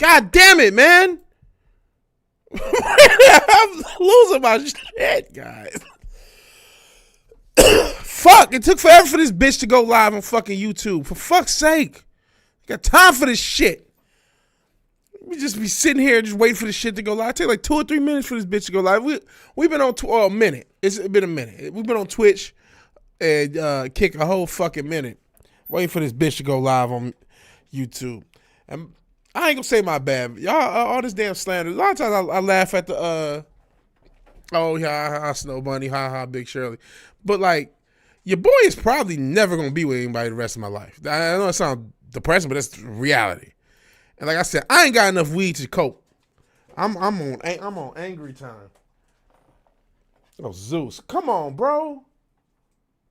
God damn it, man. I'm losing my shit, guys. Fuck, it took forever for this bitch to go live on fucking YouTube. For fuck's sake. I got time for this shit. We just be sitting here just waiting for this shit to go live. It take like 2 or 3 minutes for this bitch to go live. We've been on a minute. It's been a minute. We've been on Twitch and kick a whole fucking minute waiting for this bitch to go live on YouTube. And I ain't gonna say my bad. Y'all, all this damn slander. A lot of times I laugh at the, oh, yeah, Snow Bunny, ha, Big Shirley. But, like, your boy is probably never gonna be with anybody the rest of my life. I know it sounds depressing, but that's reality. And like I said, I ain't got enough weed to cope. I'm on angry time. Oh, Zeus. Come on, bro.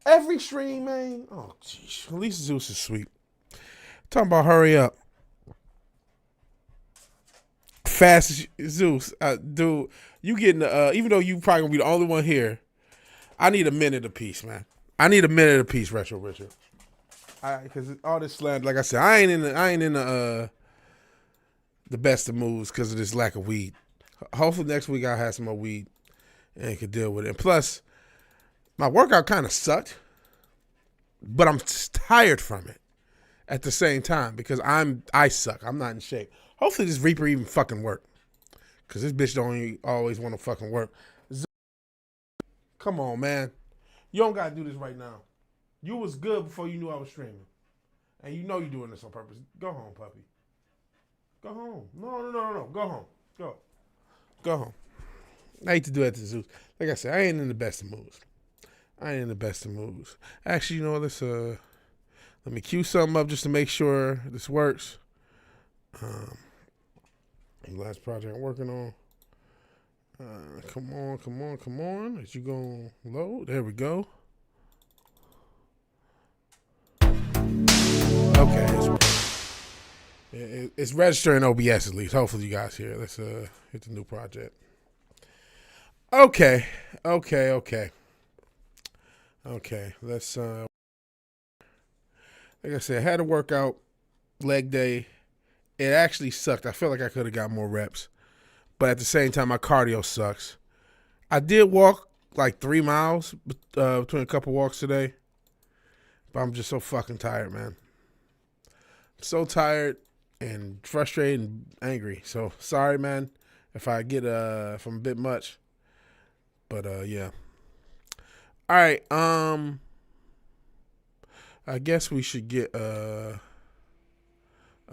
Every stream, man. Oh, jeez. At least Zeus is sweet. Talking about hurry up. Fast Zeus. Dude, you getting, even though you probably gonna be the only one here, I need a minute apiece, man. I need a minute apiece, Retro Richard. Because all this slander, like I said, I ain't in the best of moods because of this lack of weed. Hopefully next week I'll have some more weed and can deal with it. And plus, my workout kind of sucked, but I'm tired from it at the same time because I suck. I'm not in shape. Hopefully this Reaper even fucking work because this bitch don't always want to fucking work. Come on, man. You don't got to do this right now. You was good before you knew I was streaming. And you know you're doing this on purpose. Go home, puppy. Go home. No. Go home. Go home. I hate to do that to Zeus. Like I said, I ain't in the best of moods. Actually, you know what? Let me cue something up just to make sure this works. Last project I'm working on. Come on. Is you gonna load? There we go. Okay, it's registering OBS at least. Hopefully you guys hear. Let's hit the new project. Okay. Let's like I said, I had a workout leg day. It actually sucked. I felt like I could have got more reps. But at the same time, my cardio sucks. I did walk like 3 miles between a couple walks today. But I'm just so fucking tired, man. So tired and frustrated and angry. So sorry, man, if I get if I'm a bit much. But yeah. All right. I guess we should get a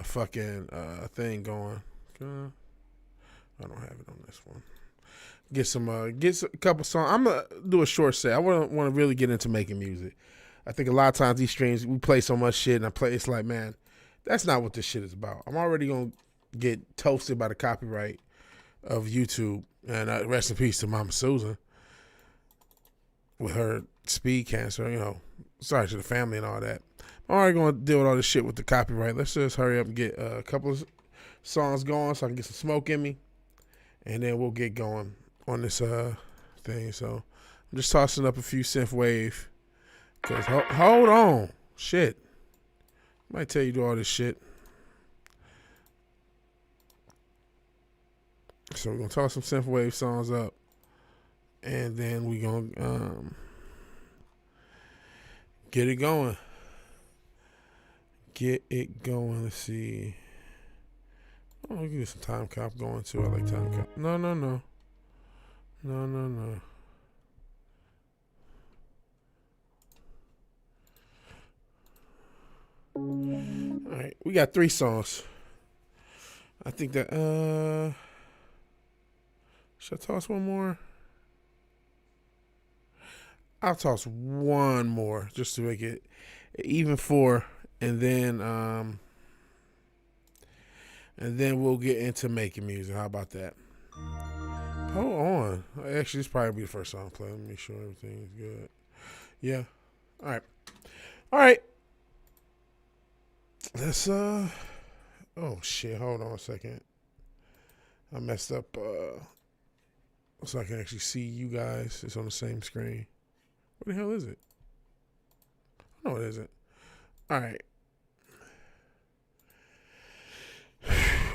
fucking thing going. I don't have it on this one. Get a couple songs. I'm gonna do a short set. I want to really get into making music. I think a lot of times these streams we play so much shit, and it's like, man, that's not what this shit is about. I'm already gonna get toasted by the copyright of YouTube, and rest in peace to Mama Susan with her speed cancer. You know, sorry to the family and all that. I'm already gonna deal with all this shit with the copyright. Let's just hurry up and get a couple of songs going so I can get some smoke in me. And then we'll get going on this thing. So I'm just tossing up a few Synthwave. Because hold on. Shit. Might tell you to do all this shit. So we're going to toss some Synthwave songs up. And then we're going to get it going. Let's see. Oh, we can get some time cop going too. I like time cop. No. All right, we got 3 songs. I think that should I toss one more? I'll toss one more just to make it even 4, and then we'll get into making music. How about that? Hold on. Actually, this probably be the first song I play. Let me make sure everything's good. Yeah. All right. Let's oh shit. Hold on a second. I messed up so I can actually see you guys. It's on the same screen. What the hell is it? No, it isn't. All right.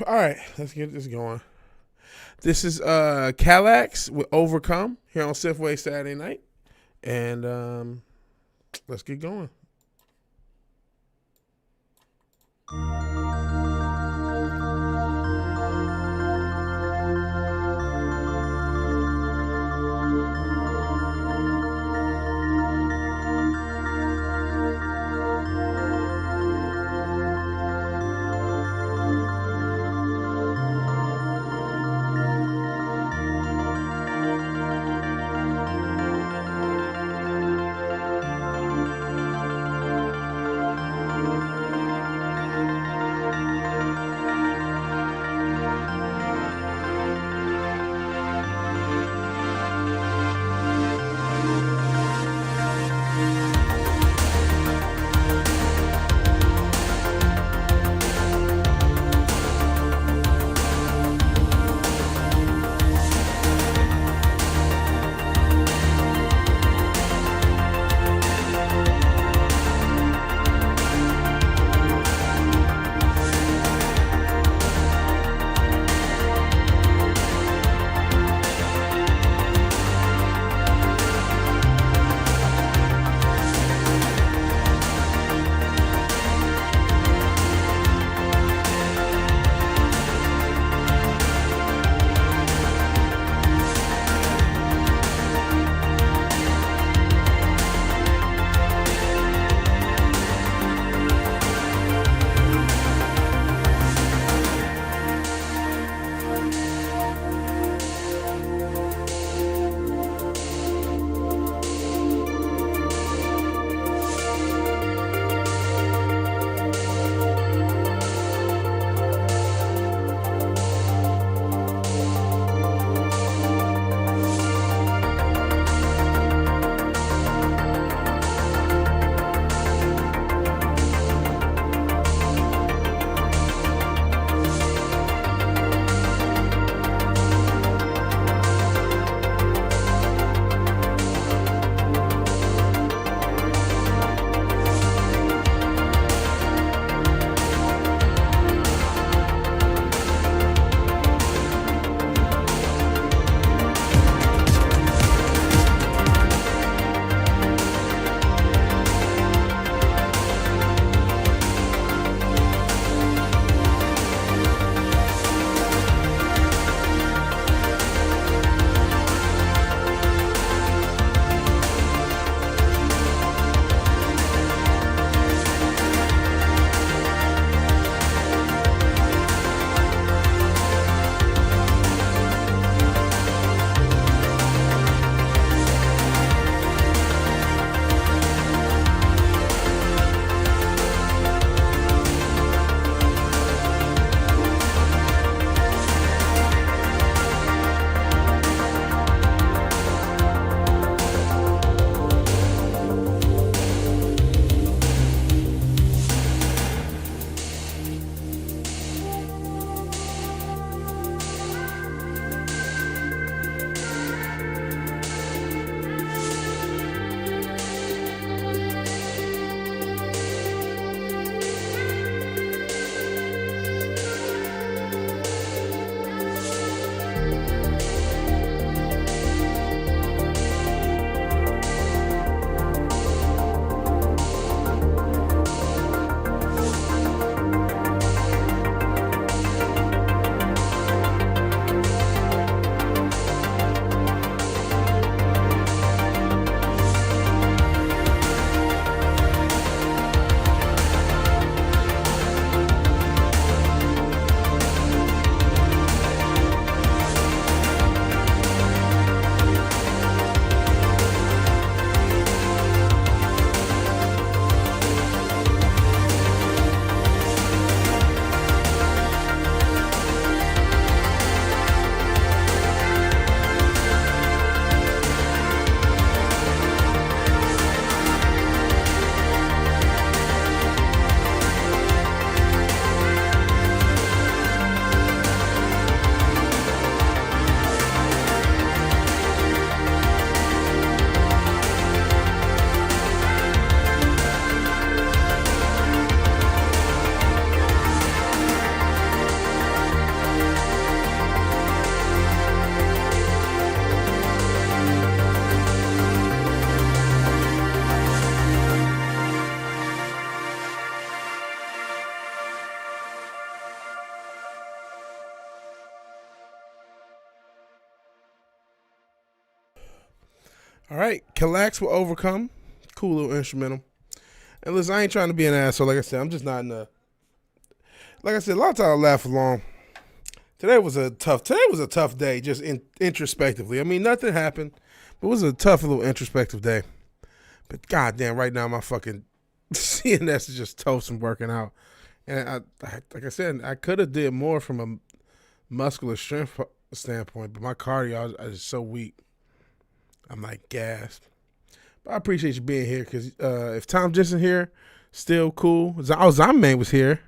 All right, let's get this going. This is Calax with Overcome here on Synthwave Saturday night. And let's get going. All right, Kallax will overcome. Cool little instrumental. And listen, I ain't trying to be an asshole. Like I said, I'm just not in the. Like I said, a lot of times I laugh along. Today was a tough day, just introspectively. I mean, nothing happened, but it was a tough little introspective day. But goddamn, right now my fucking CNS is just toast and working out. And I like I said, I could have did more from a muscular strength standpoint, but my cardio I was so weak. I'm like gassed. But I appreciate you being here because if Tom Jensen here, still cool. Zombie was here.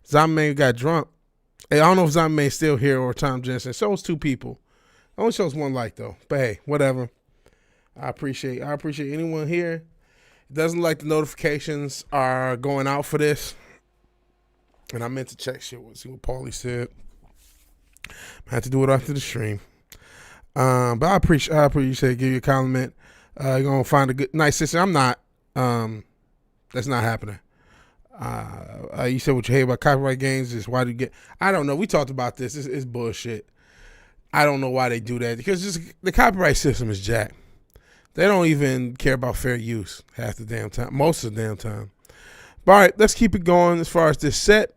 Zombie got drunk. Hey, I don't know if Zombie still here or Tom Jensen. So it's two people. Only shows one like though. But hey, whatever. I appreciate anyone here. It doesn't like the notifications are going out for this. And I meant to check shit. See what Paulie said. I had to do it after the stream. But I appreciate give you a compliment. You're gonna find a good nice sister. I'm not. That's not happening. You said what you hate about copyright games is why do you get? I don't know. We talked about this. It's bullshit. I don't know why they do that because just the copyright system is jacked. They don't even care about fair use half the damn time, most of the damn time. But all right, let's keep it going as far as this set.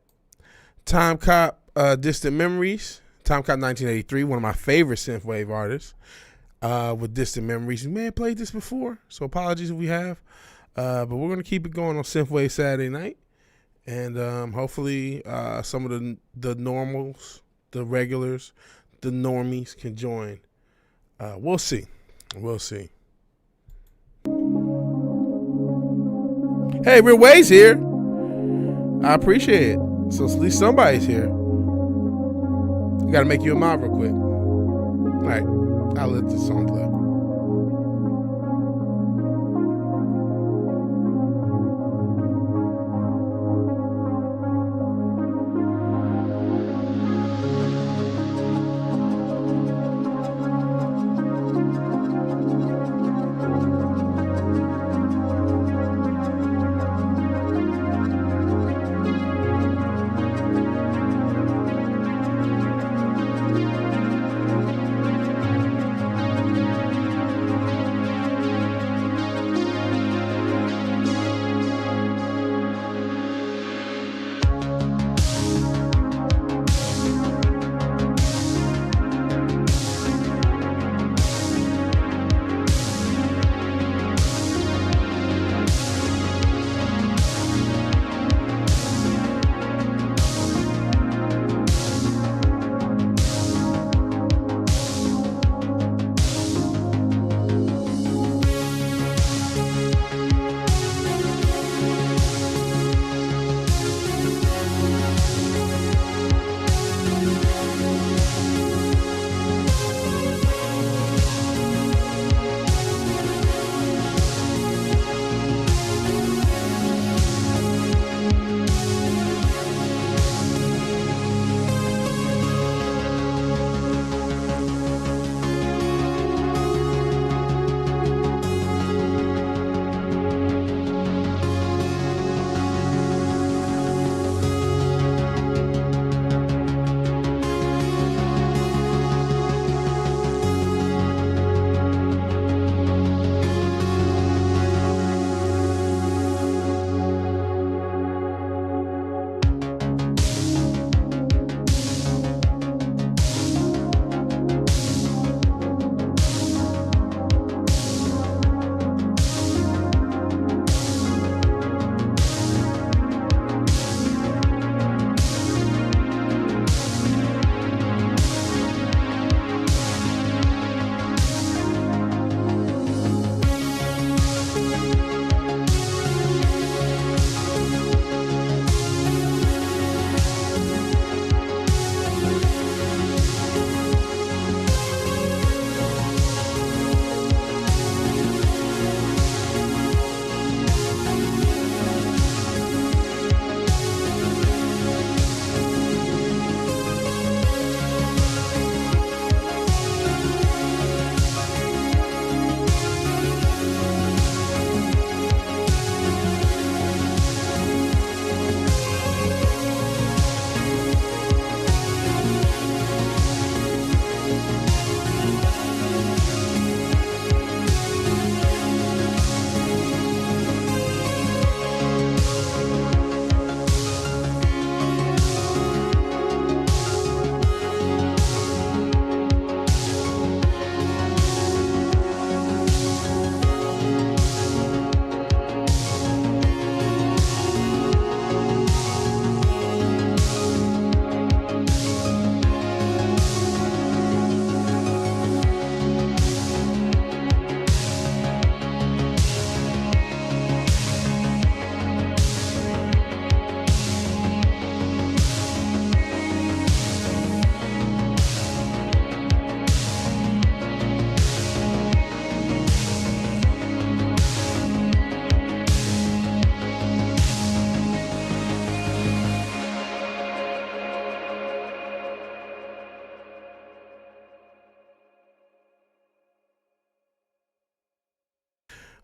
Time Cop, Distant Memories. Time Cop 1983, one of my favorite synthwave artists with Distant Memories. You may have played this before, so apologies if we have. But we're going to keep it going on Synthwave Saturday night. And hopefully some of the normals, the regulars, the normies can join. We'll see. We'll see. Hey, Real Ways here. I appreciate it. So at least somebody's here. You got to make you a mod real quick. All right. I'll let this song play.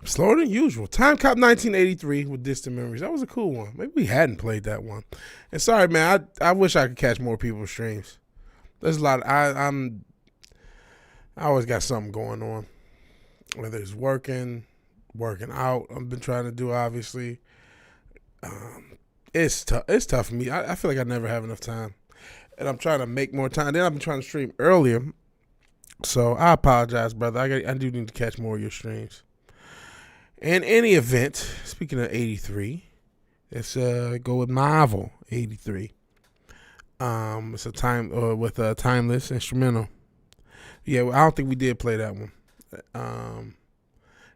Slower than usual. Time Cop 1983 with Distant Memories. That was a cool one. Maybe we hadn't played that one. And sorry, man. I wish I could catch more people's streams. There's a lot. I always got something going on. Whether it's working out. I've been trying to do, obviously. It's tough. It's tough for me. I feel like I never have enough time. And I'm trying to make more time. Then I've been trying to stream earlier. So I apologize, brother. I do need to catch more of your streams. In any event, speaking of 83, let's go with Marvel 83. It's a time with a timeless instrumental. Yeah, I don't think we did play that one. I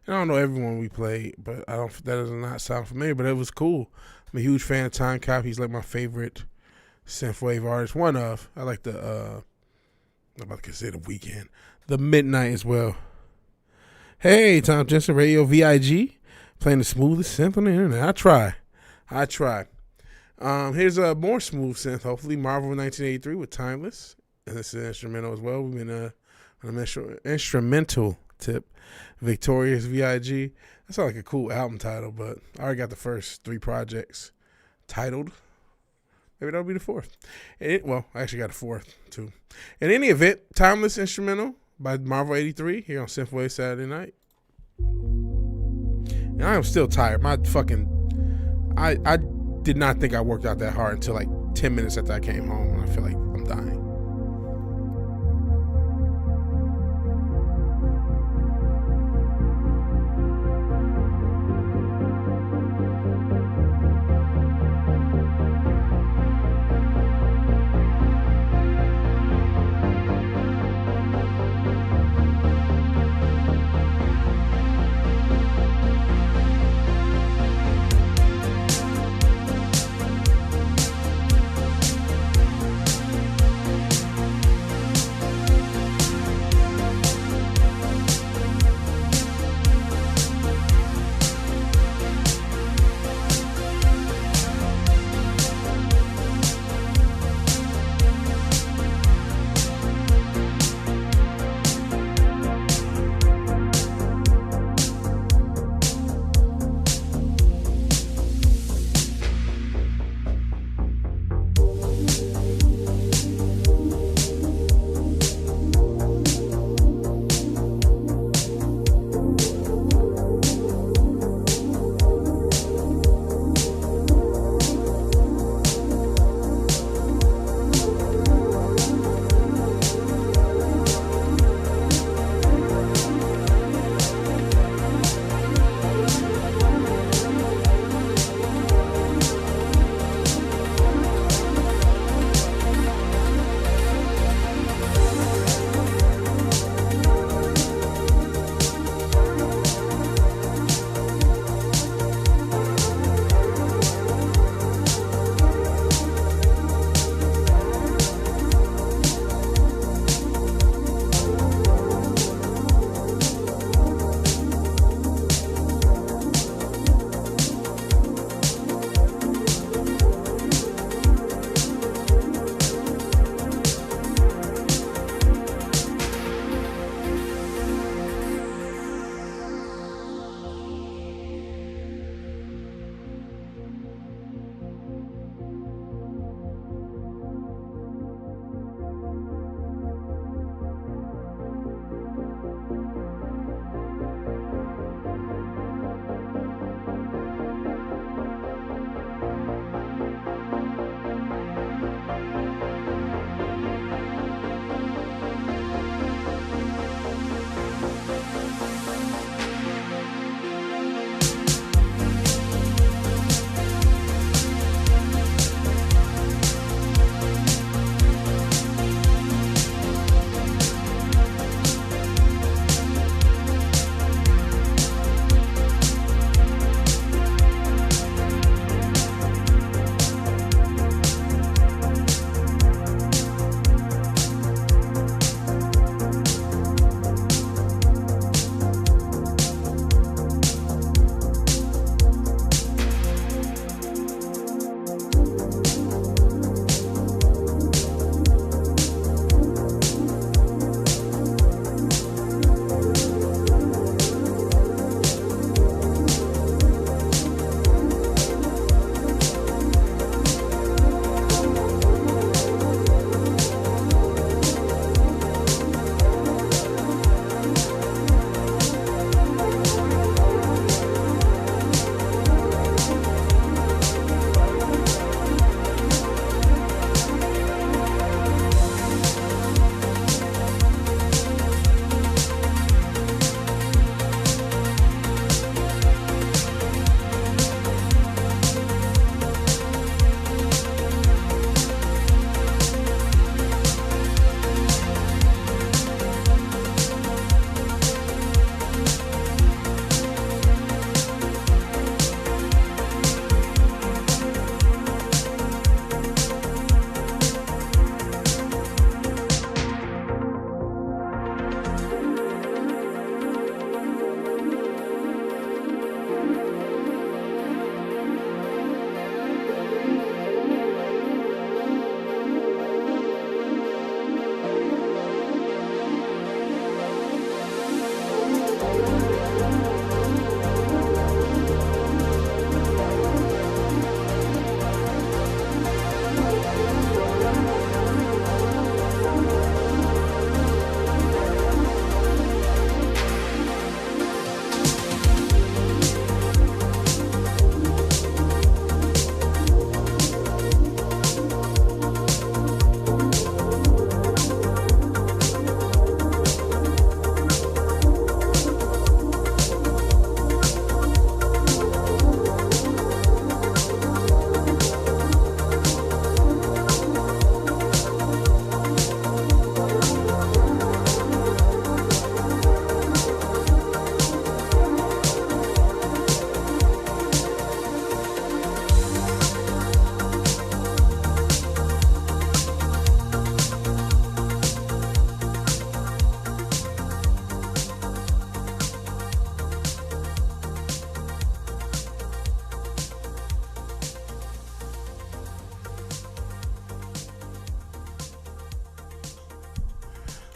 don't know everyone we played, but that does not sound familiar. But it was cool. I'm a huge fan of Time Cop. He's like my favorite synthwave artist. One of. I like I'm about to consider the Weekend, the Midnight as well. Hey, Tom Jensen, Radio VIG, playing the smoothest synth on the internet. I try. Here's a more smooth synth, hopefully. Marvel 1983 with Timeless. And it's an instrumental as well. We've been on an instrumental tip. Victorious VIG. That sounds like a cool album title, but I already got the first 3 projects titled. Maybe that'll be the 4th. I actually got a 4th, too. In any event, Timeless Instrumental by Marvel 83 here on Synthwave Saturday night. And I am still tired. I did not think I worked out that hard until like 10 minutes after I came home, and I feel like I'm dying.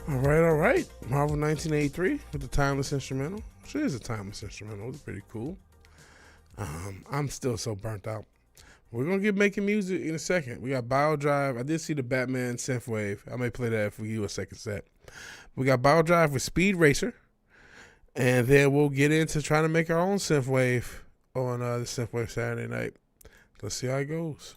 All right. Marvel 1983 with the timeless instrumental. Which is a timeless instrumental. It's pretty cool. I'm still so burnt out. We're going to get making music in a second. We got Biodrive. I did see the Batman Synthwave. I may play that for you a second set. We got Biodrive with Speed Racer. And then we'll get into trying to make our own Synthwave on the Synthwave Saturday night. Let's see how it goes.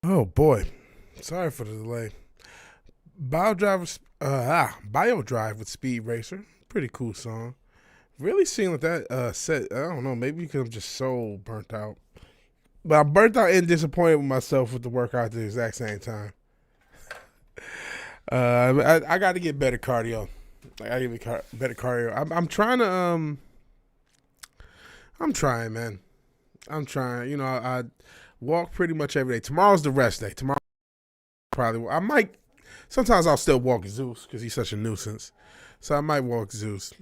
Oh boy. Sorry for the delay. Biodrive with Speed Racer. Pretty cool song. Really seeing what that set. I don't know. Maybe because I'm just so burnt out. But I'm burnt out and disappointed with myself with the workout at the exact same time. I got to get better cardio. I got to get better cardio. I'm trying to. I'm trying, man. I'm trying. You know, I walk pretty much every day. Tomorrow's the rest day. Tomorrow probably. I might. Sometimes I'll still walk Zeus because he's such a nuisance. So I might walk Zeus.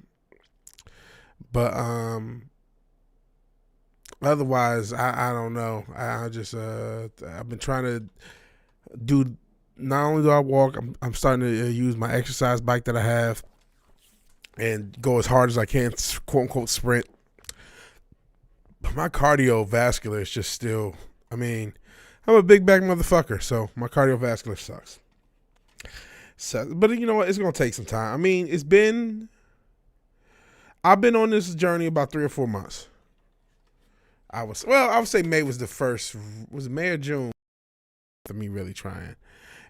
But otherwise, I don't know. I just I've been trying to do. Not only do I walk, I'm starting to use my exercise bike that I have and go as hard as I can, quote unquote sprint. But my cardiovascular is just still. I mean, I'm a big back motherfucker, so my cardiovascular sucks. So, but you know what? It's gonna take some time. I mean, I've been on this journey about 3 or 4 months. I would say May was the first. Was it May or June? For me really trying,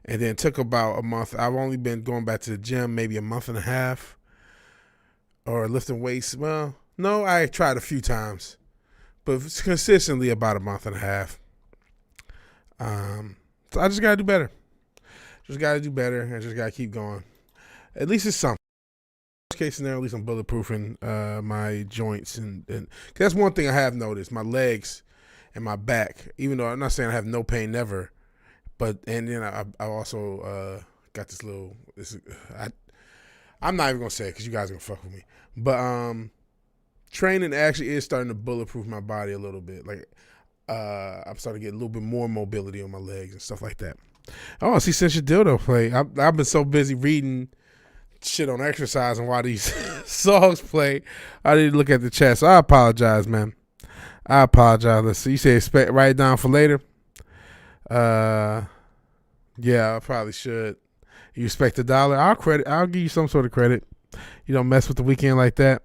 and then it took about a month. I've only been going back to the gym maybe a month and a half, or lifting weights. Well, no, I tried a few times, but it's consistently about a month and a half. So I just gotta do better. Just gotta do better. I just gotta keep going. At least it's something. Worst case scenario, at least I'm bulletproofing my joints and cause that's one thing I have noticed. My legs and my back. Even though I'm not saying I have no pain never, but and then I also got this little. I'm not even gonna say it because you guys are gonna fuck with me. But training actually is starting to bulletproof my body a little bit. Like I'm starting to get a little bit more mobility on my legs and stuff like that. Oh, see, since your dildo play, I've been so busy reading shit on exercise and why these songs play, I didn't look at the chat. So I apologize, man. I apologize. Let's see. You say write it down for later. Yeah, I probably should. You expect $1? I'll give you some sort of credit. You don't mess with the weekend like that.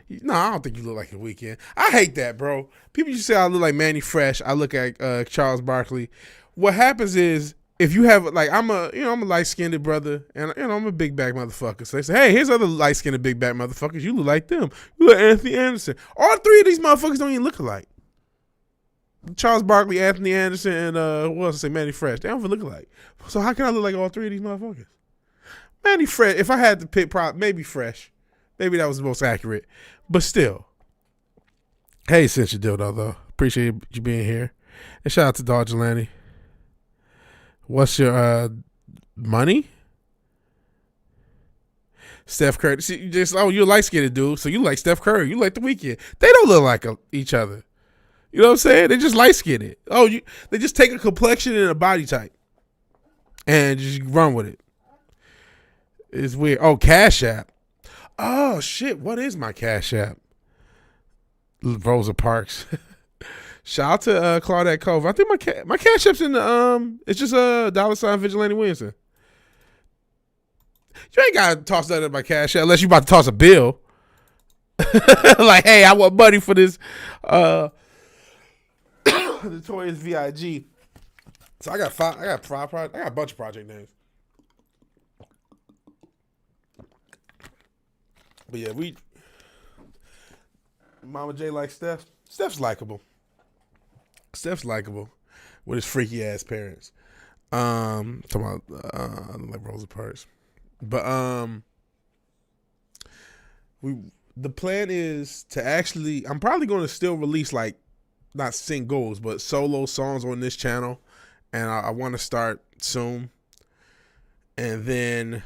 No, I don't think you look like the weekend. I hate that, bro. People used to say I look like Manny Fresh. I look like Charles Barkley. What happens is if you have like I'm a light skinned brother and I'm a big back motherfucker. So they say, hey, here's other light skinned big back motherfuckers. You look like them. You look like Anthony Anderson. All 3 of these motherfuckers don't even look alike. Charles Barkley, Anthony Anderson, and what else I say, Manny Fresh. They don't even look alike. So how can I look like all 3 of these motherfuckers? Manny Fresh. If I had to pick, maybe Fresh. Maybe that was the most accurate. But still. Hey, since you dildo though, appreciate you being here. And shout out to Dodge Lanny. What's your money? Steph Curry. See, you're a light-skinned dude, so you like Steph Curry. You like The Weeknd. They don't look like each other. You know what I'm saying? They just light-skinned. They just take a complexion and a body type and just run with it. It's weird. Oh, Cash App. Oh, shit. What is my Cash App? Rosa Parks. Shout out to Claudette Cove. I think my Cash App's in the it's just $VigilanteWilliamson. You ain't gotta toss that in my Cash App unless you about to toss a bill. Like, hey, I want money for this Notorious VIG. So I got a bunch of project names. But yeah, Mama J likes Steph. Steph's likable with his freaky ass parents. Talking about like Rosa Parks. But the plan is to actually, I'm probably going to still release like not singles but solo songs on this channel, and I want to start soon, and then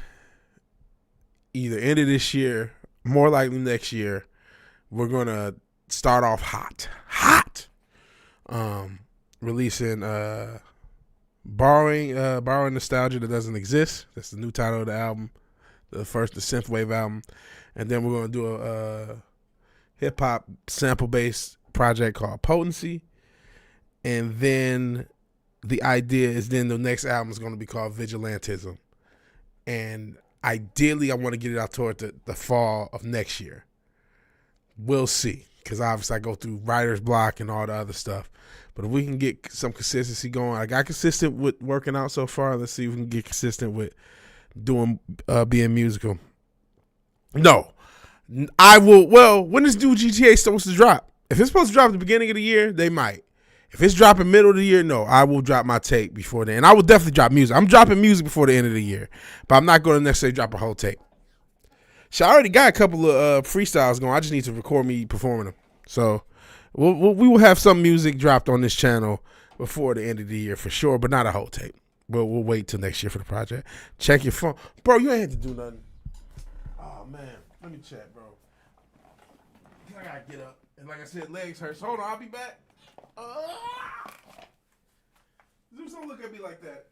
either end of this year, more likely next year, we're gonna start off hot. Releasing borrowing nostalgia that doesn't exist. That's the new title of the album, the Synthwave album, and then we're gonna do a hip hop sample based project called Potency, and then the idea is then the next album is gonna be called Vigilantism, and ideally I want to get it out toward the fall of next year. We'll see, because obviously I go through writer's block and all the other stuff. But if we can get some consistency going, I got consistent with working out so far. Let's see if we can get consistent with doing being musical. No, I will. Well, when is new GTA supposed to drop? If it's supposed to drop at the beginning of the year, they might. If it's dropping middle of the year, no, I will drop my tape before then. And I will definitely drop music. I'm dropping music before the end of the year, but I'm not going to necessarily drop a whole tape. So I already got a couple of freestyles going. I just need to record me performing them. So we will have some music dropped on this channel before the end of the year for sure, but not a whole tape. We'll wait till next year for the project. Check your phone. Bro, you ain't have to do nothing. Oh, man. Let me check, bro. I got to get up. And like I said, legs hurt. So hold on, I'll be back. Zeus, don't look at me like that.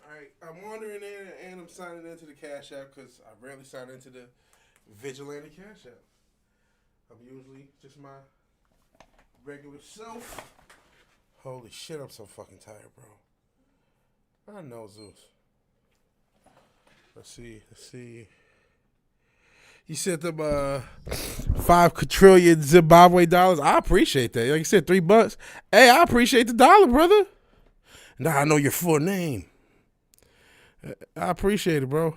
Alright, I'm wandering in and I'm signing into the Cash App because I rarely sign into the Vigilante Cash App. I'm usually just my regular self. Holy shit, I'm so fucking tired, bro. I know, Zeus. Let's see. You sent them $5 quadrillion Zimbabwe dollars. I appreciate that. Like you said, $3. Hey, I appreciate the dollar, brother. Now I know your full name. I appreciate it, bro.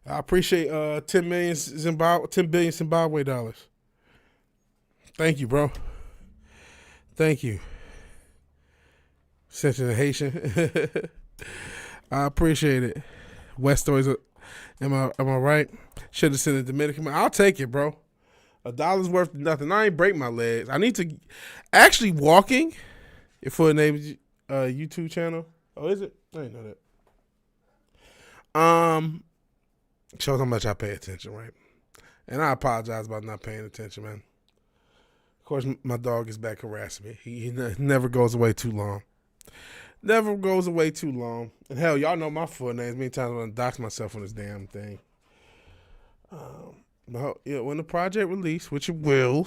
I appreciate 10 billion Zimbabwe dollars. Thank you, bro. Thank you. Such a Haitian. I appreciate it. West Stories. Am I right? Should have sent a Dominican. I'll take it, bro. $1 worth of nothing. I ain't break my legs. I need to actually walking. Your full name is YouTube channel. Oh, is it? I didn't know that. Shows how much I pay attention, right? And I apologize about not paying attention, man. Of course, my dog is back harassing me. He never goes away too long. Never goes away too long. And hell, y'all know my full names. Many times I want to dox myself on this damn thing. Yeah, when the project release, which it will,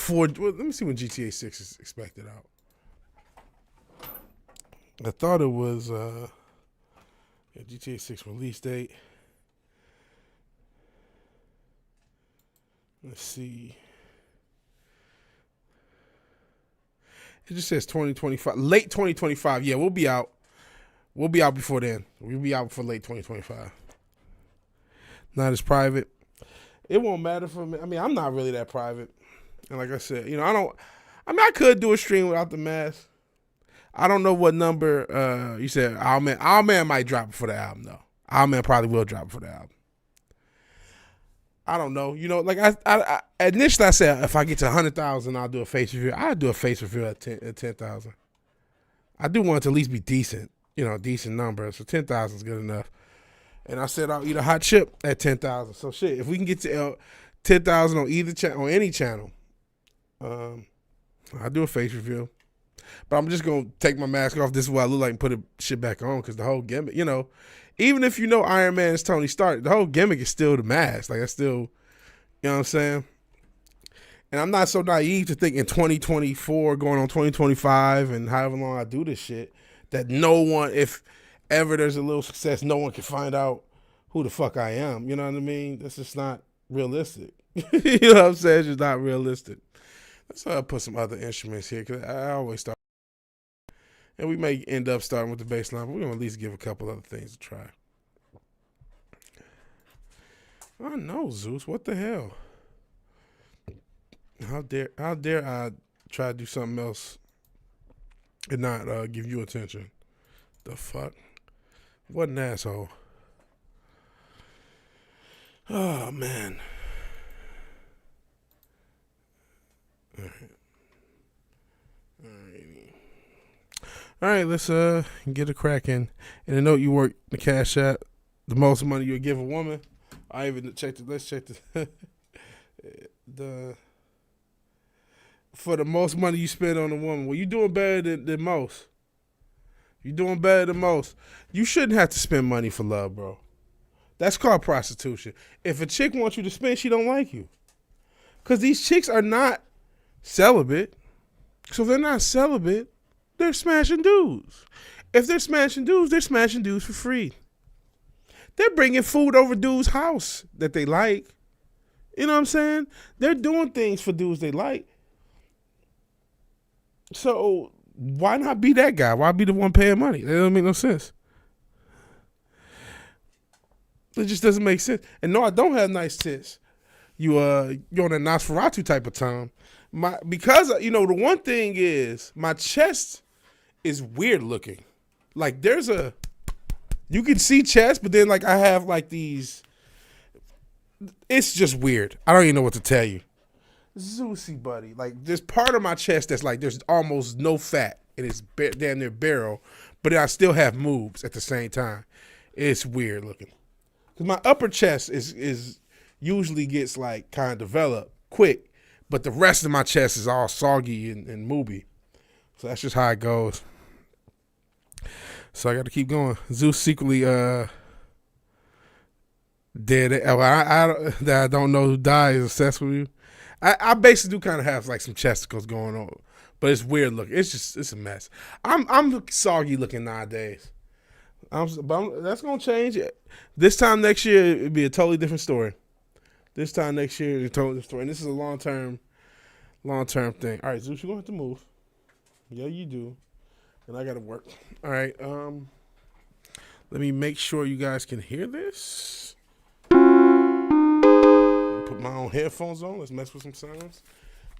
let me see when GTA 6 is expected out. I thought it was GTA 6 release date. Let's see. It just says 2025, late 2025. Yeah, we'll be out. We'll be out before then. We'll be out for late 2025. Not as private. It won't matter for me. I mean, I'm not really that private. And like I said, I could do a stream without the mask. I don't know what number you said. Owlman might drop before the album, though. Owlman probably will drop before the album. I don't know. Like I initially I said if I get to 100,000, I'll do a face review. I'll do a face review at 10,000. I do want it to at least be decent, decent numbers. So 10,000 is good enough. And I said I'll eat a hot chip at 10,000. So shit, if we can get to 10,000 on either channel, on any channel, I'll do a face review. But I'm just gonna take my mask off. This is what I look like and put the shit back on because the whole gimmick, even if Iron Man is Tony Stark, the whole gimmick is still the mask. Like I still, you know what I'm saying? And I'm not so naive to think in 2024 going on 2025 and however long I do this shit that no one, if ever there's a little success, no one can find out who the fuck I am. You know what I mean? That's just not realistic. You know what I'm saying? It's just not realistic. Let's put some other instruments here because I always start. And we may end up starting with the bass line, but we're going to at least give a couple other things a try. I know, Zeus. What the hell? How dare I try to do something else and not give you attention? The fuck? What an asshole. Oh, man. All right, let's get a crack in. And a note, you work the Cash App, the most money you'll give a woman. I even checked it. Let's check the for the most money you spend on a woman. Well, you're doing better than most. You're doing better than most. You shouldn't have to spend money for love, bro. That's called prostitution. If a chick wants you to spend, she don't like you. Because these chicks are not celibate. So if they're not celibate, they're smashing dudes. If they're smashing dudes for free. They're bringing food over dudes' house that they like. You know what I'm saying? They're doing things for dudes they like. So why not be that guy? Why be the one paying money? That doesn't make no sense. It just doesn't make sense. And no, I don't have nice tits. You're on a Nosferatu type of time. Because the one thing is my chest is weird looking. Like you can see chest, but then like I have like these. It's just weird. I don't even know what to tell you. Zeusy, buddy. Like there's part of my chest that's like there's almost no fat and it's damn near barrel, but I still have moves at the same time. It's weird looking. Cause my upper chest is usually gets like kind of developed quick, but the rest of my chest is all soggy and moody. So that's just how it goes. So I got to keep going. Zeus secretly dead. I don't know who died is obsessed with you. I basically do kind of have like some chesticles going on, but it's weird looking. It's a mess. I'm soggy looking nowadays. But that's gonna change. This time next year, it'll be a totally different story. This time next year, it's a totally different story. And this is a long term thing. All right, Zeus, you're gonna have to move. Yeah, you do. And I gotta work. All right. Let me make sure you guys can hear this. Put my own headphones on. Let's mess with some sounds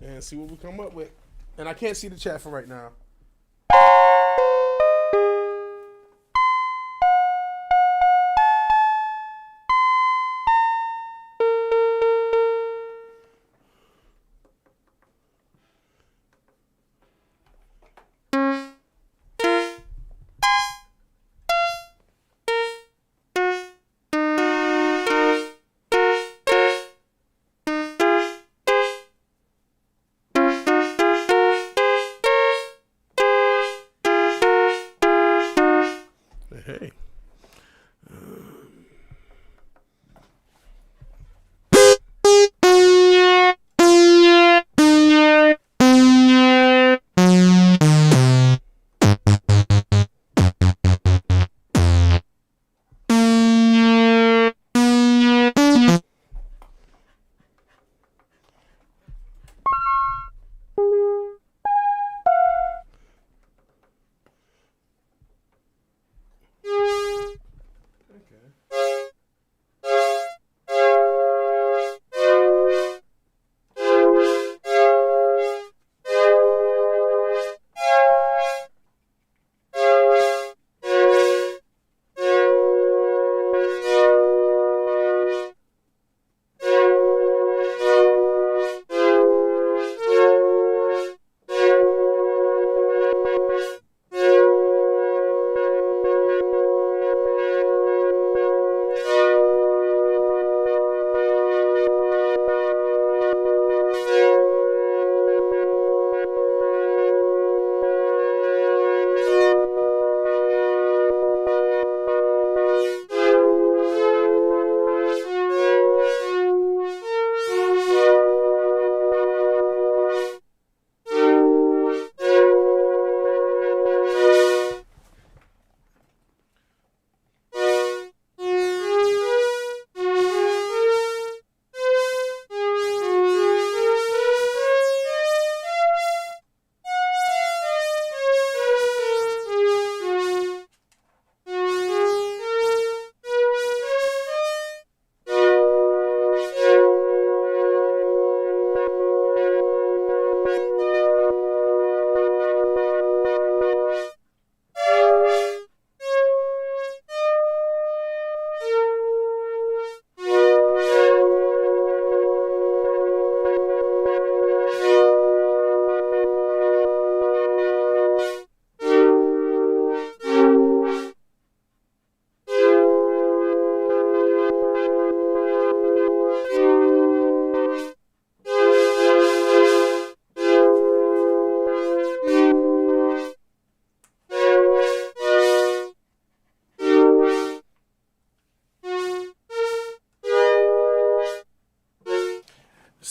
and see what we come up with. And I can't see the chat for right now. Hey.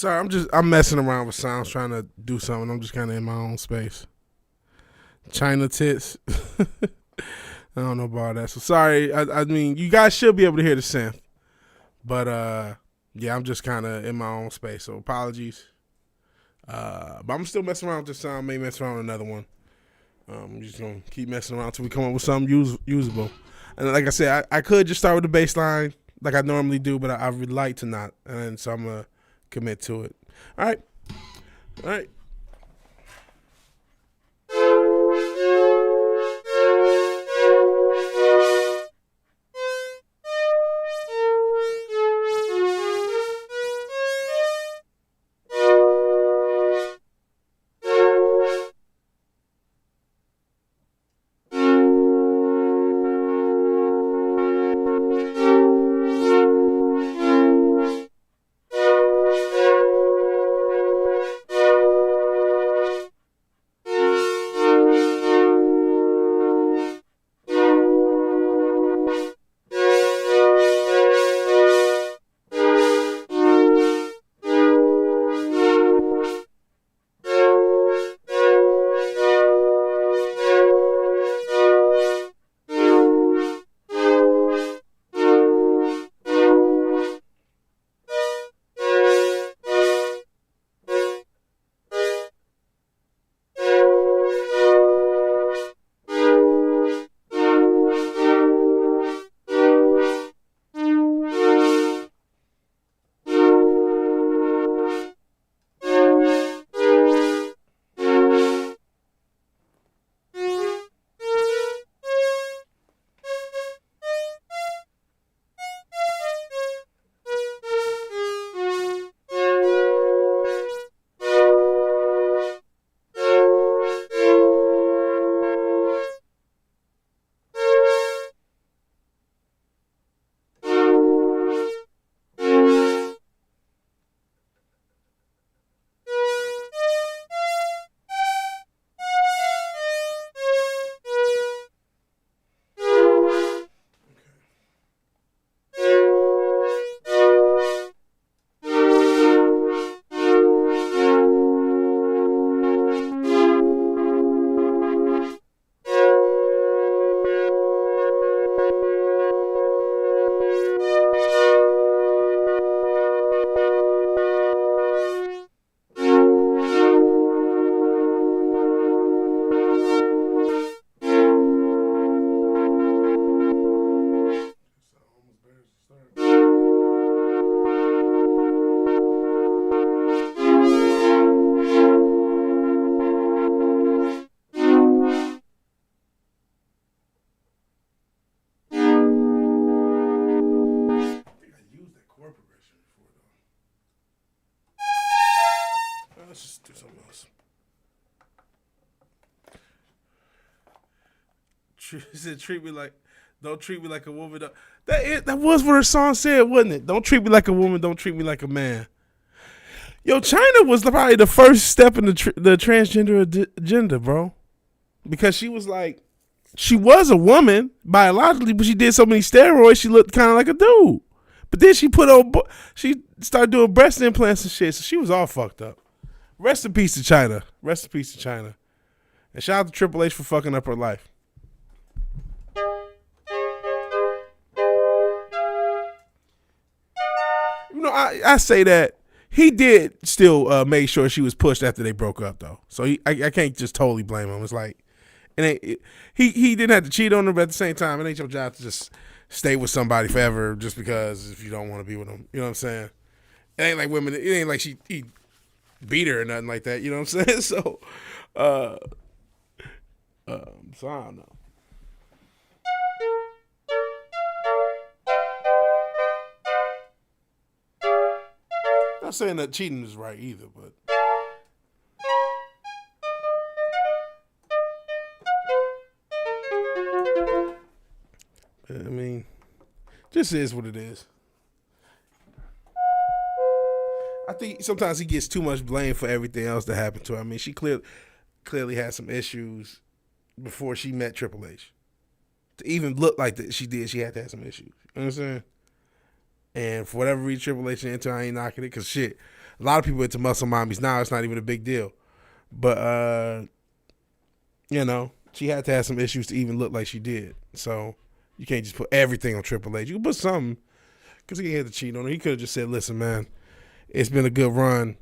Sorry, I'm messing around with sounds, trying to do something. I'm just kind of in my own space. China tits. I don't know about that. So sorry. I mean, you guys should be able to hear the synth, but yeah, I'm just kind of in my own space. So apologies. But I'm still messing around with this sound. Maybe mess around with another one. I'm just gonna keep messing around until we come up with something usable. And like I said, I could just start with the bass line like I normally do, but I would like to not, and so I'm gonna commit to it. All right. Let's just do something else. Don't treat me like a woman. That was what her song said, wasn't it? Don't treat me like a woman. Don't treat me like a man. Yo, China was probably the first step in the transgender agenda, bro. Because she was a woman biologically, but she did so many steroids, she looked kind of like a dude. But then she started doing breast implants and shit, so she was all fucked up. Rest in peace to China. And shout out to Triple H for fucking up her life. You know, I say that he did still make sure she was pushed after they broke up, though. So I can't just totally blame him. It's like, he didn't have to cheat on her, but at the same time, it ain't your job to just stay with somebody forever just because if you don't want to be with them. You know what I'm saying? It ain't like women. It ain't like he beat her or nothing like that. You know what I'm saying? So, so I don't know. Not saying that cheating is right either, but I mean, just is what it is. I think sometimes he gets too much blame for everything else that happened to her. I mean, she clearly had some issues before she met Triple H. To even look like that she did, she had to have some issues. You understand? And for whatever reason, Triple H into, I ain't knocking it because shit. A lot of people into muscle mommies now. It's not even a big deal. But, you know, she had to have some issues to even look like she did. So you can't just put everything on Triple H. You can put something, because he had to cheat on her. He could have just said, listen, man, it's been a good run,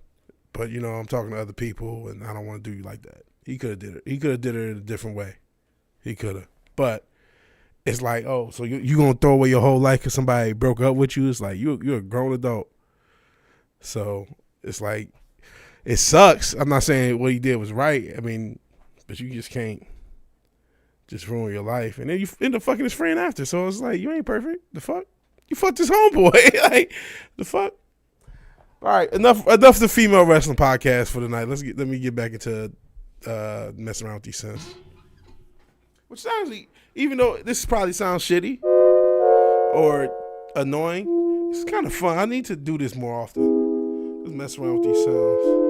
but, you know, I'm talking to other people, and I don't want to do you like that. He could have did it. He could have did it in a different way. He could have. But it's like, oh, so you going to throw away your whole life because somebody broke up with you? It's like, you're a grown adult. So it's like, it sucks. I'm not saying what he did was right. I mean, but you just can't just ruin your life. And then you end up fucking his friend after. So it's like, you ain't perfect. The fuck? You fucked his homeboy. Like, the fuck? All right, enough the female wrestling podcast for tonight. Let me get back into messing around with these sins. Which sounds, even though this probably sounds shitty or annoying, it's kind of fun. I need to do this more often. Just mess around with these sounds.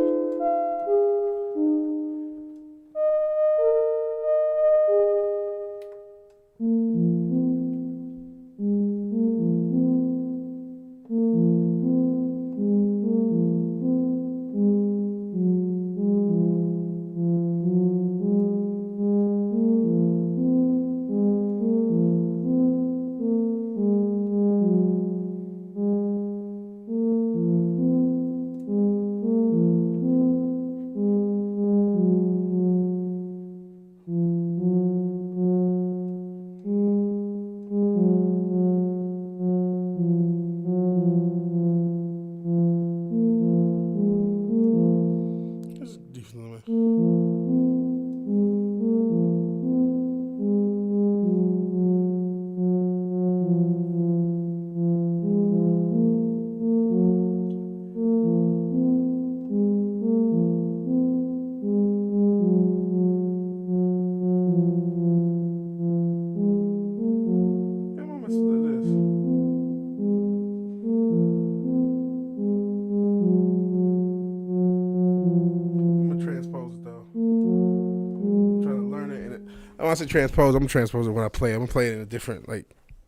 When I say transpose, I'm gonna transpose it when I play. I'm gonna play it in a different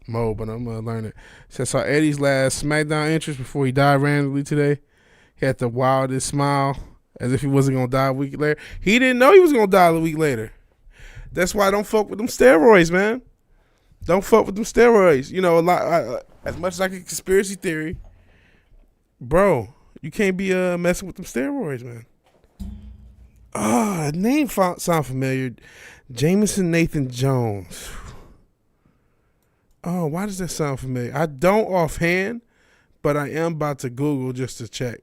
mode, but I'm gonna learn it. So I saw Eddie's last SmackDown entrance before he died randomly today. He had the wildest smile, as if he wasn't gonna die a week later. He didn't know he was gonna die a week later. That's why I don't fuck with them steroids, man. Don't fuck with them steroids. You know, as much as I can conspiracy theory, bro, you can't be messing with them steroids, man. That name sound familiar. Jameson Nathan Jones. Oh, why does that sound familiar? I don't offhand, but I am about to Google just to check.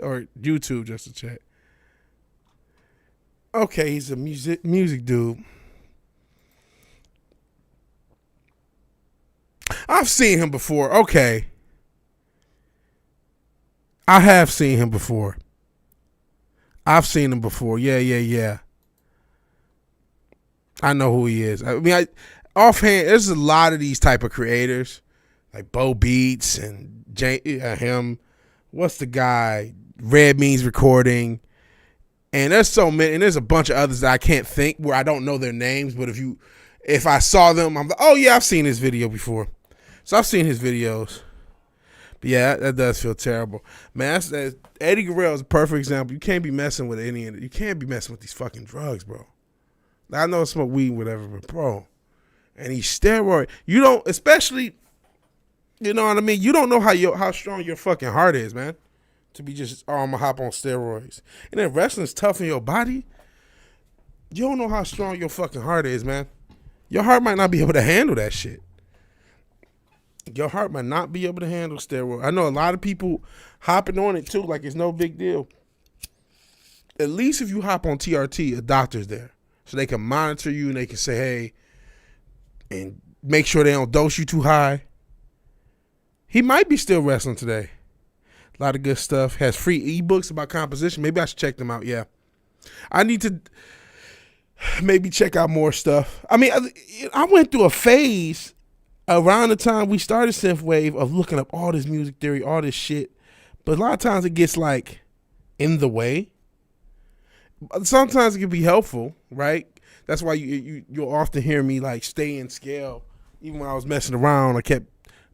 Or YouTube just to check. Okay, he's a music dude. I've seen him before. Okay. I have seen him before. I've seen him before. Yeah. I know who he is. I mean, offhand, there's a lot of these type of creators, like Bo Beats and him. What's the guy? Red Means Recording. And there's so many, and there's a bunch of others that I can't think where I don't know their names, but if I saw them, I'm like, oh yeah, I've seen this video before. So I've seen his videos. But yeah, that does feel terrible. Man, Eddie Guerrero is a perfect example. You can't be messing with you can't be messing with these fucking drugs, bro. I know I smoke weed, whatever, but bro, and he's steroid. You don't, especially, you know what I mean? You don't know how strong your fucking heart is, man. To be just, I'm gonna hop on steroids. And then wrestling's tough in your body. You don't know how strong your fucking heart is, man. Your heart might not be able to handle that shit. Your heart might not be able to handle steroids. I know a lot of people hopping on it too, like it's no big deal. At least if you hop on TRT, a doctor's there. So they can monitor you and they can say, hey, and make sure they don't dose you too high. He might be still wrestling today. A lot of good stuff. Has free ebooks about composition. Maybe I should check them out. Yeah. I need to maybe check out more stuff. I mean, I went through a phase around the time we started Synthwave of looking up all this music theory, all this shit. But a lot of times it gets in the way. Sometimes it can be helpful, right? That's why you'll often hear me stay in scale. Even when I was messing around, I kept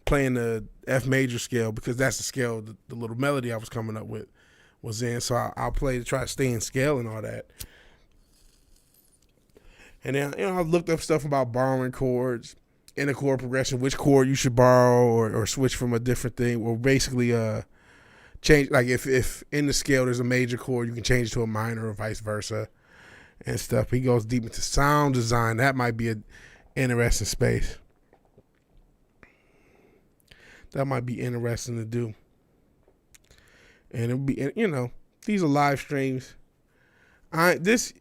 playing the F major scale because that's the scale, the little melody I was coming up with was in. So I'll play to try to stay in scale and all that. And then, I looked up stuff about borrowing chords in a chord progression, which chord you should borrow or switch from a different thing, or basically change, like if in the scale there's a major chord, you can change it to a minor or vice versa and stuff. He goes deep into sound design. That might be an interesting space. That might be interesting to do. And it'll be, these are live streams. It's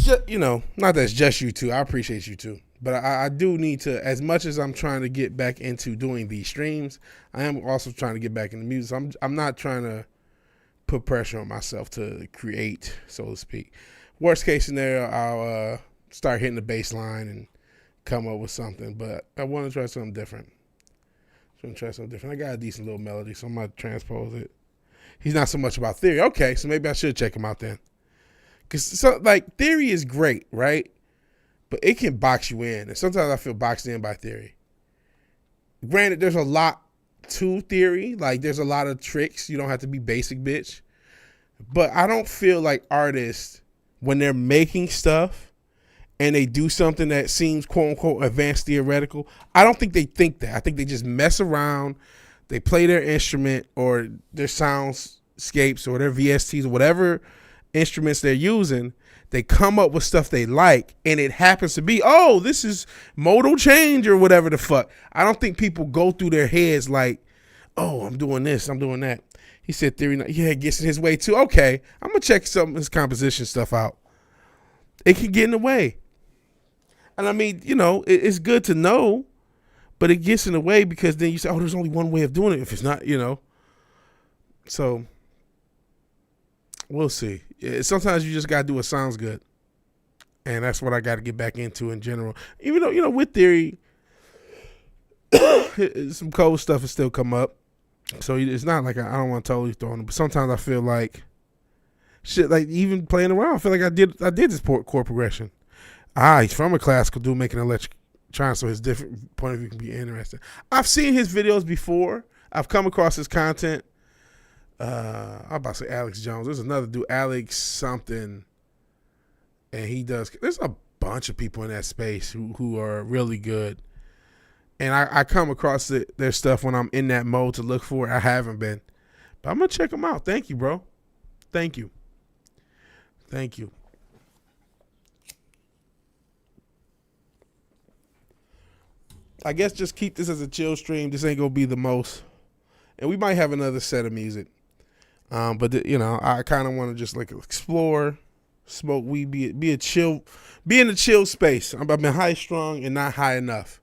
just, not that it's just YouTube. I appreciate YouTube. But I do need to, as much as I'm trying to get back into doing these streams, I am also trying to get back into music. So I'm not trying to put pressure on myself to create, so to speak. Worst case scenario, I'll start hitting the bass line and come up with something. But I want to try something different. I got a decent little melody, so I'm going to transpose it. He's not so much about theory. Okay, so maybe I should check him out then. Because, theory is great, right? But it can box you in. And sometimes I feel boxed in by theory. Granted, there's a lot to theory. Like, there's a lot of tricks. You don't have to be basic, bitch. But I don't feel like artists, when they're making stuff and they do something that seems, quote-unquote, advanced theoretical, I don't think they think that. I think they just mess around. They play their instrument or their soundscapes or their VSTs or whatever instruments they're using. They come up with stuff they like, and it happens to be, this is modal change or whatever the fuck. I don't think people go through their heads like, I'm doing this, I'm doing that. He said theory, it gets in his way too. Okay, I'm going to check some of his composition stuff out. It can get in the way. And I mean, it's good to know, but it gets in the way because then you say, there's only one way of doing it if it's not, So we'll see. Sometimes you just got to do what sounds good. And that's what I got to get back into in general. Even though, with theory, some cold stuff has still come up. So it's not like I don't want to totally throw it. But sometimes I feel like, shit, like even playing around, I feel like I did this chord progression. He's from a classical dude making electronic, so his different point of view can be interesting. I've seen his videos before. I've come across his content. I'm about to say Alex Jones. There's another dude, Alex something, and there's a bunch of people in that space who are really good. And I come across their stuff when I'm in that mode to look for it. I haven't been. But I'm going to check them out. Thank you, bro. Thank you. I guess just keep this as a chill stream. This ain't going to be the most. And we might have another set of music. But I kind of want to just explore, smoke weed, be in a chill space. I've been high strung and not high enough.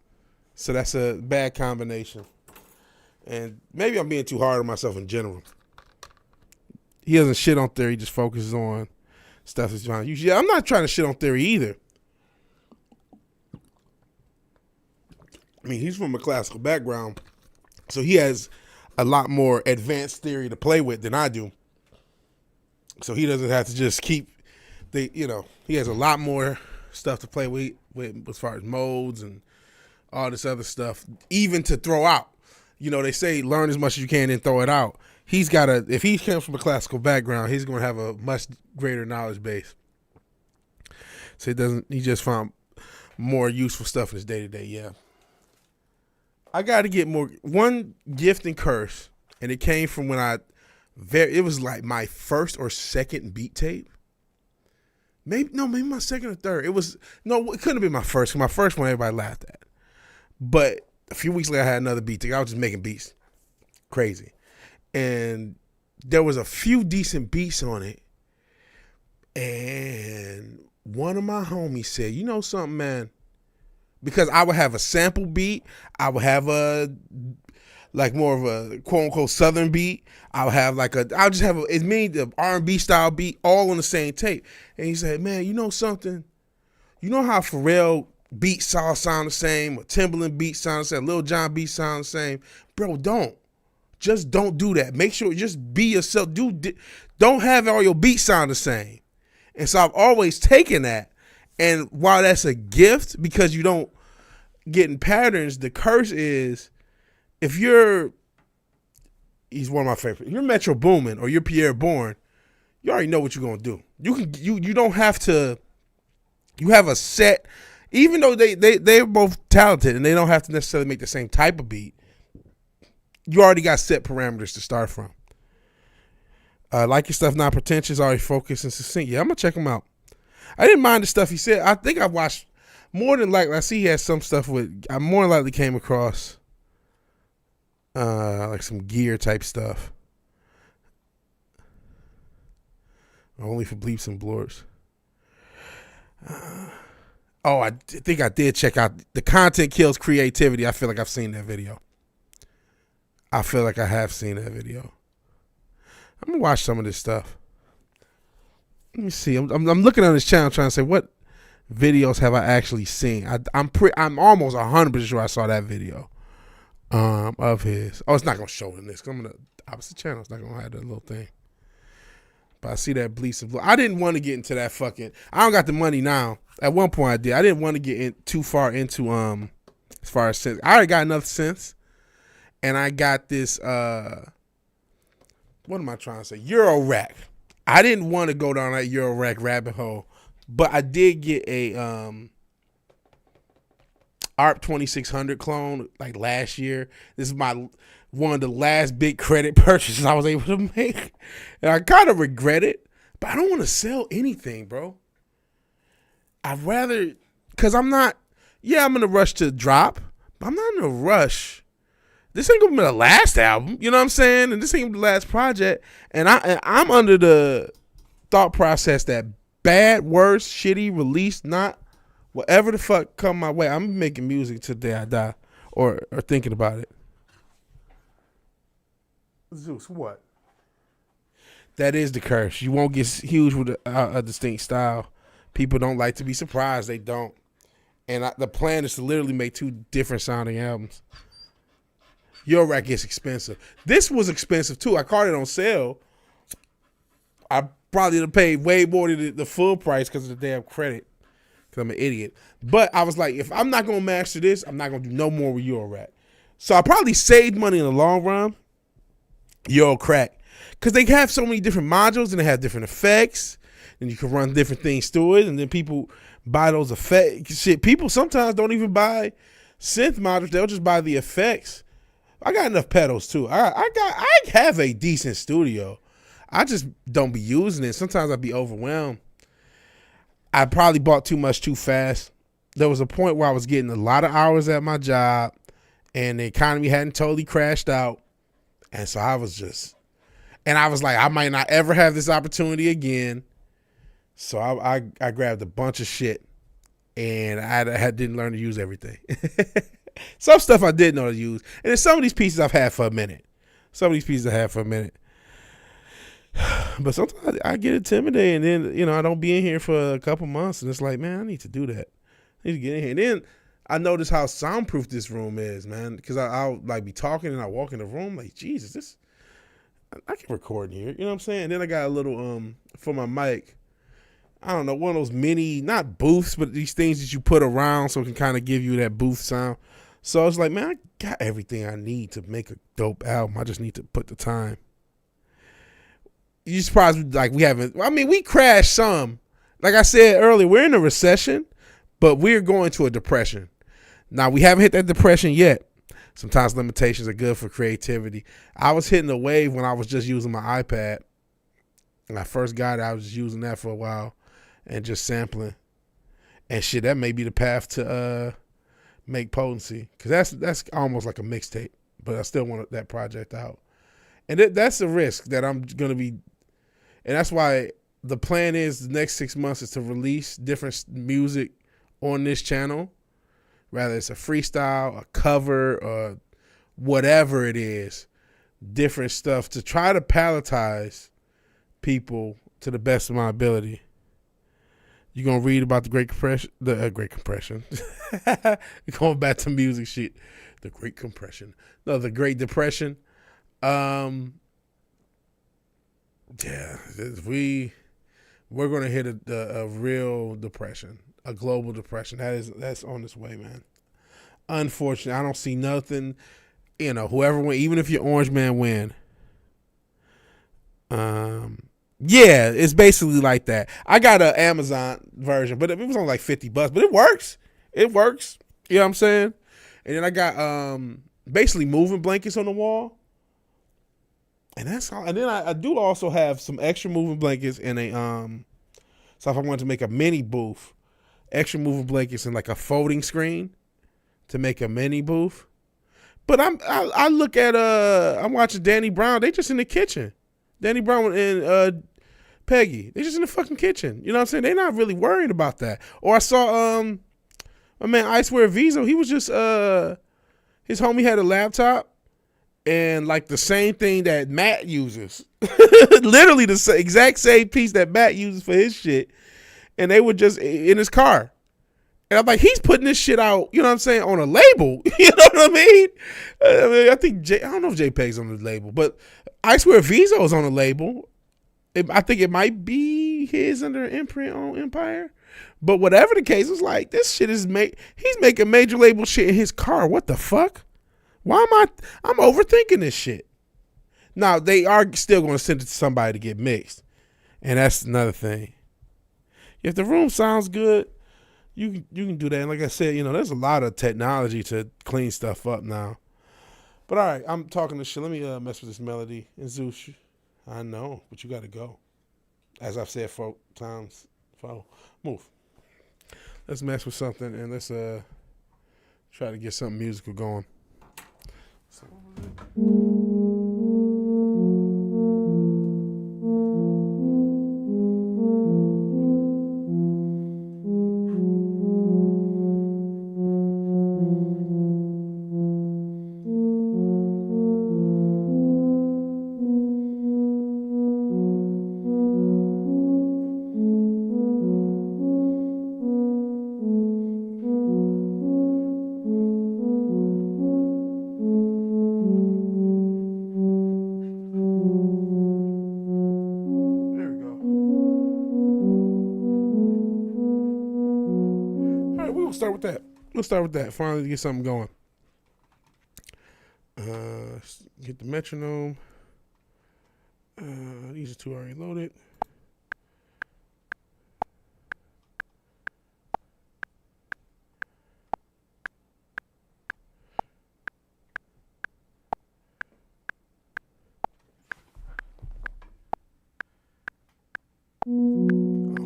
So that's a bad combination. And maybe I'm being too hard on myself in general. He doesn't shit on theory, he just focuses on stuff that's trying to use. Yeah, I'm not trying to shit on theory either. I mean, he's from a classical background, so he has a lot more advanced theory to play with than I do. So he doesn't have to just keep he has a lot more stuff to play with as far as modes and all this other stuff, even to throw out. They say learn as much as you can and throw it out. If he comes from a classical background, he's going to have a much greater knowledge base. So he just found more useful stuff in his day-to-day, yeah. I got to get more. One gift and curse, and it came from when it was like my first or second beat tape. Maybe my second or third. It couldn't have been my first. My first one everybody laughed at. But a few weeks later, I had another beat tape. I was just making beats. Crazy. And there was a few decent beats on it. And one of my homies said, you know something, man? Because I would have a sample beat. I would have more of a quote unquote Southern beat. I'll just have the R&B style beat all on the same tape. And he said, man, you know something? You know how Pharrell beats all sound the same, or Timbaland beats sound the same, Lil Jon beats sound the same? Bro, don't do that. Make sure just be yourself. Don't have all your beats sound the same. And so I've always taken that. And while that's a gift because you don't get in patterns, the curse is if you're he's one of my favorites. If you're Metro Boomin or you're Pierre Bourne, you already know what you're gonna do. You don't have to. You have a set, even though they're both talented and they don't have to necessarily make the same type of beat. You already got set parameters to start from. Like your stuff, not pretentious, already focused and succinct. Yeah, I'm gonna check him out. I didn't mind the stuff he said. I think I watched more than likely. I see he has some stuff with. I more than likely came across like some gear type stuff. Only for bleeps and blurs. I think I did check out The Content Kills Creativity. I feel like I've seen that video. I feel like I have seen that video. I'm gonna watch some of this stuff. Let me see. I'm looking on his channel trying to say what videos have I actually seen. I'm almost 100% sure I saw that video of his. Oh, it's not gonna show in this. 'Cause I'm on the opposite channel. It's not gonna have that little thing. But I see that bleach and blue. I didn't want to get into that fucking. I don't got the money now. At one point I did. I didn't want to get too far into as far as synths. I already got enough synths, and I got this. What am I trying to say? Euro rack. I didn't want to go down that Euro rack rabbit hole, but I did get a ARP 2600 clone like last year. This is one of the last big credit purchases I was able to make. And I kind of regret it, but I don't want to sell anything, bro. I'd rather, because I'm in a rush to drop, but I'm not in a rush. This ain't gonna be the last album, you know what I'm saying? And this ain't gonna be the last project. And I'm under the thought process that bad, worse, shitty, release, not whatever the fuck come my way. I'm making music till the day I die, or thinking about it. Zeus, what? That is the curse. You won't get huge with a distinct style. People don't like to be surprised. They don't. And the plan is to literally make 2 different sounding albums. Your rack gets expensive. This was expensive too. I caught it on sale. I probably would have paid way more than the full price because of the damn credit. Because I'm an idiot. But I was like, if I'm not going to master this, I'm not going to do no more with Euro rack. So I probably saved money in the long run. Euro crack. Because they have so many different modules and they have different effects. And you can run different things through it. And then people buy those effects. Shit, people sometimes don't even buy synth modules. They'll just buy the effects. I got enough pedals too. I have a decent studio. I just don't be using it. Sometimes I'd be overwhelmed. I probably bought too much too fast. There was a point where I was getting a lot of hours at my job and the economy hadn't totally crashed out. And so I was like, I might not ever have this opportunity again. So I grabbed a bunch of shit and I didn't learn to use everything. Some stuff I did know to use. And then some of these pieces I've had for a minute. But sometimes I get intimidated and then, I don't be in here for a couple months and it's like, man, I need to do that. I need to get in here. And then I notice how soundproof this room is, man. Because I'll like be talking and I walk in the room like, Jesus, I can record in here. You know what I'm saying? And then I got a little, for my mic, I don't know, one of those mini, not booths, but these things that you put around so it can kind of give you that booth sound. So I was like, man, I got everything I need to make a dope album. I just need to put the time. You surprised, like we crashed some. Like I said earlier, we're in a recession, but we're going to a depression. Now, we haven't hit that depression yet. Sometimes limitations are good for creativity. I was hitting a wave when I was just using my iPad. When I first got it, I was just using that for a while and just sampling. And shit, that may be the path to make potency, because that's almost like a mixtape, but I still want that project out. And that's the risk that I'm going to be, and that's why the plan is the next 6 months is to release different music on this channel, rather it's a freestyle, a cover, or whatever it is, different stuff to try to palletize people to the best of my ability. You're going to read about the Great Compression, Great Compression. Going back to music shit. The Great Compression. No, the Great Depression. Yeah, we're going to hit a real depression, a global depression. That's on its way, man. Unfortunately, I don't see nothing, whoever win, even if your Orange Man win, Yeah, it's basically like that. I got an Amazon version, but it was only like $50, but it works. It works. You know what I'm saying? And then I got basically moving blankets on the wall. And that's all. And then I do also have some extra moving blankets and a so if I wanted to make a mini booth, extra moving blankets and like a folding screen to make a mini booth. But I look at I'm watching Danny Brown. They just in the kitchen. Danny Brown and Peggy. They just in the fucking kitchen. You know what I'm saying? They're not really worried about that. Or I saw my man Icewear Vizo. He was just his homie had a laptop and like the same thing that Matt uses. Literally the exact same piece that Matt uses for his shit. And they were just in his car. And I'm like, he's putting this shit out, you know what I'm saying, on a label. You know what I mean? I think I don't know if JPEG's on the label, but I swear Vizo is on the label. I think it might be his under an imprint on Empire. But whatever the case, it's like, this shit is he's making major label shit in his car. What the fuck? Why am I'm overthinking this shit. Now, they are still going to send it to somebody to get mixed. And that's another thing. If the room sounds good, you can do that. And like I said, you know, there's a lot of technology to clean stuff up now. But all right, I'm talking this shit. Let me mess with this melody. And Zeus, I know, but you got to go. As I've said 4 times. Move. Let's mess with something and let's try to get something musical going. We'll start with that. Finally get something going. Get the metronome. These are 2 already loaded.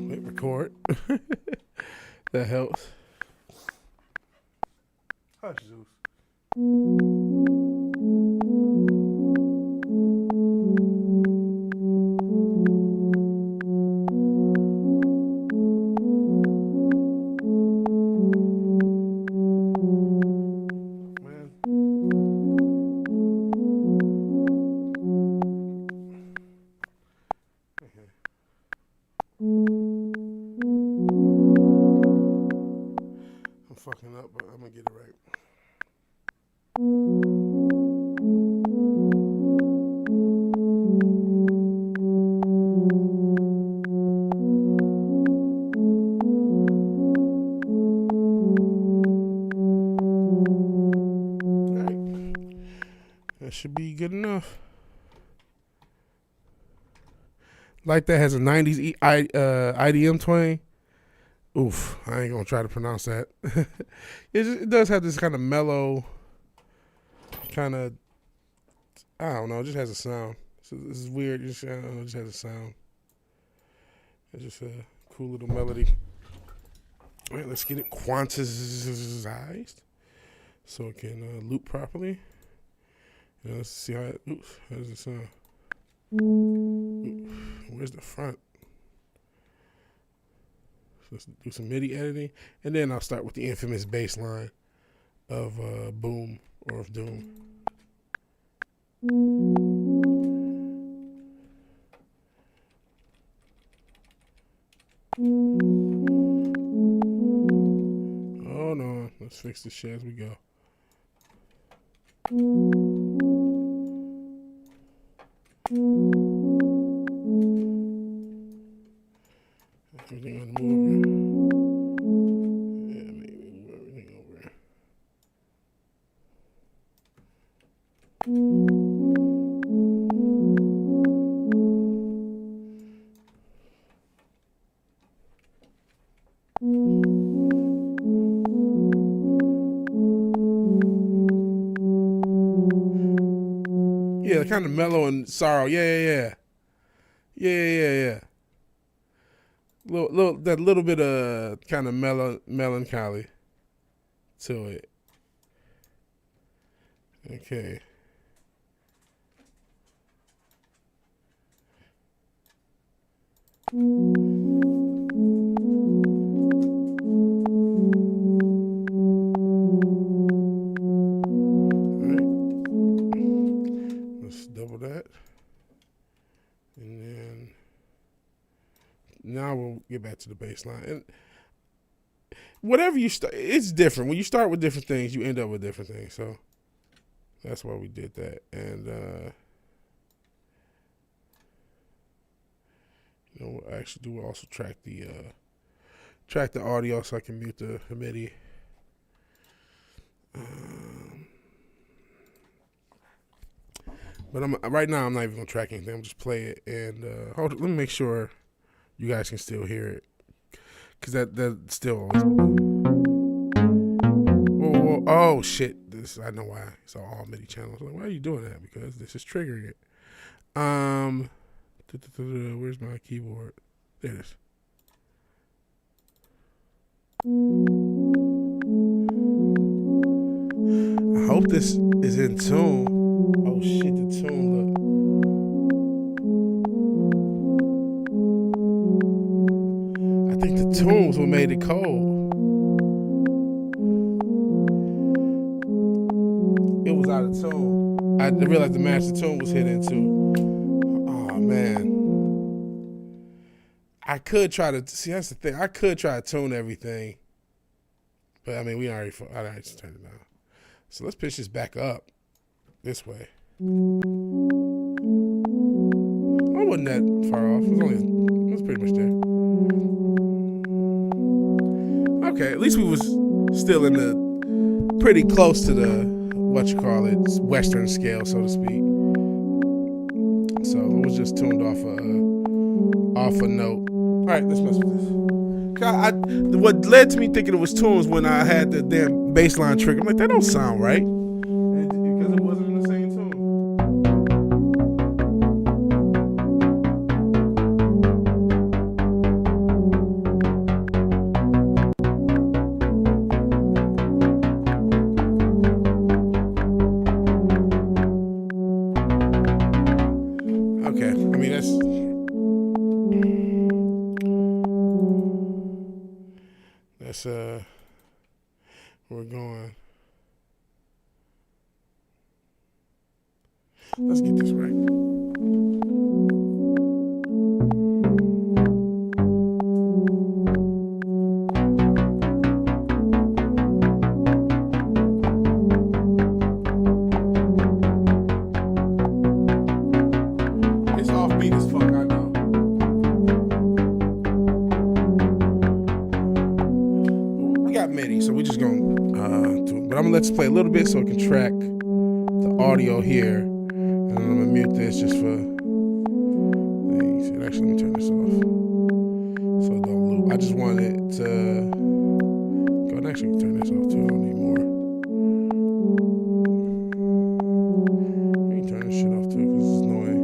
Hit record. That helps. Hush, Zeus. I'm fucking up, but I'm gonna get it right. That should be good enough. Like that has a 90s IDM twang. Oof, I ain't gonna try to pronounce that. It does have this kind of mellow, kind of, I don't know, it just has a sound. So this is weird, it just has a sound. It's just a cool little melody. All right, let's get it quantized so it can loop properly. And let's see how does it sound? Where's the front? So let's do some MIDI editing, and then I'll start with the infamous bass line of Boom or of Doom. Hold on, let's fix this shit as we go. Everything on the move over. Yeah, maybe move everything over. Yeah, kind of mellow and sorrow. Yeah. That little bit of kind of melancholy to it. Okay. Let's double that. And then now we'll get back to the bass line. And whatever you start, it's different. When you start with different things, you end up with different things. So that's why we did that. And what I actually do, we'll also track the audio so I can mute the MIDI. But right now, I'm not even gonna track anything. I'm just play it and let me make sure you guys can still hear it, cause that still always. Whoa. Oh shit! I know why. It's all MIDI channels. Like, why are you doing that? Because this is triggering it. Where's my keyboard? There it is. I hope this is in tune. Oh shit, the tune, look. I think the tunes what made it cold. It was out of tune. I realized the master tune was hidden too. Oh man. I could try to see, that's the thing. I could try to tune everything. But I mean I already just turned it down. So let's pitch this back up this way. I wasn't that far off. It was pretty much there. Okay, at least we was still in the pretty close to the Western scale, so to speak. So it was just tuned off a note. All right, let's mess with this. What led to me thinking it was tunes when I had the damn bass line trigger. I'm like, that don't sound right. Because it wasn't in the same tune. Okay, I mean that's we're going. Let's get this right. It's offbeat as fuck, I know. We got MIDI, so we're just gonna but I'm gonna let you play a little bit so it can track the audio here. And I'm gonna mute this just for things. And actually, let me turn this off so it don't loop. I just want it to go and actually turn this off too. I don't need more. You can turn this shit off too because it's annoying.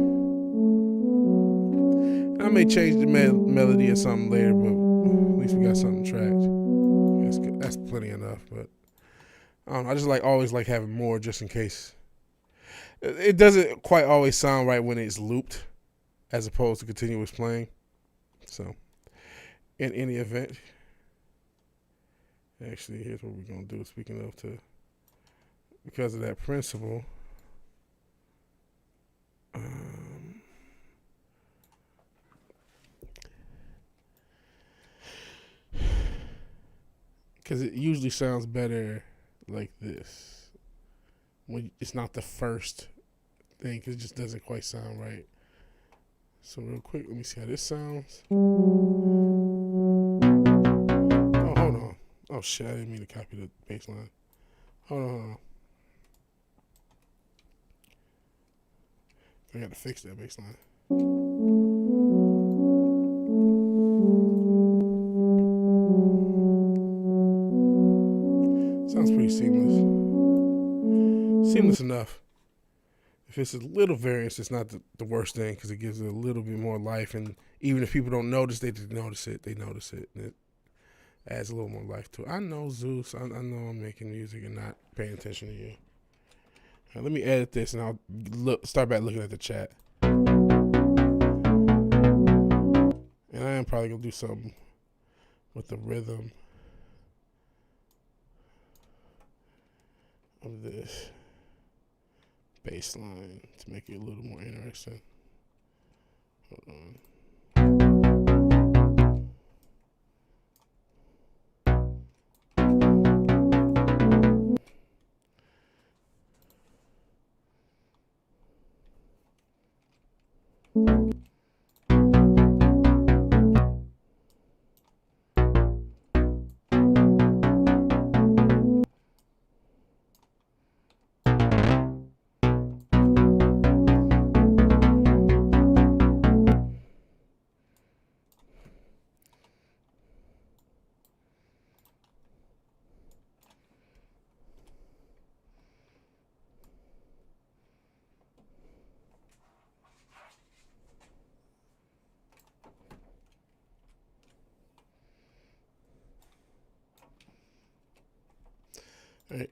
And I may change the melody or something later, but at least we got something tracked. That's plenty enough. But I just always like having more just in case. It doesn't quite always sound right when it's looped as opposed to continuous playing. So, in any event, actually, here's what we're going to do. Speaking of, because of that principle, because it usually sounds better like this. When it's not the first thing, because it just doesn't quite sound right. So real quick, let me see how this sounds. Oh, hold on. Oh shit, I didn't mean to copy the bass line. Hold on. I gotta fix that bass line. Sounds pretty seamless. Seamless enough. If it's a little variance, it's not the worst thing because it gives it a little bit more life. And even if people don't notice, they just notice it. They notice it. And it adds a little more life to it. I know, Zeus. I know I'm making music and not paying attention to you. Now, let me edit this and I'll start back looking at the chat. And I am probably going to do something with the rhythm of this bass line to make it a little more interesting. Hold on. All right.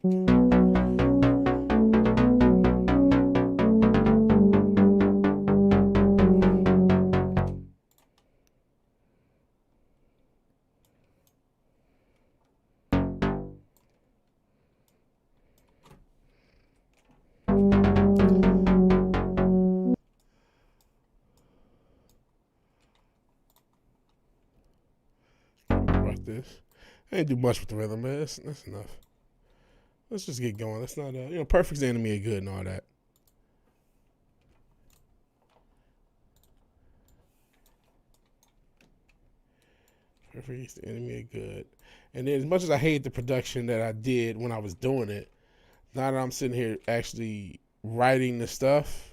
Rock this. I didn't do much with the rhythm, but that's enough. Let's just get going. Let's not, perfect's the enemy of good and all that. Perfect's the enemy of good. And then as much as I hate the production that I did when I was doing it, now that I'm sitting here actually writing the stuff,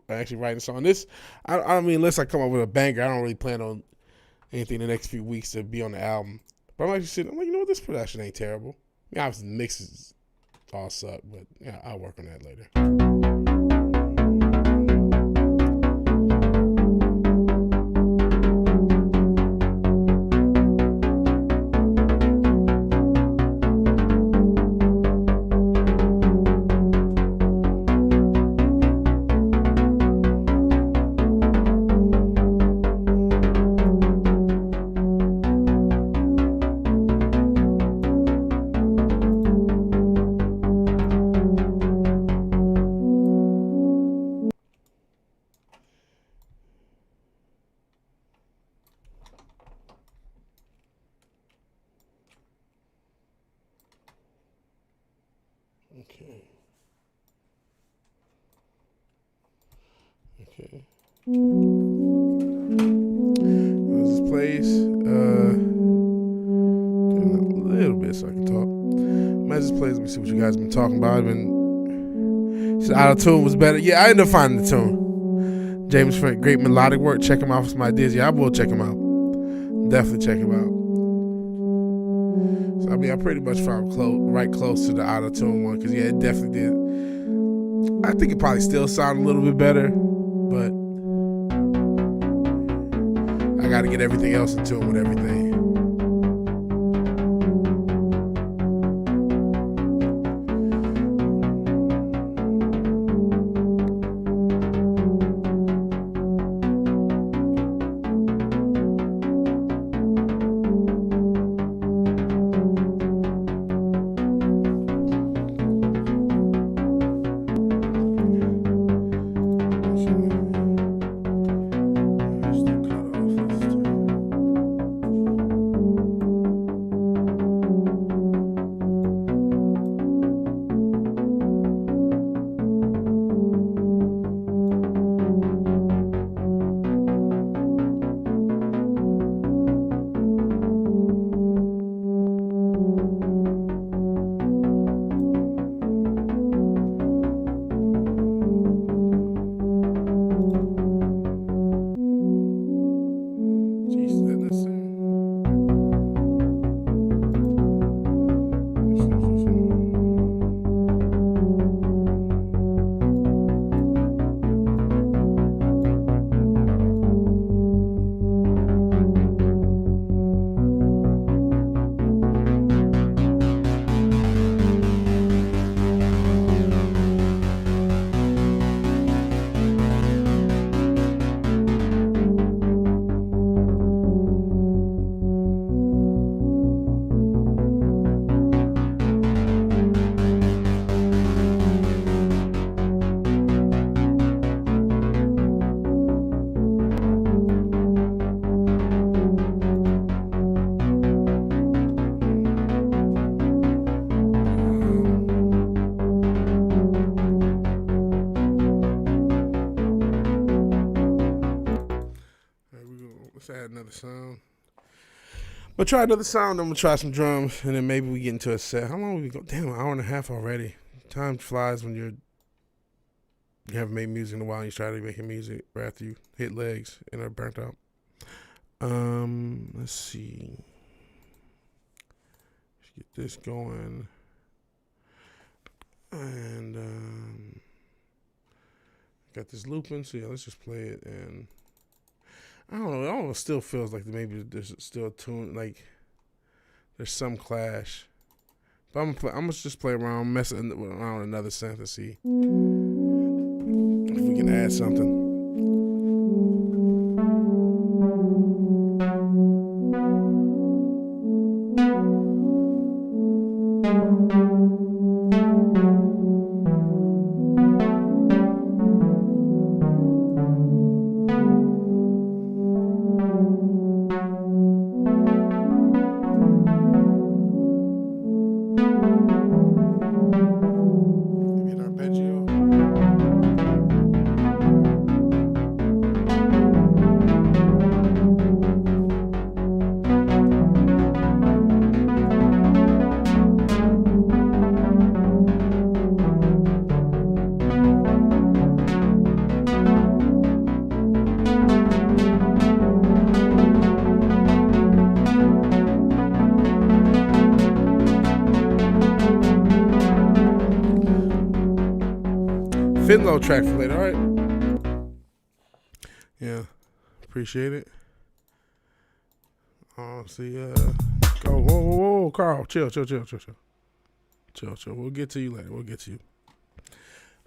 actually writing the song. This, I mean, unless I come up with a banger, I don't really plan on anything the next few weeks to be on the album. But I'm actually sitting, I'm like, you know what, this production ain't terrible. I mean, obviously the mixes all suck, but yeah, I'll work on that later. Okay. This place. Doing a little bit so I can talk. This place. Let me see what you guys have been talking about. I've been. Said Auto Tune was better. Yeah, I ended up finding the tune. James Frank, great melodic work. Check him out for some ideas. Yeah, I will check him out. Definitely check him out. So I mean, I pretty much found right close to the Auto Tune one because yeah, it definitely did. I think it probably still sounded a little bit better, but I got to get everything else in tune with everything. Let's add another sound. We'll try another sound, then we'll try some drums, and then maybe we get into a set. How long have we go? Damn, an hour and a half already. Time flies when you haven't made music in a while and you try to make music right after you hit legs and are burnt out. Let's see. Let's get this going. And got this looping, so yeah, let's just play it. And I don't know, it almost still feels like maybe there's still a tune, like there's some clash. But I'm gonna just play around, messing around with another synth and see if we can add something. Finlow track for later, all right? Yeah, appreciate it. See, go, whoa, Carl, chill. We'll get to you later. We'll get to you.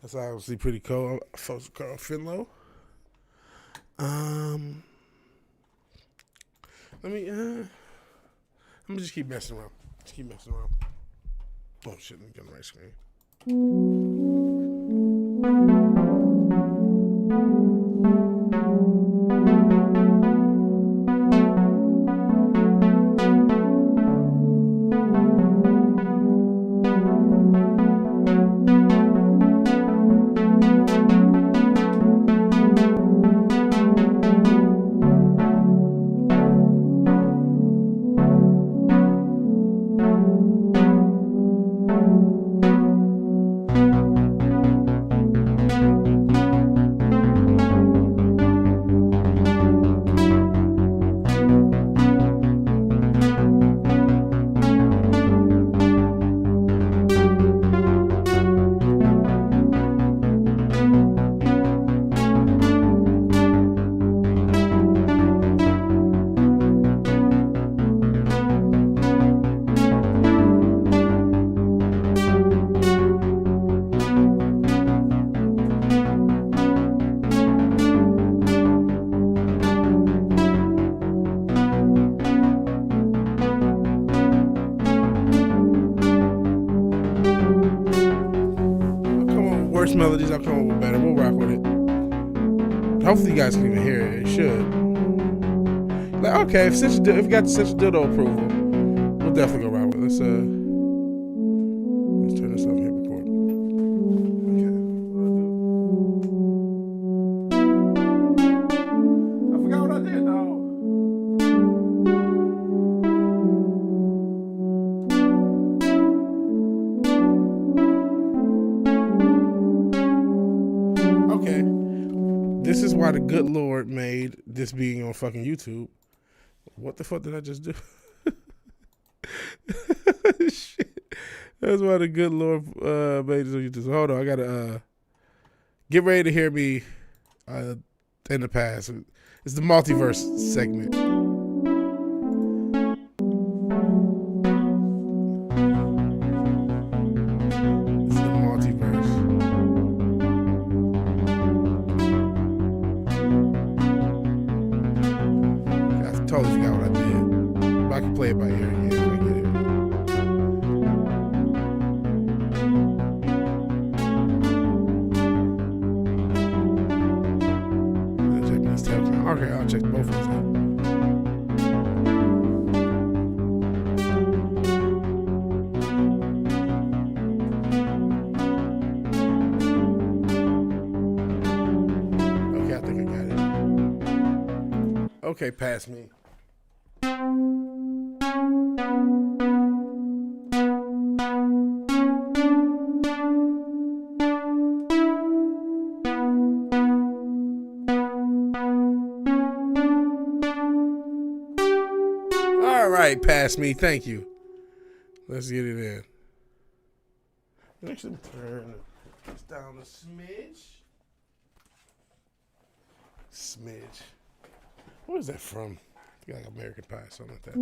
That's obviously pretty cool. Folks, Carl Finlow. Let me just keep messing around. Oh shit, let me get on the right screen. Melodies, I'll come up with better. We'll rock with it. Hopefully you guys can even hear it. It should. Like, okay, if we got such a dildo approval, we'll definitely go rock with it. Let's turn this off here. Record. Okay. I forgot what I did, dog. This is why the good Lord made this being on fucking YouTube. What the fuck did I just do? Shit. That's why the good Lord made this on YouTube. So hold on, I gotta get ready to hear me in the past. It's the multiverse segment. Totally forgot what I did. But I can play it by ear. Yeah, if I get it. I'll check these tabs out. Okay, I'll check both of these out. Okay, I think I got it. Okay, pass me. All right, pass me. Thank you. Let's get it in. Actually, turn this down a smidge. What is that from? I think like American Pie, something like that.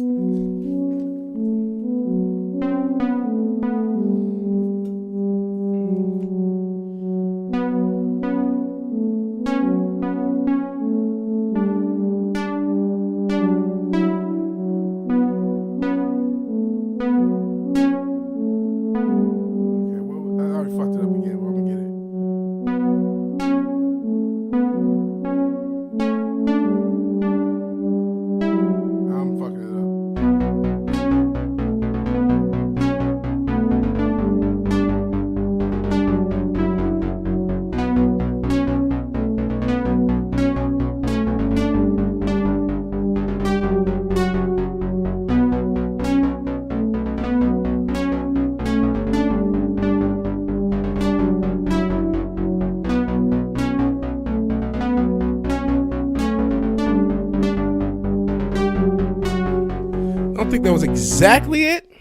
I don't think that was exactly it,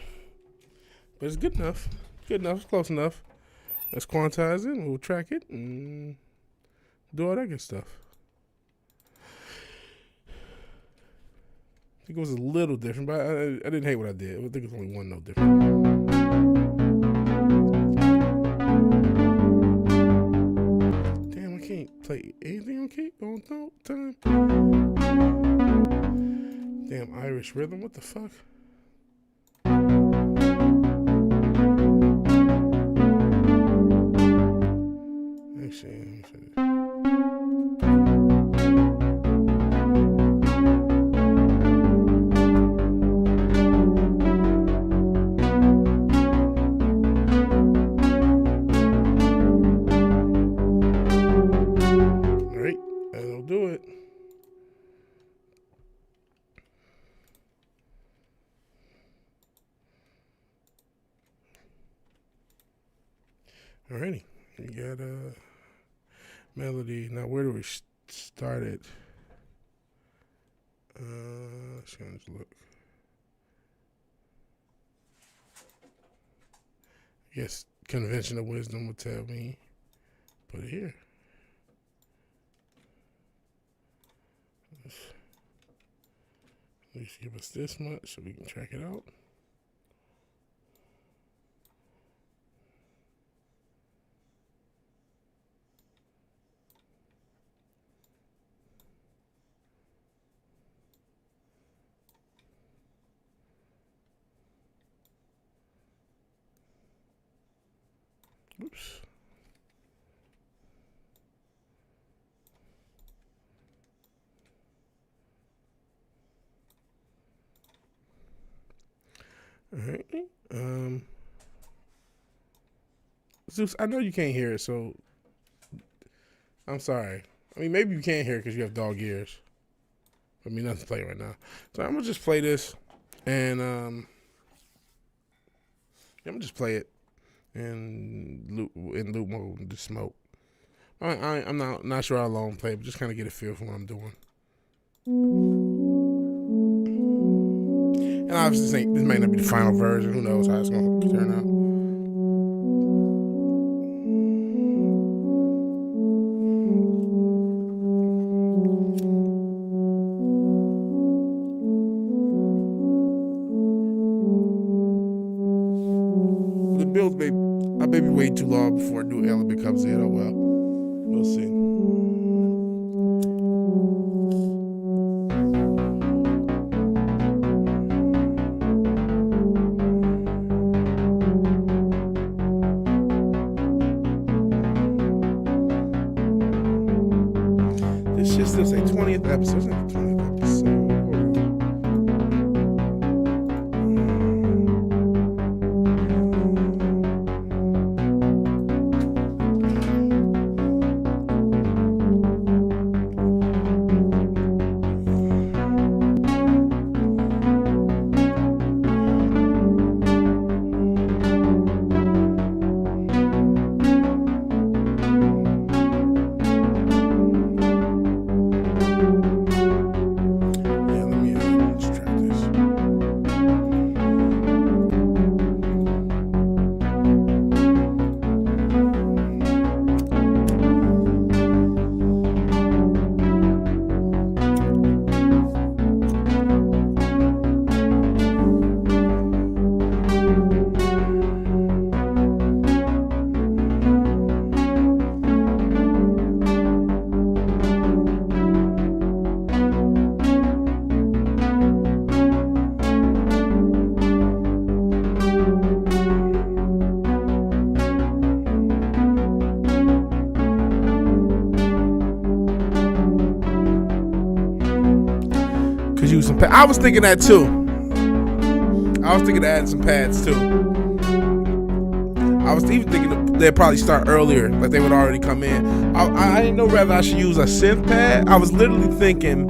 but it's good enough. Good enough. It's close enough. Let's quantize it. We'll track it and do all that good stuff. I think it was a little different, but I didn't hate what I did. I think it was only one note different. Damn, I can't play anything on key on no time. Damn Irish rhythm, what the fuck? Actually, all right, that'll do it. Alrighty, you got a melody. Now, where do we start it? Let's look. I guess conventional wisdom would tell me put it here. At least give us this much so we can track it out. Oops. All right. Zeus, I know you can't hear it, so I'm sorry. I mean, maybe you can't hear it because you have dog ears. I mean, nothing's playing right now. So I'm gonna just play this, and I'm gonna just play it in loop mode and just smoke. I'm not sure how long I'm playing, but just kind of get a feel for what I'm doing. And obviously, this may not be the final version. Who knows how it's gonna turn out. I may be waiting too long before a new element comes in. Oh well, we'll see. This shit still say 20th episode. It's not the 20th episode. niggas use some pads. I was thinking that too. I was thinking of adding some pads too. I was even thinking they'd probably start earlier, like they would already come in. I didn't know whether I should use a synth pad. I was literally thinking,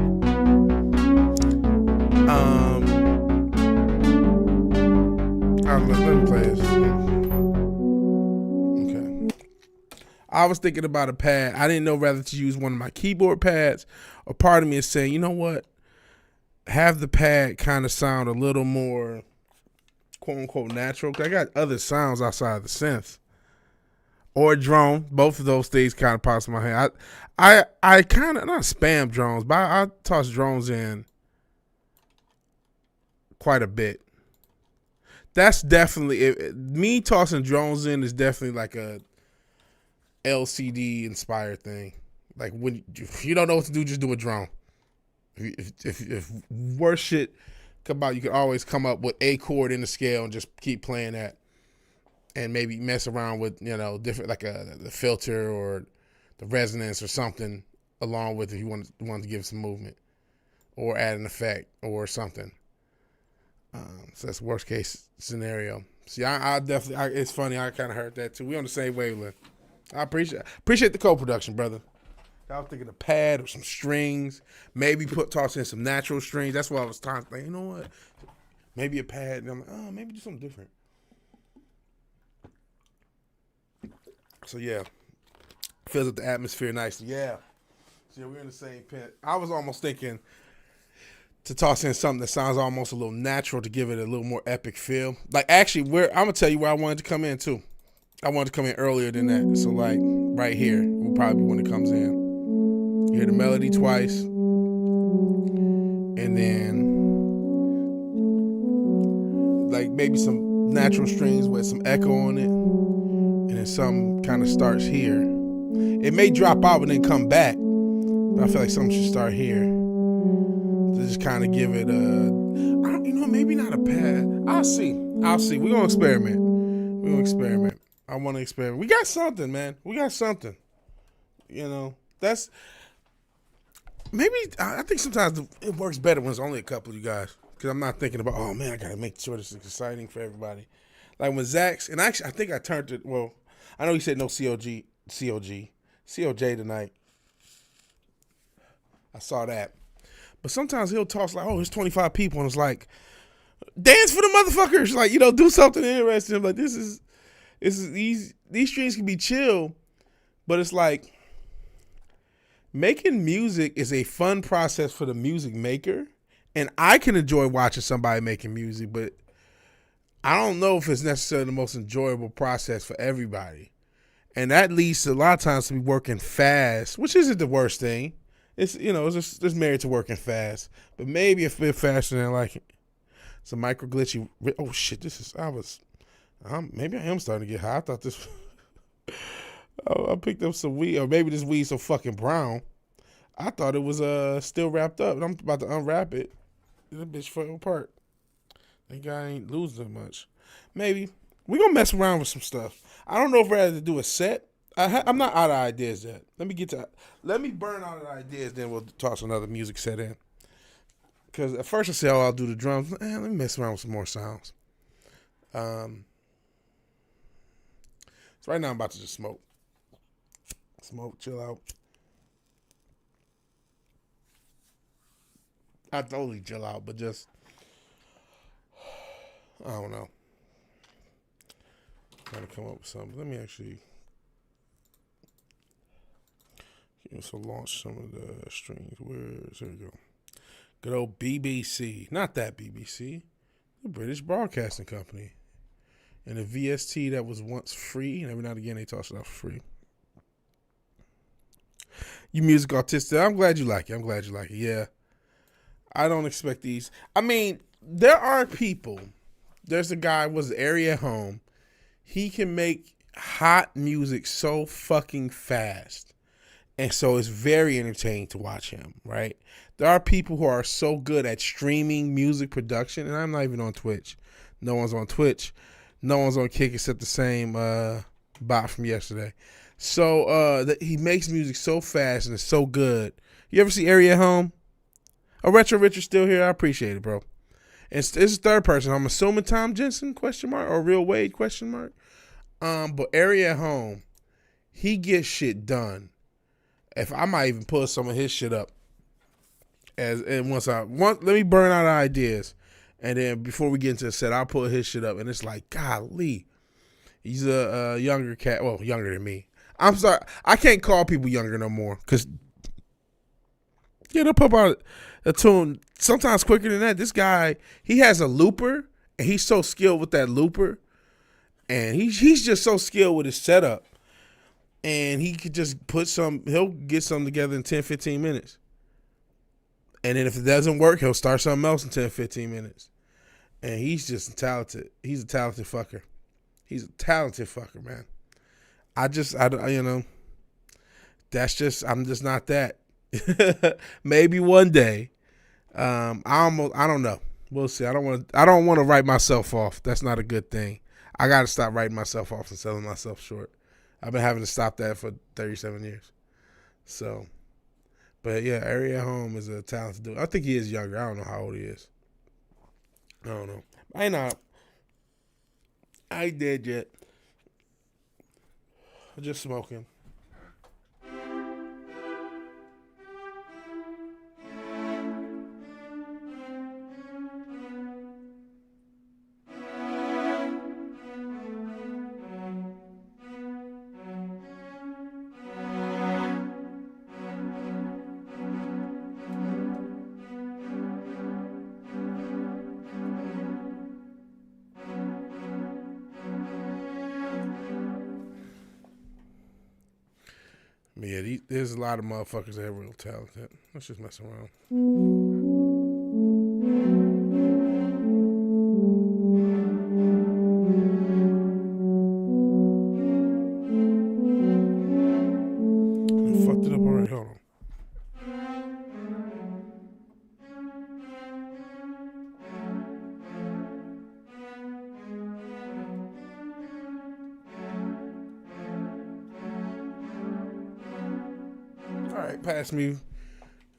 let me play this. Okay. I was thinking about a pad. I didn't know whether to use one of my keyboard pads, or part of me is saying, you know what? Have the pad kind of sound a little more quote unquote natural. I got other sounds outside of the synth or a drone. Both of those things kind of pops in my head. I kind of not spam drones, but I toss drones in quite a bit. That's definitely me tossing drones in is definitely like a LCD inspired thing. Like when you don't know what to do, just do a drone. If worse shit come out, you can always come up with a chord in the scale and just keep playing that, and maybe mess around with different like the filter or the resonance or something along with if you want to give some movement or add an effect or something. So that's worst case scenario. See, I definitely it's funny. I kind of heard that too. We on the same wavelength. I appreciate the co-production, brother. I was thinking a pad or some strings, maybe toss in some natural strings. That's what I was thinking. You know what? Maybe a pad. And I'm like, oh, maybe do something different. So yeah, fills up the atmosphere nicely. Yeah. So yeah, we're in the same pit. I was almost thinking to toss in something that sounds almost a little natural to give it a little more epic feel. Like actually, I'm gonna tell you where I wanted to come in too. I wanted to come in earlier than that. So like right here will probably be when it comes in. You hear the melody twice, and then like maybe some natural strings with some echo on it, and then some kind of starts here. It may drop out and then come back, but I feel like something should start here to just kind of give it maybe not a pad. I'll see. We're gonna experiment. I want to experiment. We got something, man. That's maybe. I think sometimes it works better when it's only a couple of you guys, because I'm not thinking about, oh man, I gotta make sure this is exciting for everybody. Like when Zach's, and actually I think I turned it. Well, I know he said no COJ tonight. I saw that, but sometimes he'll toss like, oh, there's 25 people, and it's like, dance for the motherfuckers, like do something interesting. I'm like these streams can be chill, but it's like making music is a fun process for the music maker, and I can enjoy watching somebody making music, but I don't know if it's necessarily the most enjoyable process for everybody. And that leads to a lot of times to be working fast, which isn't the worst thing. It's it's just married to working fast, but maybe a bit faster than like it. It's a micro glitchy. Oh shit! Maybe I am starting to get high. I thought this. I picked up some weed, or maybe this weed's so fucking brown. I thought it was still wrapped up, and I'm about to unwrap it. That bitch fell apart. That guy ain't losing much. Maybe we gonna mess around with some stuff. I don't know if we're ready to do a set. I'm not out of ideas yet. Let me burn out of the ideas, then we'll toss another music set in. Because at first I said, I'll do the drums. Let me mess around with some more sounds. So right now I'm about to just smoke. Chill out. I totally chill out, but just, I don't know. Trying to come up with something. Let me actually launch some of the strings. There we go. Good old BBC. Not that BBC. The British Broadcasting Company. And a VST that was once free, and every now and again they toss it out for free. You music autistic. I'm glad you like it. Yeah. I don't expect these. I mean, there are people. There's a guy, was Area Home. He can make hot music so fucking fast. And so it's very entertaining to watch him, right? There are people who are so good at streaming music production, and I'm not even on Twitch. No one's on Twitch. No one's on Kick except the same bot from yesterday. So he makes music so fast and it's so good. You ever see Area Home? A Retro Richard still here. I appreciate it, bro. It's the third person. I'm assuming Tom Jensen, question mark, or Real Wade, question mark. But Ari at Home, he gets shit done. If I might even pull some of his shit up. Let me burn out ideas. And then before we get into the set, I'll pull his shit up. And it's like, golly. He's a younger cat. Well, younger than me. I'm sorry. I can't call people younger no more. Because, they'll pump out a tune sometimes quicker than that. This guy, he has a looper. And he's so skilled with that looper. And he's just so skilled with his setup. And he could just he'll get something together in 10, 15 minutes. And then if it doesn't work, he'll start something else in 10, 15 minutes. And he's just talented. He's a talented fucker. He's a talented fucker, man. I'm just not that. Maybe one day. I don't know. We'll see. I don't want to write myself off. That's not a good thing. I got to stop writing myself off and selling myself short. I've been having to stop that for 37 years. So, but yeah, Ari at Home is a talented dude. I think he is younger. I don't know how old he is. I don't know. I ain't dead yet. I'm just smoking. Yeah, there's a lot of motherfuckers that have real talent. Let's just mess around. I fucked it up already. Hold on. Pass me.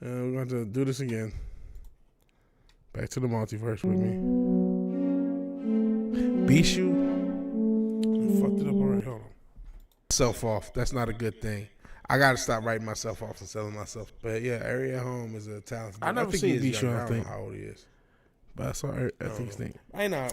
We're going to do this again. Back to the multiverse with me. Bishu. I fucked it up already. Hold on. Myself off. That's not a good thing. I got to stop writing myself off and selling myself. But yeah, Ari at Home is a talented. I never seen Bishu. I don't know how old he is. But I saw. I think his name. I know.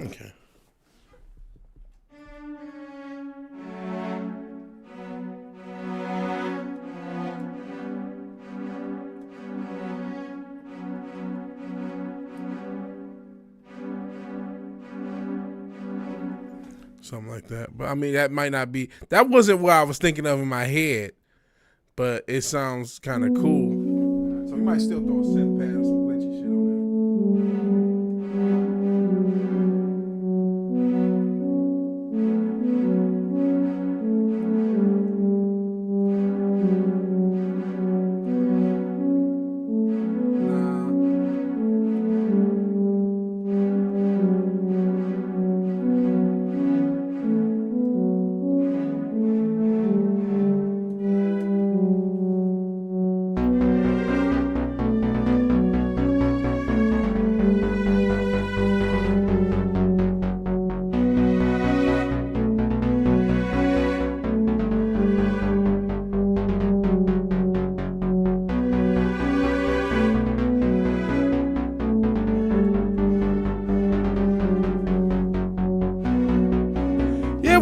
Okay. Something like that. But I mean, that might not be, that wasn't what I was thinking of in my head, but it sounds kind of cool. So we might still throw a synth pad or some glitchy shit on there.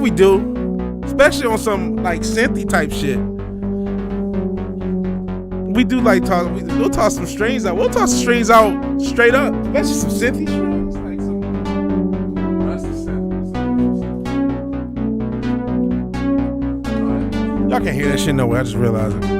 We do, especially on some like synthy type shit. We do like talk. We'll toss some strings out. We'll toss some strings out straight up, especially some synthy strings. Like some. That's the synth. Y'all can't hear that shit nowhere. I just realized it.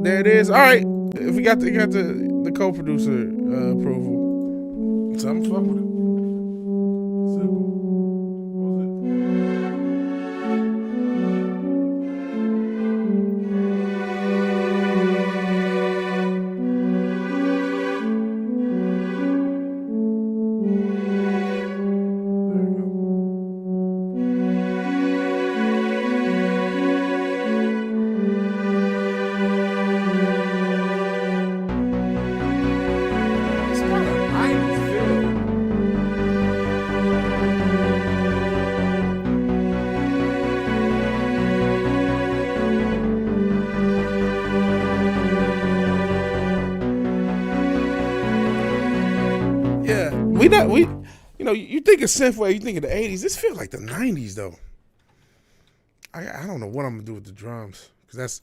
There it is. All right. If we got the co-producer approval. So I'm fucking with it. Simple. What was you think of synthwave, you think of the 80s. This feels like the 90s though. I don't know what I'm gonna do with the drums, because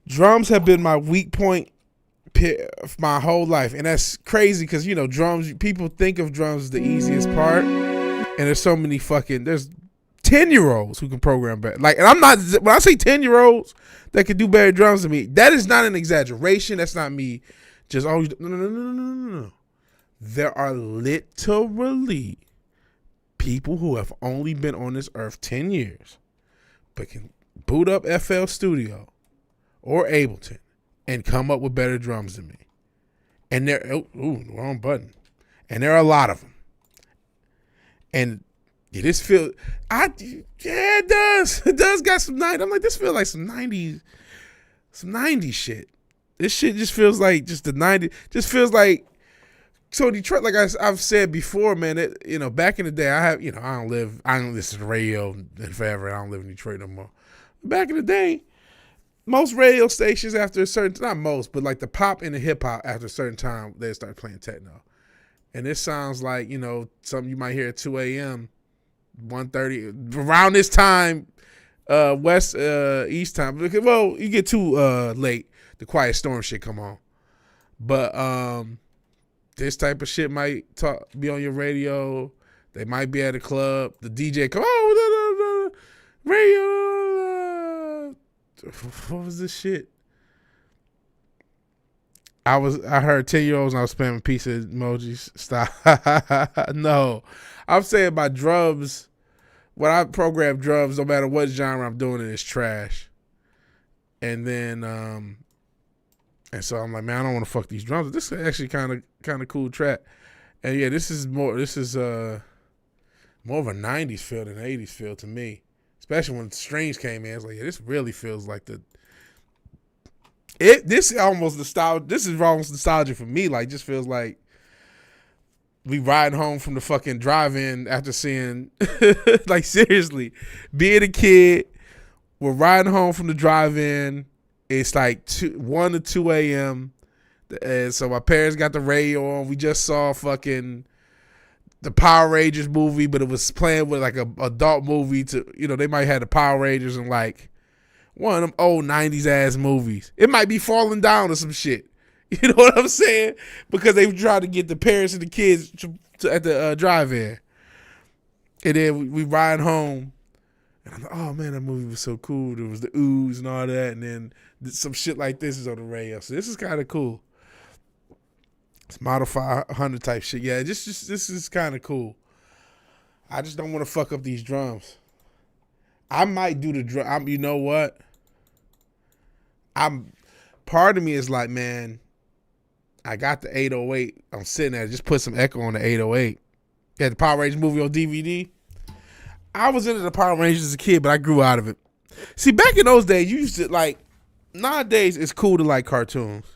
drums have been my weak point my whole life, and that's crazy because drums. People think of drums as the easiest part, and there's so many there's 10-year-olds who can program better. Like, and I'm not, when I say 10-year-olds that can do better drums than me, that is not an exaggeration. That's not me just always. No. There are literally people who have only been on this earth 10 years, but can boot up FL Studio or Ableton and come up with better drums than me. And wrong button. And there are a lot of them. And this feel, it does. It does got some 90s. I'm like, this feels like some 90s shit. This shit just feels like just the 90s. Just feels like. So Detroit, like I've said before, man, back in the day, I don't listen to radio and forever. I don't live in Detroit no more. Back in the day, most radio stations after a certain, not most, but like the pop and the hip hop after a certain time, they start playing techno. And this sounds like, something you might hear at 2 a.m., 1:30, around this time, East time. Well, you get too late, the Quiet Storm shit come on. But, this type of shit might be on your radio. They might be at a club. The DJ come, radio. What was this shit? I heard 10-year-olds and I was spamming pizza emojis. Stop. No. I'm saying my drums, when I program drums, no matter what genre I'm doing, it's trash. And then and so I'm like, man, I don't want to fuck these drums. This is actually kind of cool track. And yeah, this is more of a 90s feel than an 80s feel to me. Especially when Strings came in. It's like, yeah, this really feels like this is almost nostalgia for me. Like, just feels like we riding home from the fucking drive-in after seeing, like, seriously, being a kid, we're riding home from the drive-in. It's like 1 to 2 a.m. And so my parents got the radio on. We just saw fucking the Power Rangers movie, but it was playing with like a adult movie they might have the Power Rangers and like one of them old 90s ass movies. It might be Falling Down or some shit. You know what I'm saying? Because they tried to get the parents and the kids at the drive-in. And then we ride home. And I'm like, oh man, that movie was so cool. There was the ooze and all that, and then some shit like this is on the radio. So this is kind of cool. It's Model 500 type shit. Yeah, this is kind of cool. I just don't want to fuck up these drums. I might do the drum. You know what? Part of me is like, man, I got the 808. I'm sitting there. Just put some echo on the 808. You had the Power Rangers movie on DVD. I was into the Power Rangers as a kid, but I grew out of it. See, back in those days, you used to like, nowadays it's cool to like cartoons.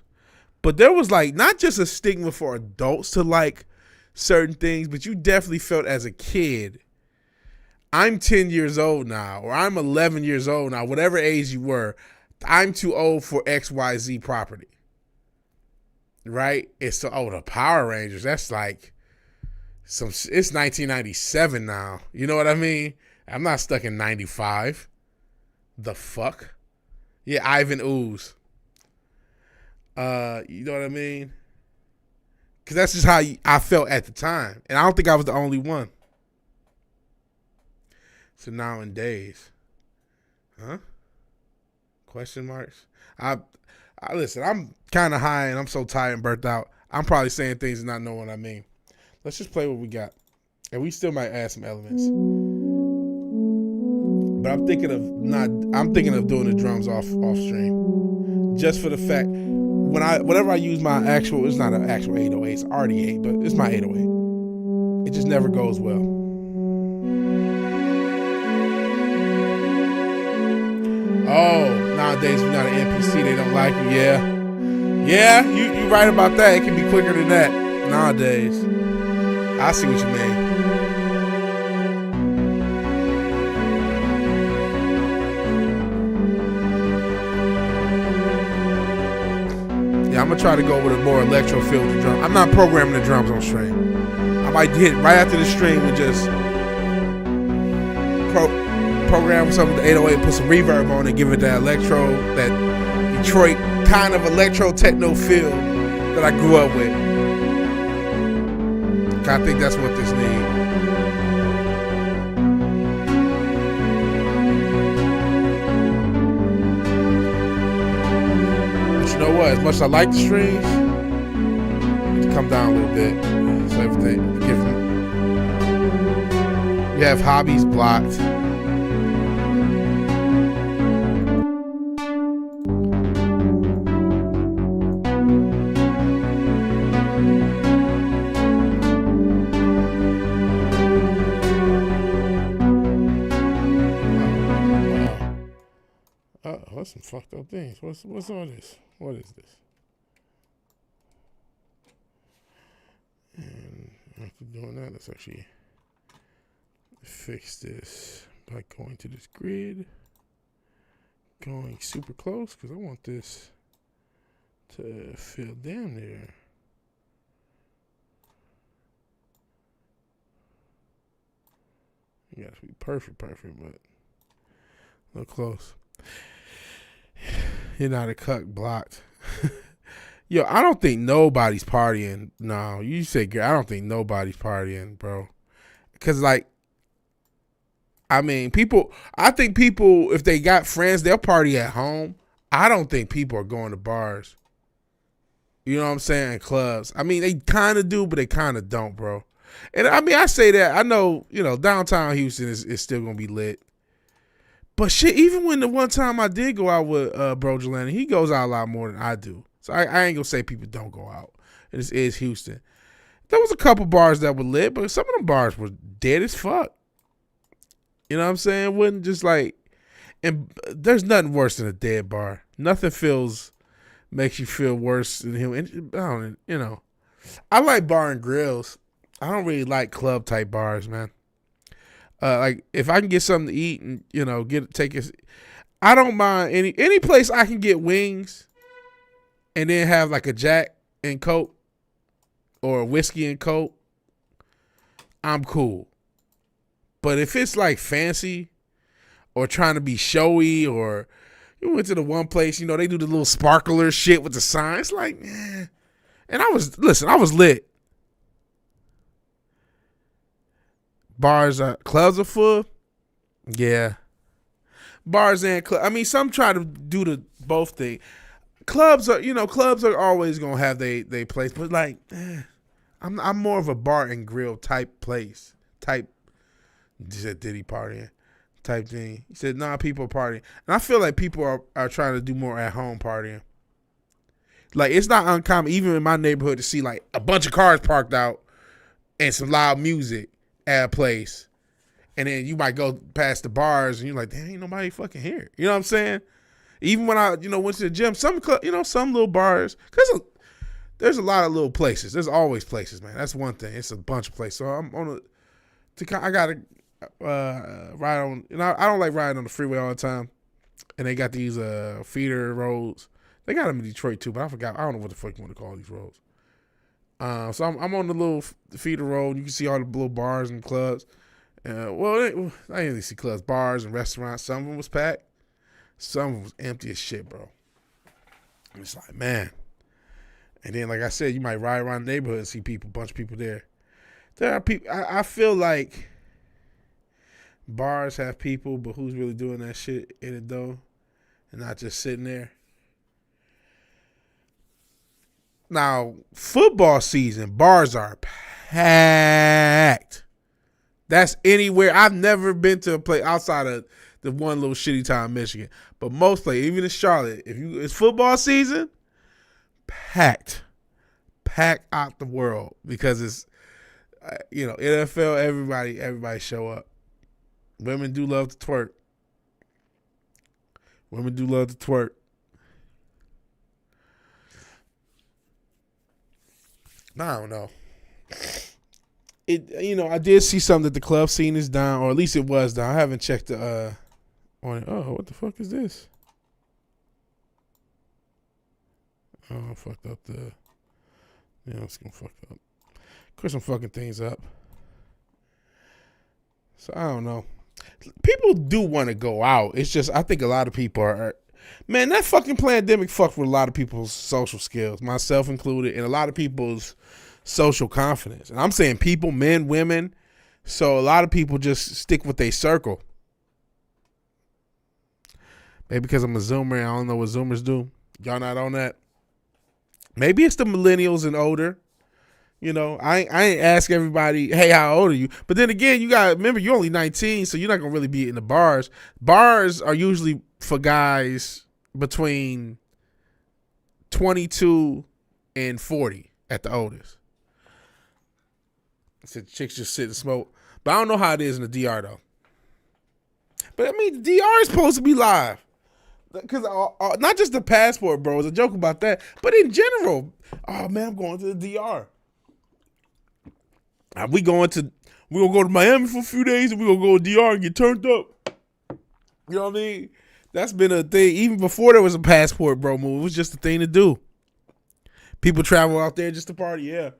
But there was like, not just a stigma for adults to like certain things, but you definitely felt as a kid, I'm 10 years old now, or I'm 11 years old now, whatever age you were, I'm too old for XYZ property. Right? It's the Power Rangers, that's like, it's 1997 now. You know what I mean? I'm not stuck in 95. The fuck? Yeah, Ivan Ooze. You know what I mean? Because that's just how I felt at the time. And I don't think I was the only one. So nowadays. Huh? Question marks? Listen, I'm kind of high and I'm so tired and burnt out. I'm probably saying things and not knowing what I mean. Let's just play what we got. And we still might add some elements. But I'm thinking of doing the drums off stream. Just for the fact whenever I use my actual, it's not an actual 808, it's RD8, but it's my 808. It just never goes well. Oh, nowadays we're not an NPC, they don't like you. Yeah, you right about that. It can be quicker than that nowadays. I see what you mean. Yeah, I'm gonna try to go with a more electro feel with the drum. I'm not programming the drums on stream. I might hit right after the stream and just program some of the 808 and put some reverb on it, give it that electro, that Detroit kind of electro techno feel that I grew up with. I think that's what this needs. But you know what? As much as I like the strings, it's come down a little bit. So everything, you have hobbies blocked. That's some fucked up things. What's all this? What is this? And after doing that, let's actually fix this by going to this grid, going super close, because I want this to feel down there. You gotta be perfect, but a little close. You're not a cuck, blocked. Yo, I don't think nobody's partying. No, you say, girl, I don't think nobody's partying, bro. Because, like, I mean, I think people, if they got friends, they'll party at home. I don't think people are going to bars. You know what I'm saying? Clubs. I mean, they kind of do, but they kind of don't, bro. And, I mean, I say that. I know, downtown Houston is still going to be lit. But shit, even when the one time I did go out with Bro Jelani, he goes out a lot more than I do. So I ain't gonna say people don't go out. This is Houston. There was a couple bars that were lit, but some of them bars were dead as fuck. You know what I'm saying? Wasn't just like, and there's nothing worse than a dead bar. Nothing makes you feel worse than him. And, I like bar and grills. I don't really like club type bars, man. Like if I can get something to eat and I don't mind any place I can get wings and then have like a Jack and Coke or a whiskey and Coke, I'm cool. But if it's like fancy or trying to be showy, or you went to the one place, they do the little sparkler shit with the signs, like, man. And I was lit. Clubs are full. Yeah. Bars and clubs. I mean, some try to do the both thing. Clubs are always gonna have they place, but like, I'm more of a bar and grill type place. He said, did he partying? Type thing. He said, nah, people are partying. And I feel like people are trying to do more at home partying. Like, it's not uncommon, even in my neighborhood, to see like a bunch of cars parked out and some loud music at a place, and then you might go past the bars and you're like, damn, ain't nobody fucking here. You know what I'm saying? Even when I went to the gym, some little bars, because there's a lot of little places. There's always places, man. That's one thing. It's a bunch of places. So I gotta ride on. I don't like riding on the freeway all the time, and they got these feeder roads. They got them in Detroit too, but I forgot. I don't know what the fuck you want to call these roads. So I'm on the little feeder road. You can see all the little bars and clubs. I didn't really see clubs, bars, and restaurants. Some of them was packed. Some of them was empty as shit, bro. And it's like, man. And then, like I said, you might ride around the neighborhood and see people, a bunch of people there. There are people. I feel like bars have people, but who's really doing that shit in it though, and not just sitting there? Now, football season, bars are packed. That's anywhere. I've never been to a place outside of the one little shitty town in Michigan. But most places, even in Charlotte, it's football season, packed. Packed out the world because it's, NFL, everybody show up. Women do love to twerk. I don't know. I did see something that the club scene is down, or at least it was down. I haven't checked on it. Oh, what the fuck is this? Oh, I fucked up I'm just gonna fuck up. Clear some fucking things up. So I don't know. People do want to go out. It's just I think a lot of people are. Man, that fucking pandemic fucked with a lot of people's social skills, myself included, and a lot of people's social confidence. And I'm saying people, men, women. So a lot of people just stick with their circle. Maybe because I'm a Zoomer and I don't know what Zoomers do. Y'all not on that? Maybe it's the millennials and older. I ain't ask everybody, hey, how old are you? But then again, you got to remember, you're only 19, so you're not going to really be in the bars. Bars are usually for guys between 22 and 40 at the oldest. I said chicks just sit and smoke. But I don't know how it is in the DR, though. But, the DR is supposed to be live. Because not just the passport, bro. It's a joke about that. But in general, oh, man, I'm going to the DR. We're going to Miami for a few days and we're going to go to DR and get turned up. You know what I mean? That's been a thing. Even before there was a passport, bro, move. It was just a thing to do. People travel out there just to party, yeah.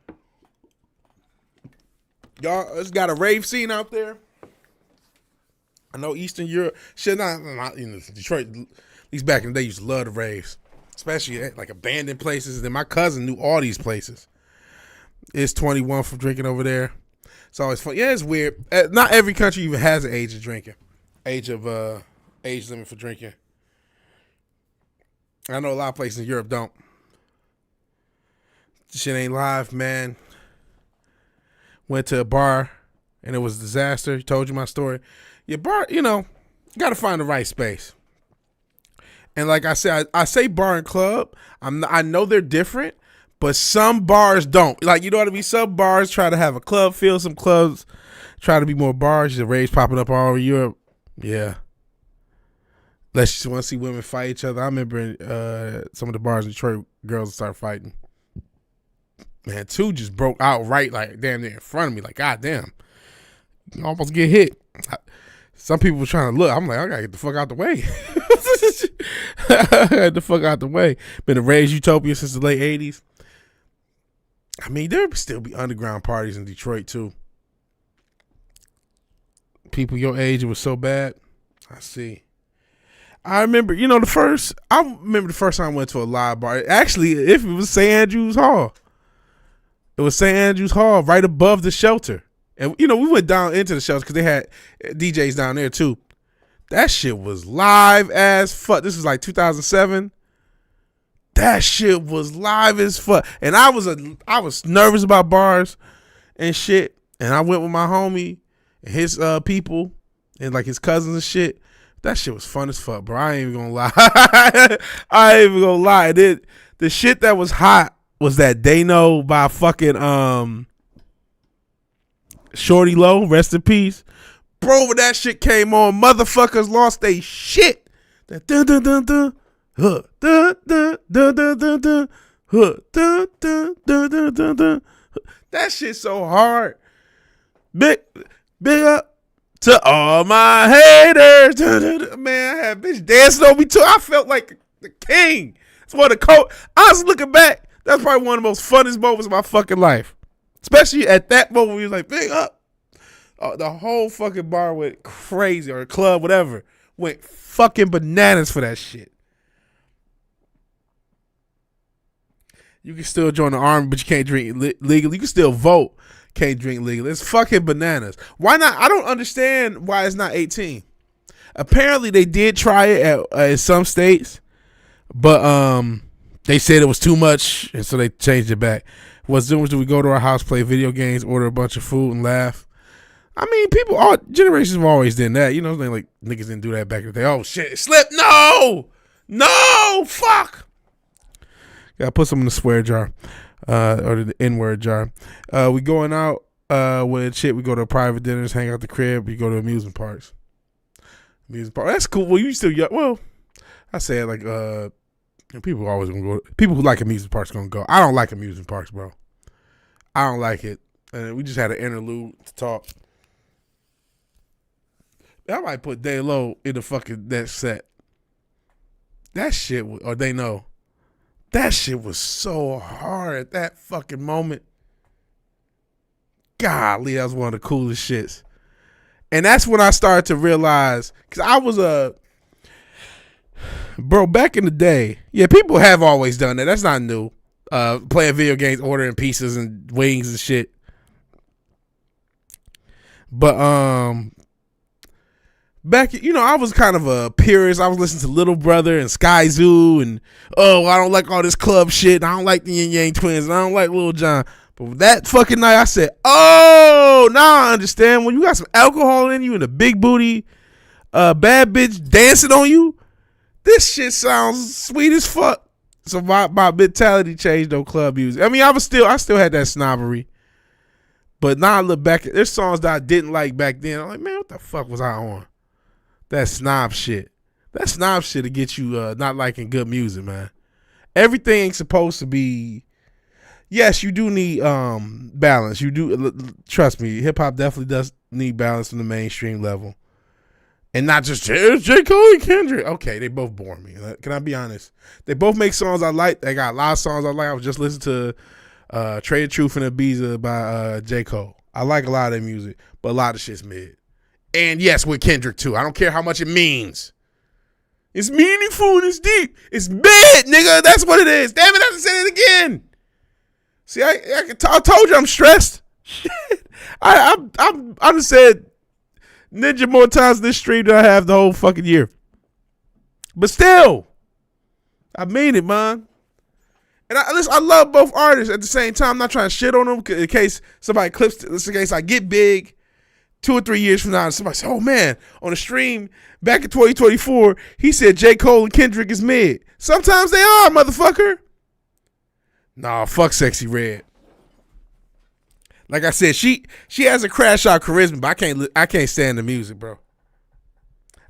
Y'all, it's got a rave scene out there. I know Eastern Europe, not in Detroit, at least back in the day, used to love the raves. Especially at like abandoned places. And my cousin knew all these places. It's 21 for drinking over there. It's always fun. Yeah, it's weird. Not every country even has an age of drinking. Age limit for drinking. I know a lot of places in Europe don't. Shit ain't live, man. Went to a bar and it was a disaster. Told you my story. Your bar, you got to find the right space. And like I said, I say bar and club. I know they're different. But some bars don't. Like, you know what I mean? Some bars try to have a club feel. Some clubs try to be more bars. The raves popping up all over Europe. Yeah. Unless you just want to see women fight each other. I remember some of the bars in Detroit, girls start fighting. Man, two just broke outright, like, damn near in front of me. Like, goddamn. You almost get hit. Some people were trying to look. I'm like, I got to get the fuck out the way. I got the fuck out the way. Been a rage utopia since the late 80s. There would still be underground parties in Detroit, too. People your age, it was so bad. I see. I remember the first time I went to a live bar. Actually, if it was St. Andrews Hall. It was St. Andrews Hall right above the shelter. And, we went down into the shelter because they had DJs down there, too. That shit was live as fuck. This was like 2007. That shit was live as fuck. And I was nervous about bars and shit. And I went with my homie and his people and like his cousins and shit. That shit was fun as fuck, bro. I ain't even gonna lie. I ain't even gonna lie. The shit that was hot was that They Know by fucking Shorty Low, rest in peace. Bro, when that shit came on, motherfuckers lost they shit. That dun dun dun dun. Huh, dun, dun, dun, dun, dun, dun, huh, dun, dun, dun, dun, dun, dun. That shit so hard. Big up to all my haters. Dun, dun, dun. Man, I had bitch dancing on me too. I felt like the king. It's one of the I was looking back. That's probably one of the most funnest moments of my fucking life. Especially at that moment when you was like, big up. The whole fucking bar went crazy, or club, whatever. Went fucking bananas for that shit. You can still join the army, but you can't drink legally. You can still vote, can't drink legally. It's fucking bananas. Why not? I don't understand why it's not 18. Apparently, they did try it at some states, but They said it was too much, and so they changed it back. What's doing do we go to our house, play video games, order a bunch of food, and laugh? I mean, people, all generations have always done that. You know, like niggas didn't do that back in the day. Oh shit, it slipped. No, fuck. Gotta put some in the swear jar, or the N-word jar. We going out with shit. We go to private dinners, hang out at the crib. We go to amusement parks. That's cool. Well, you still young. Well, I said like people always gonna go. People who like amusement parks gonna go. I don't like amusement parks, bro. I don't like it. And we just had an interlude to talk. I might put Day Low in the fucking that set. That shit, or they know. That shit was so hard at that fucking moment. Golly, that was one of the coolest shits. And that's when I started to realize, because I was bro, back in the day, yeah, people have always done that. That's not new. Playing video games, ordering pizzas and wings and shit. But back, I was kind of a purist. I was listening to Little Brother and Sky Zoo, and I don't like all this club shit. And I don't like the Yin Yang Twins, and I don't like Lil Jon. But that fucking night, I said, now I understand. When you got some alcohol in you and a big booty, bad bitch dancing on you, this shit sounds sweet as fuck. So my mentality changed on club music. I mean, I still had that snobbery. But now I look back, there's songs that I didn't like back then. I'm like, man, what the fuck was I on? That snob shit. That snob shit to get you not liking good music, man. Everything ain't supposed to be. Yes, you do need balance. You do, trust me, hip hop definitely does need balance from the mainstream level. And not just J. Cole and Kendrick. Okay, they both bore me. Can I be honest? They both make songs I like. They got a lot of songs I like. I was just listening to Trade Truth and Ibiza by J. Cole. I like a lot of their music, but a lot of shit's mid. And yes, with Kendrick too. I don't care how much it means. It's meaningful and it's deep. It's mid, nigga. That's what it is. Damn it, I have to say it again. See, I told you I'm stressed. I just said Ninja more times this stream than I have the whole fucking year. But still, I mean it, man. And I love both artists at the same time. I'm not trying to shit on them in case somebody clips it. In case I get big 2 or 3 years from now and somebody says, oh man, on a stream back in 2024, he said J. Cole and Kendrick is mid. Sometimes they are, motherfucker. Nah, fuck Sexy Red. Like I said, she has a crash out charisma, but I can't stand the music, bro.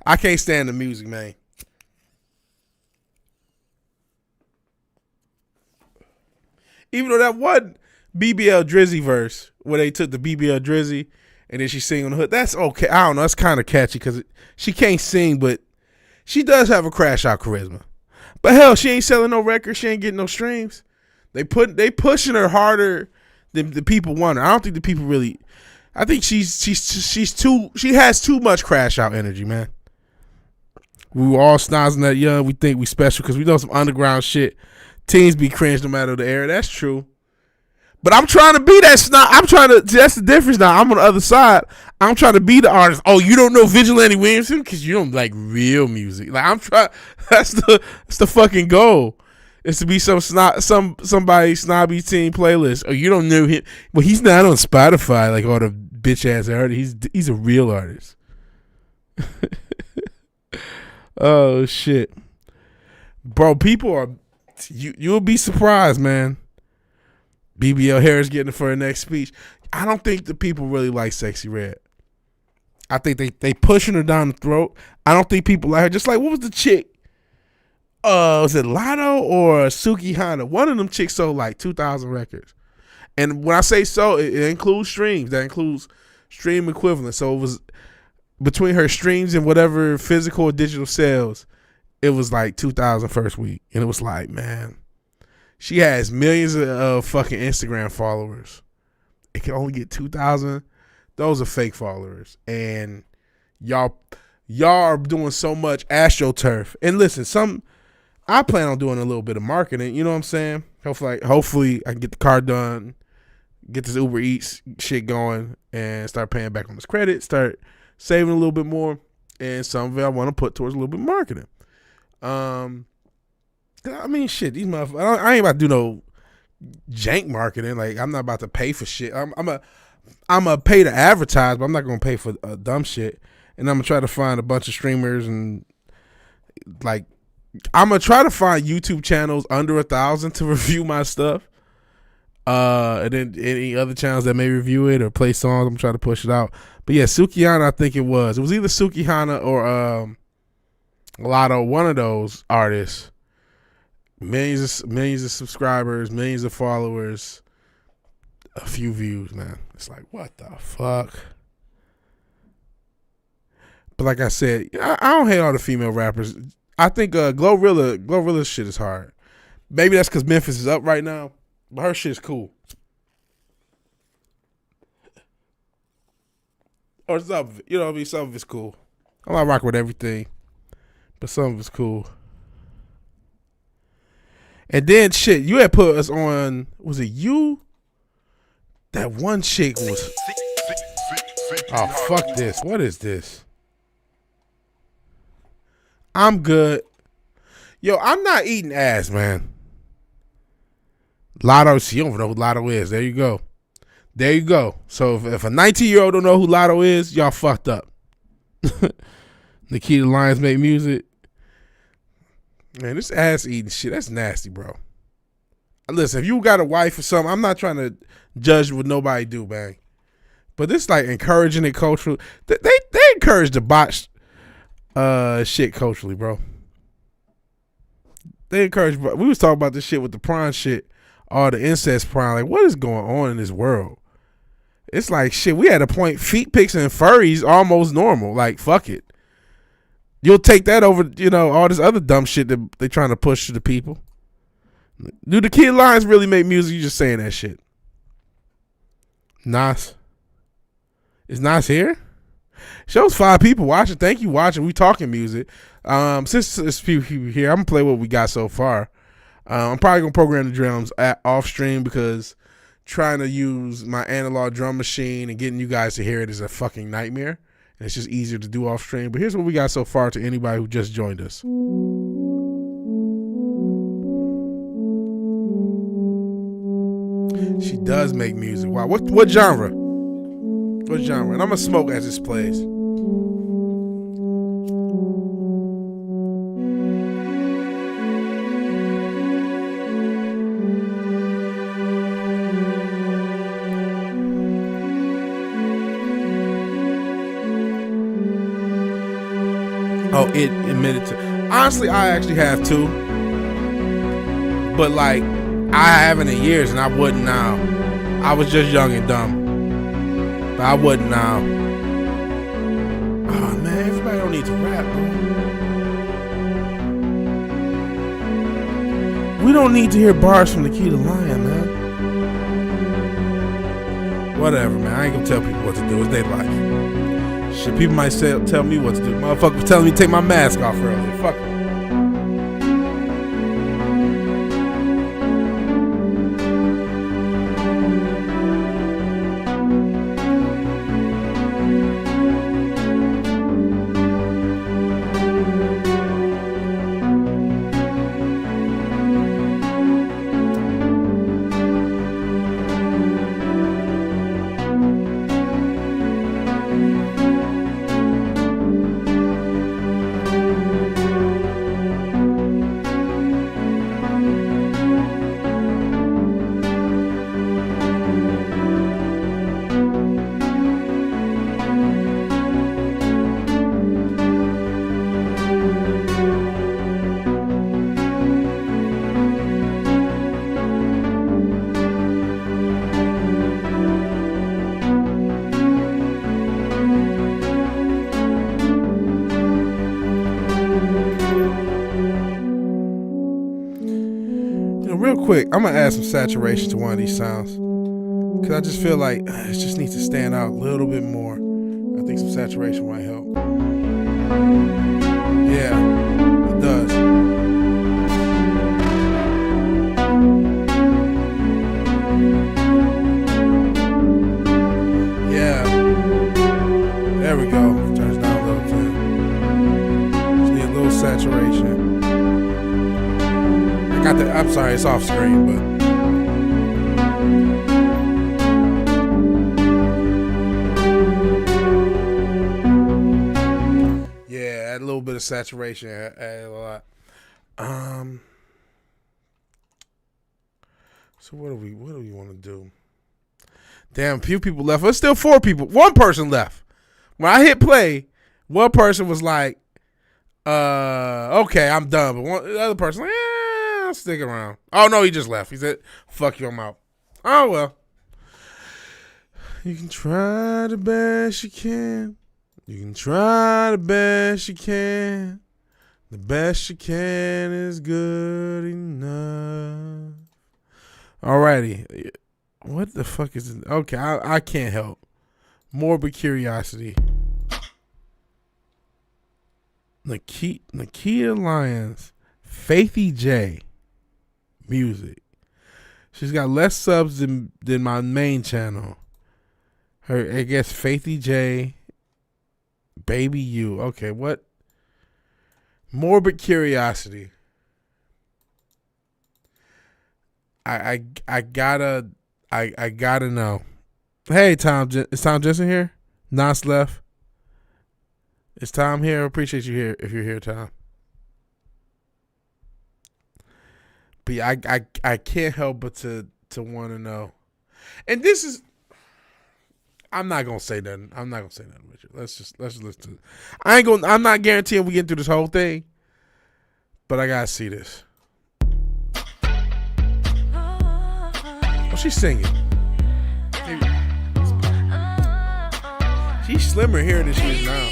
I can't stand the music, man. Even though that one BBL Drizzy verse where they took the BBL Drizzy and then she sing on the hood, that's okay. I don't know, that's kind of catchy because she can't sing, but she does have a crash out charisma. But hell, she ain't selling no records, she ain't getting no streams. They pushing her harder than the people want her. I don't think the people really. I think she has too much crash out energy, man. We were all snozzing that young. We think we special because we know some underground shit. Teens be cringe no matter the era. That's true. But I'm trying to be that snob. That's the difference now. I'm on the other side. I'm trying to be the artist. Oh, you don't know VigilanteWilliamson because you don't like real music. Like I'm trying. That's the fucking goal. It's to be somebody snobby teen playlist. Oh, you don't know him. Well, he's not on Spotify like all the bitch ass artists. He's a real artist. Oh shit, bro. People are you'll be surprised, man. BBL Harris getting it for her next speech. I don't think the people really like Sexy Red. I think they pushing her down the throat. I don't think people like her. Just like what was the chick? Was it Lotto or Suki Honda? One of them chicks sold like 2,000 records. And when I say so, it includes streams. That includes stream equivalent. So it was between her streams and whatever physical or digital sales, it was like 2,000 first week. And it was like, man, she has millions of fucking Instagram followers. It can only get 2,000. Those are fake followers. And y'all are doing so much AstroTurf. And listen, I plan on doing a little bit of marketing. You know what I'm saying? Hopefully I can get the car done, get this Uber Eats shit going, and start paying back on this credit, start saving a little bit more, and some of it I want to put towards a little bit of marketing. I mean, shit, these motherfuckers. I ain't about to do no jank marketing. Like, I'm not about to pay for shit. I'm gonna pay to advertise, but I'm not gonna pay for dumb shit. And I'm gonna try to find a bunch of streamers and like, I'm gonna try to find YouTube channels under 1,000 to review my stuff. And then any other channels that may review it or play songs, I'm trying to push it out. But yeah, Sukihana, I think it was either Sukihana or Lotto, one of those artists. Millions of subscribers, millions of followers, a few views, man. It's like, what the fuck? But like I said, I don't hate all the female rappers. I think Glorilla's shit is hard. Maybe that's because Memphis is up right now. But her shit's cool. Or some of it, you know what I mean? Some of it's cool. I'm not rocking with everything. But some of it's cool. And then shit, you had put us on, was it you? That one chick was, oh fuck this. What is this? I'm good. Yo, I'm not eating ass, man. Lotto, you don't know who Lotto is. There you go. There you go. So if a 19-year-old don't know who Lotto is, y'all fucked up. Nikita Lyons make music. Man, this ass eating shit, that's nasty, bro. Listen, if you got a wife or something, I'm not trying to judge what nobody do, man. But this like encouraging it culturally. They encourage the botched shit culturally, bro. They encourage. We was talking about this shit with the prawn shit. All the incest prawn. Like, what is going on in this world? It's like, shit, we had a point, feet pics and furries almost normal. Like, fuck it. You'll take that over, you know, all this other dumb shit that they trying to push to the people. Do the Kid Lions really make music? You just saying that shit. Nas. Is Nas here? Shows 5 people watching. Thank you watching. We talking music. Since there's few people here, I'm going to play what we got so far. I'm probably going to program the drums off stream because trying to use my analog drum machine and getting you guys to hear it is a fucking nightmare. And it's just easier to do off stream. But here's what we got so far to anybody who just joined us. She does make music. Wow. What genre? What genre? And I'm going to smoke as this plays. Oh, it admitted to. Honestly, I actually have too. But like, I haven't in years and I wouldn't now. I was just young and dumb. But I wouldn't now. Oh man, everybody don't need to rap, bro. We don't need to hear bars from Nikita Lion, man. Whatever, man. I ain't gonna tell people what to do. It's their life. Shit, people might tell me what to do. Motherfucker was telling me to take my mask off earlier. Fuck it. Real quick, I'm gonna add some saturation to one of these sounds because I just feel like it just needs to stand out a little bit more. I think some saturation might help. Yeah, it does. Yeah, there we go. Turns down a little bit. Just need a little saturation. I'm sorry, it's off screen, but. Yeah, add a little bit of saturation, add a lot. So what do we want to do? Damn, few people left. There's still 4 people. 1 person left. When I hit play, one person was like, okay, I'm done. But the other person, like, I'll stick around. Oh, no, he just left. He said, fuck you, I'm out. Oh, well. You can try the best you can. You can try the best you can. The best you can is good enough. Alrighty. What the fuck is it? Okay, I can't help. Morbid Curiosity. Nakia Lyons. Faithy J. Music. She's got less subs than my main channel. I guess Faithy J. Baby You. Okay, what? Morbid Curiosity. I gotta know. Hey, Tom, is Tom Jensen here? Nas left. Is Tom here? I appreciate you here if you're here, Tom. But yeah, I can't help but to want to know. And this is, I'm not gonna say nothing. I'm not gonna say nothing, Richard. Let's just listen to it. I'm not guaranteeing we get through this whole thing, but I gotta see this. Oh, she's singing. Maybe. She's slimmer here than she is now.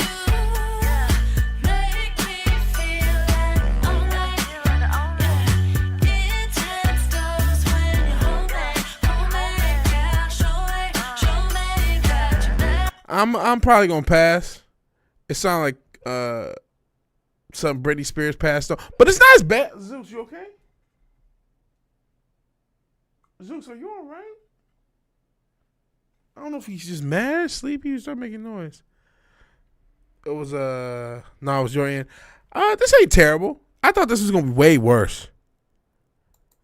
I'm probably gonna pass. It sounds like some Britney Spears passed on, but it's not as bad. Zeus, you okay? Zeus, are you all right? I don't know if he's just mad, sleepy, or start making noise. It was no, it was your end. This ain't terrible. I thought this was gonna be way worse.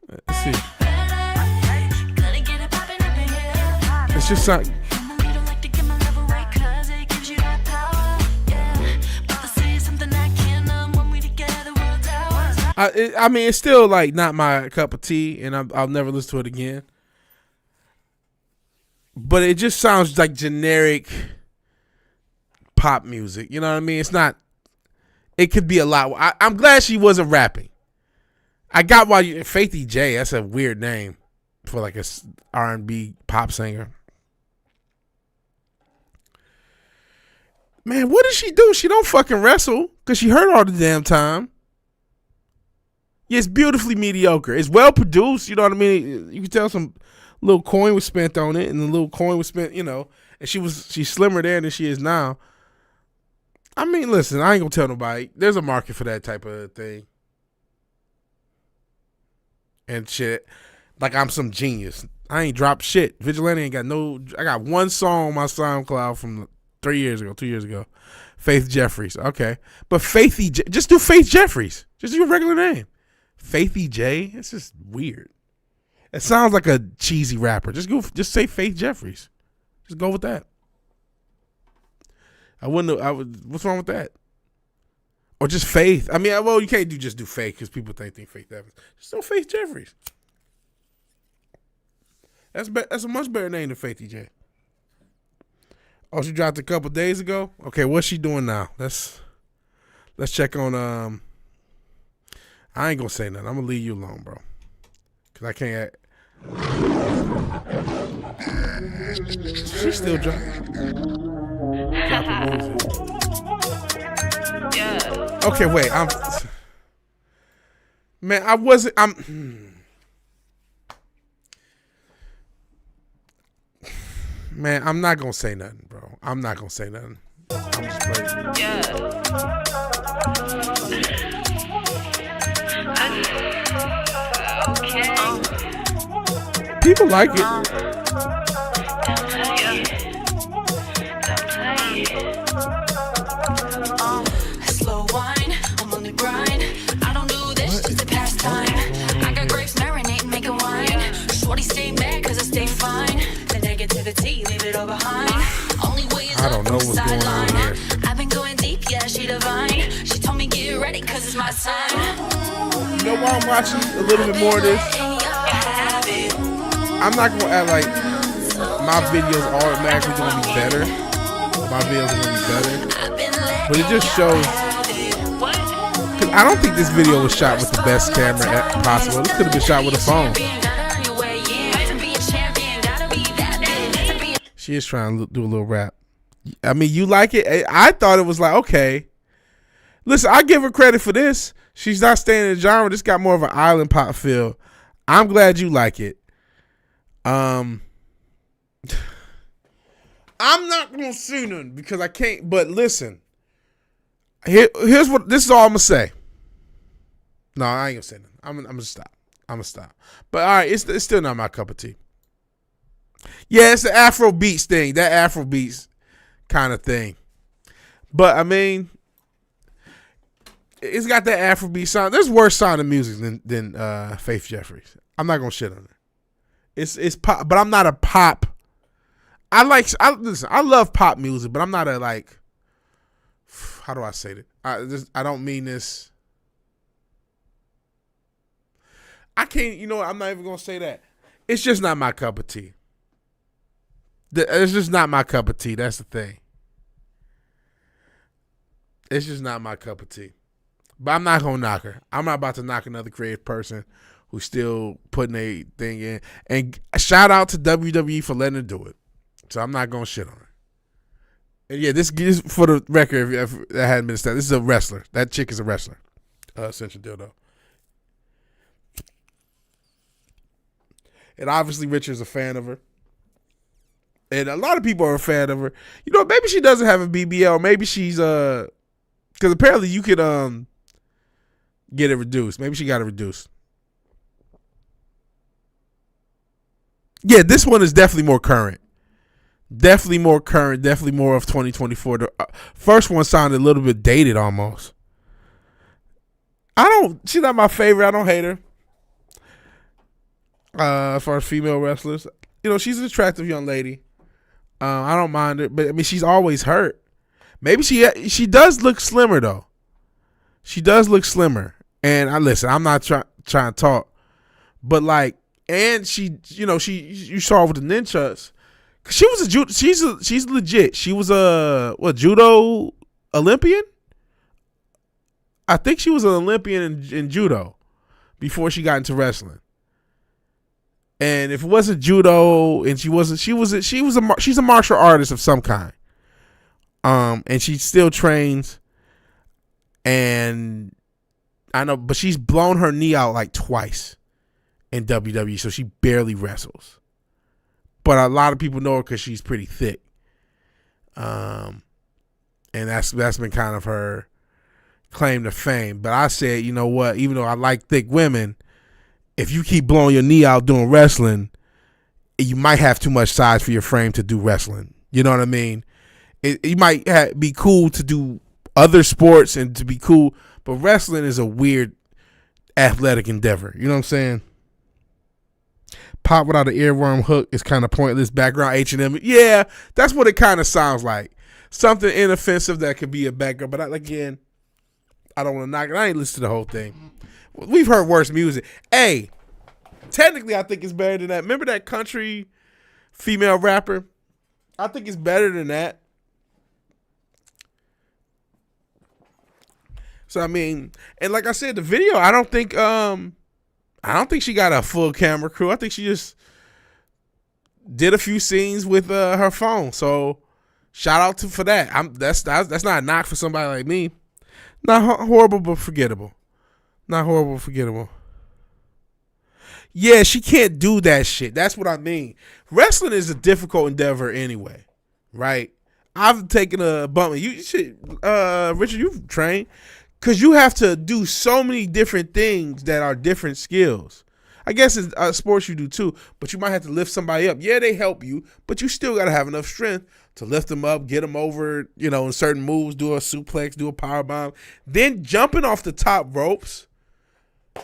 Let's see. It's just something. I mean, it's still like not my cup of tea, and I'll never listen to it again. But it just sounds like generic pop music. You know what I mean? It's not. It could be a lot. I'm glad she wasn't rapping. I got why you Faithy J. That's a weird name for like a R&B pop singer. Man, what does she do? She don't fucking wrestle because she hurt all the damn time. Yeah, it's beautifully mediocre. It's well produced. You know what I mean? You can tell some little coin was spent on it, and the little coin was spent, you know, and she's slimmer there than she is now. I mean, listen, I ain't gonna tell nobody. There's a market for that type of thing. And shit. Like I'm some genius. I ain't dropped shit. Vigilante ain't got no. I got one song on my SoundCloud from 2 years ago. Faith Jeffries. Okay. But Faithy J. Just do Faith Jeffries. Just do your regular name. Faithy J. It's just weird. It sounds like a cheesy rapper. Just say Faith Jeffries. Just go with that. What's wrong with that? Or just Faith. I mean, well, you can't just do Faith because people think Faith Evans. Just do Faith Jeffries. That's a much better name than Faithy J. Oh, she dropped a couple days ago? Okay, what's she doing now? Let's check on I ain't gonna say nothing. I'm gonna leave you alone, bro. Cause I can't She's still dropping music. Yeah. Okay, wait. Man, I'm not gonna say nothing, bro. I'm not gonna say nothing. I'm just playing. Yeah. Okay. People like it. Slow wine, I'm on the grind. I don't do this just to pass time. I got grapes now. know what's going on here. I've been going deep, yeah, she divine. She told me get ready, cause it's my sign. You know why I'm watching a little bit more of this? I'm not gonna act like my videos are automatically gonna be better. My videos are gonna be better. But it just shows. Cause I don't think this video was shot with the best camera possible. This could have been shot with a phone. She is trying to do a little rap. I mean, you like it? I thought it was like, okay. Listen, I give her credit for this. She's not staying in the genre. This got more of an island pop feel. I'm glad you like it. I'm not gonna say nothing because I can't. But listen, here's what. This is all I'm gonna say. No, I ain't gonna say nothing. I'm gonna stop. I'm gonna stop. But all right, it's still not my cup of tea. Yeah, it's the Afro beats thing. That Afro beats kind of thing. But I mean, it's got that Afro beat sound. There's worse sounding music than Faith Jeffries. I'm not gonna shit on her. It's pop, but I'm not a pop. Listen, I love pop music, but I'm not a like. How do I say that? I don't mean this. I can't. You know what? I'm not even gonna say that. It's just not my cup of tea. It's just not my cup of tea. That's the thing. It's just not my cup of tea. But I'm not gonna knock her. I'm not about to knock another creative person who's still putting a thing in. And shout out to WWE for letting her do it. So I'm not gonna shit on her. And yeah, this is for the record. If that hadn't been established, this is a wrestler. That chick is a wrestler. Central Dildo. And obviously Richard's a fan of her. And a lot of people are a fan of her. You know, maybe she doesn't have a BBL. Maybe she's because apparently you could get it reduced. Maybe she got it reduced. Yeah, this one is definitely more current. Definitely more current. Definitely more of 2024. The first one sounded a little bit dated almost. She's not my favorite. I don't hate her. As far as female wrestlers, you know, she's an attractive young lady. I don't mind her, but I mean, she's always hurt. Maybe she does look slimmer though. She does look slimmer. And I'm not trying to talk, but like, and she, you know, you saw her with the ninjas. She was she's legit. She was a judo Olympian. I think she was an Olympian in judo before she got into wrestling. And if it wasn't judo, and she's a martial artist of some kind. And she still trains. And I know, but she's blown her knee out like twice in WWE, so she barely wrestles. But a lot of people know her because she's pretty thick. And that's been kind of her claim to fame. But I said, you know what? Even though I like thick women, if you keep blowing your knee out doing wrestling, you might have too much size for your frame to do wrestling. You know what I mean? It might be cool to do other sports and to be cool, but wrestling is a weird athletic endeavor. You know what I'm saying? Pop without an earworm hook is kind of pointless. Background H&M. Yeah, that's what it kind of sounds like. Something inoffensive that could be a background. But again, I don't want to knock it. I ain't listened to the whole thing. We've heard worse music. Hey, technically, I think it's better than that. Remember that country female rapper? I think it's better than that. So I mean, and like I said, the video, I don't think she got a full camera crew. I think she just did a few scenes with her phone. So shout out for that. That's not a knock for somebody like me. Not horrible, but forgettable. Not horrible, forgettable. Yeah, she can't do that shit. That's what I mean. Wrestling is a difficult endeavor anyway, right? I've taken a bump. Richard, you've trained. Because you have to do so many different things that are different skills. I guess in sports you do too, but you might have to lift somebody up. Yeah, they help you, but you still got to have enough strength to lift them up, get them over, you know, in certain moves, do a suplex, do a power bomb. Then jumping off the top ropes,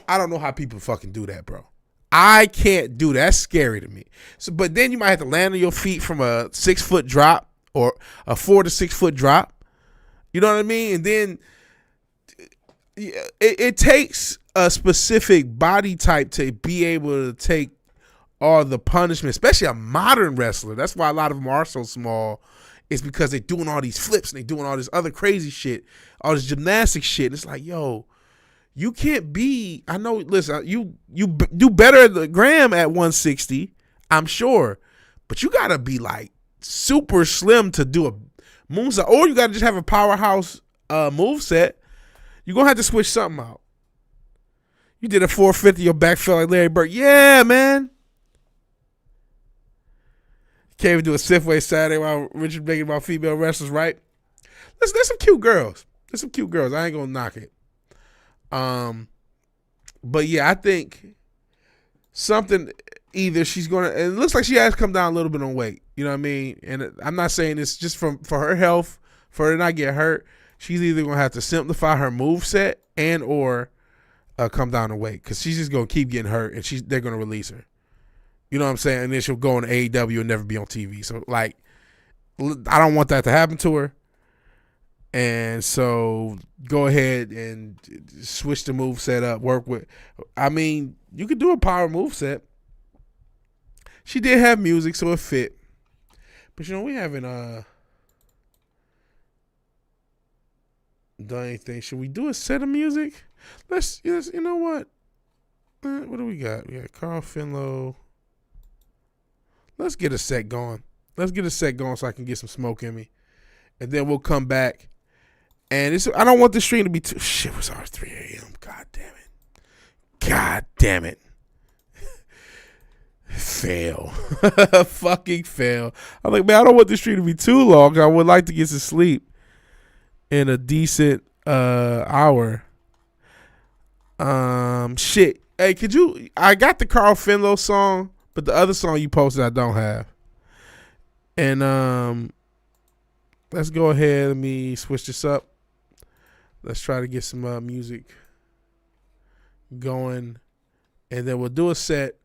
I don't know how people fucking do that, bro. I can't do that. That's scary to me. So, but then you might have to land on your feet from a 6-foot drop or a 4 to 6 foot drop. You know what I mean? And then it takes a specific body type to be able to take all the punishment, especially a modern wrestler. That's why a lot of them are so small. It's because they're doing all these flips and they're doing all this other crazy shit, all this gymnastic shit. And it's like, yo, you can't be. I know. Listen, you do better at the gram at 160, I'm sure, but you gotta be like super slim to do a moveset, or you gotta just have a powerhouse moveset. You're gonna have to switch something out. You did a 450, your back felt like Larry Bird. Yeah, man. Can't even do a Synthwave Saturday while Richard making about female wrestlers, right? There's some cute girls. There's some cute girls. I ain't gonna knock it. But yeah, I think something, either she's gonna, and it looks like she has come down a little bit on weight. You know what I mean? And I'm not saying it's just for her health, for her to not get hurt. She's either gonna have to simplify her moveset and or come down in weight, because she's just gonna keep getting hurt, and they're gonna release her. You know what I'm saying? And then she'll go on AEW and never be on TV. So, like, I don't want that to happen to her. And so go ahead and switch the move set up. Work with, I mean, you could do a power move set. She did have music, so it fit. But, you know, we haven't done anything. Should we do a set of music? Let's you know what? What do we got? We got Carl Finlow. Let's get a set going. Let's get a set going so I can get some smoke in me. And then we'll come back. And I don't want the stream to be too... Shit, it was already 3 a.m. God damn it. God damn it. Fail. Fucking fail. I'm like, man, I don't want the stream to be too long. I would like to get some sleep in a decent hour. Shit. Hey, could you... I got the Carl Finlow song, but the other song you posted I don't have. And let's go ahead. Let me switch this up. Let's try to get some music going, and then we'll do a set.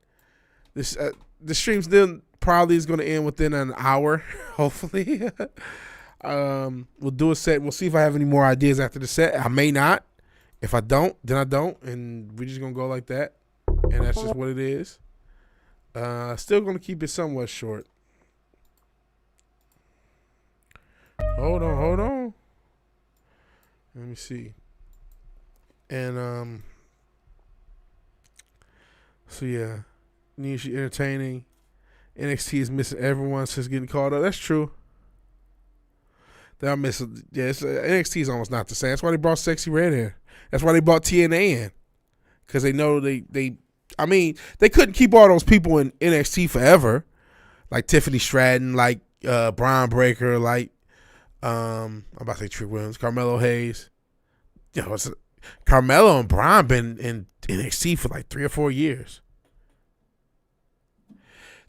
This the stream's then probably is going to end within an hour, hopefully. We'll do a set. We'll see if I have any more ideas after the set. I may not. If I don't, then I don't, and we're just gonna go like that, and that's just what it is. Still gonna keep it somewhat short. Hold on. Let me see. And so yeah, Nishi entertaining. NXT is missing everyone since getting called up. That's true. They're missing. Yeah, NXT is almost not the same. That's why they brought Sexy Red in. That's why they brought TNA in, because they know they. I mean, they couldn't keep all those people in NXT forever, like Tiffany Stratton, like Brian Breaker, like I'm about to say Trick Williams, Carmelo Hayes. You know, Carmelo and Brian been in NXT for like 3 or 4 years.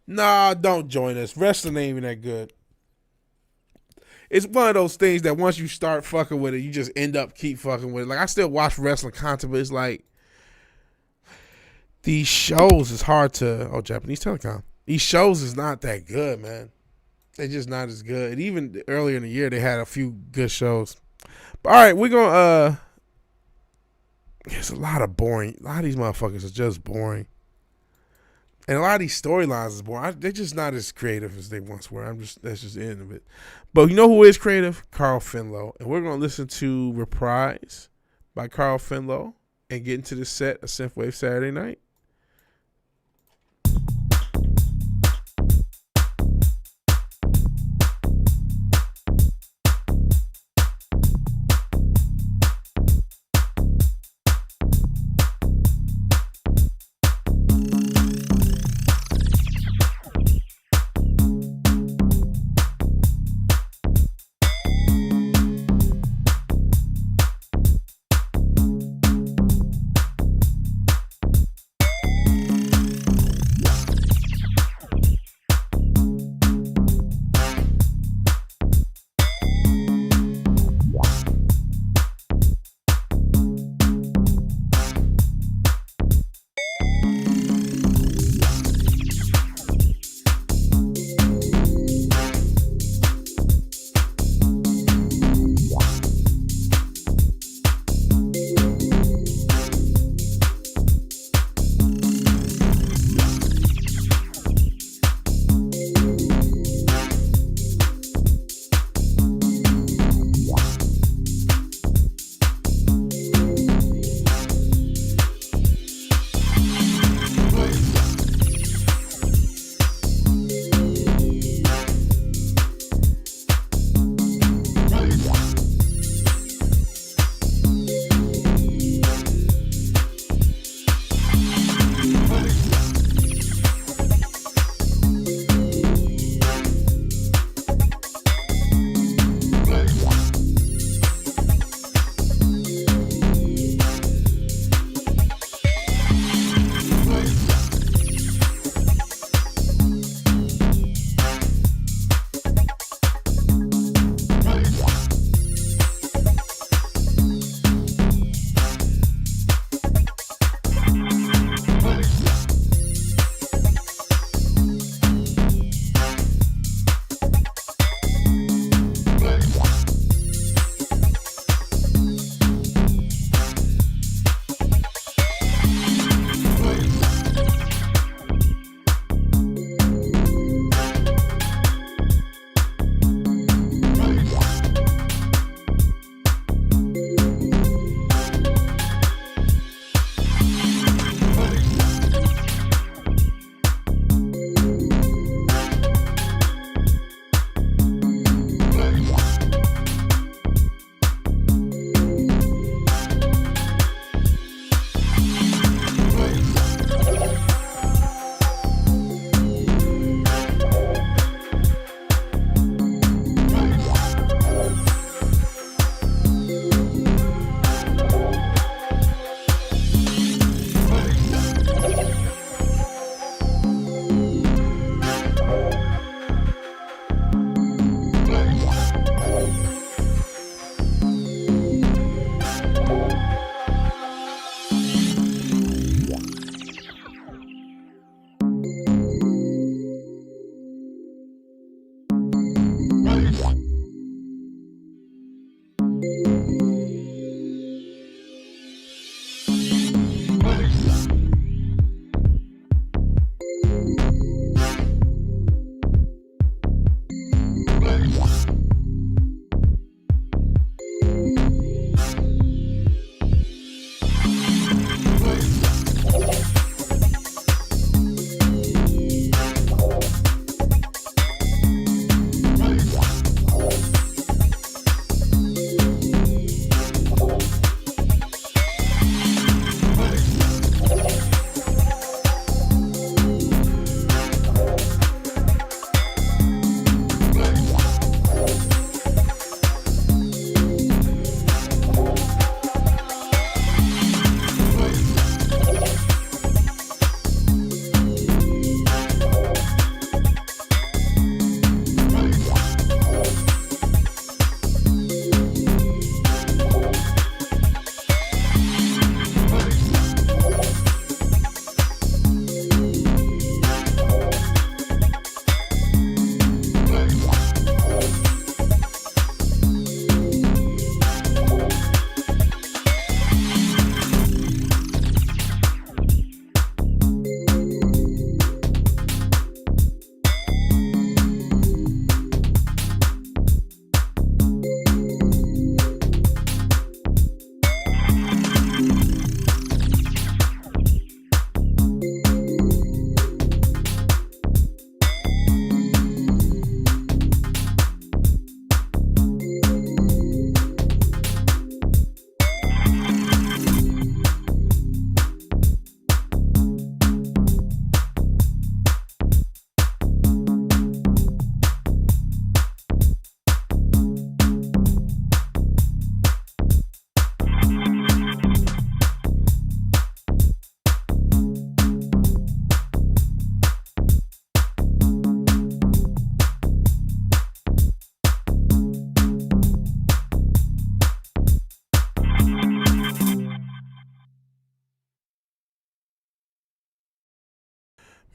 Nah, don't join us. Wrestling ain't even that good. It's one of those things that once you start fucking with it, you just end up keep fucking with it. Like, I still watch wrestling content, but it's like these shows is hard to. Oh, Japanese Telecom. These shows is not that good, man. They're just not as good. And even earlier in the year, they had a few good shows. But all right, we're gonna. There's a lot of these motherfuckers are just boring. And a lot of these storylines is boring. They're just not as creative as they once were. That's just the end of it. But you know who is creative? Carl Finlow. And we're going to listen to Reprise by Carl Finlow and get into the set of Synthwave Saturday Night.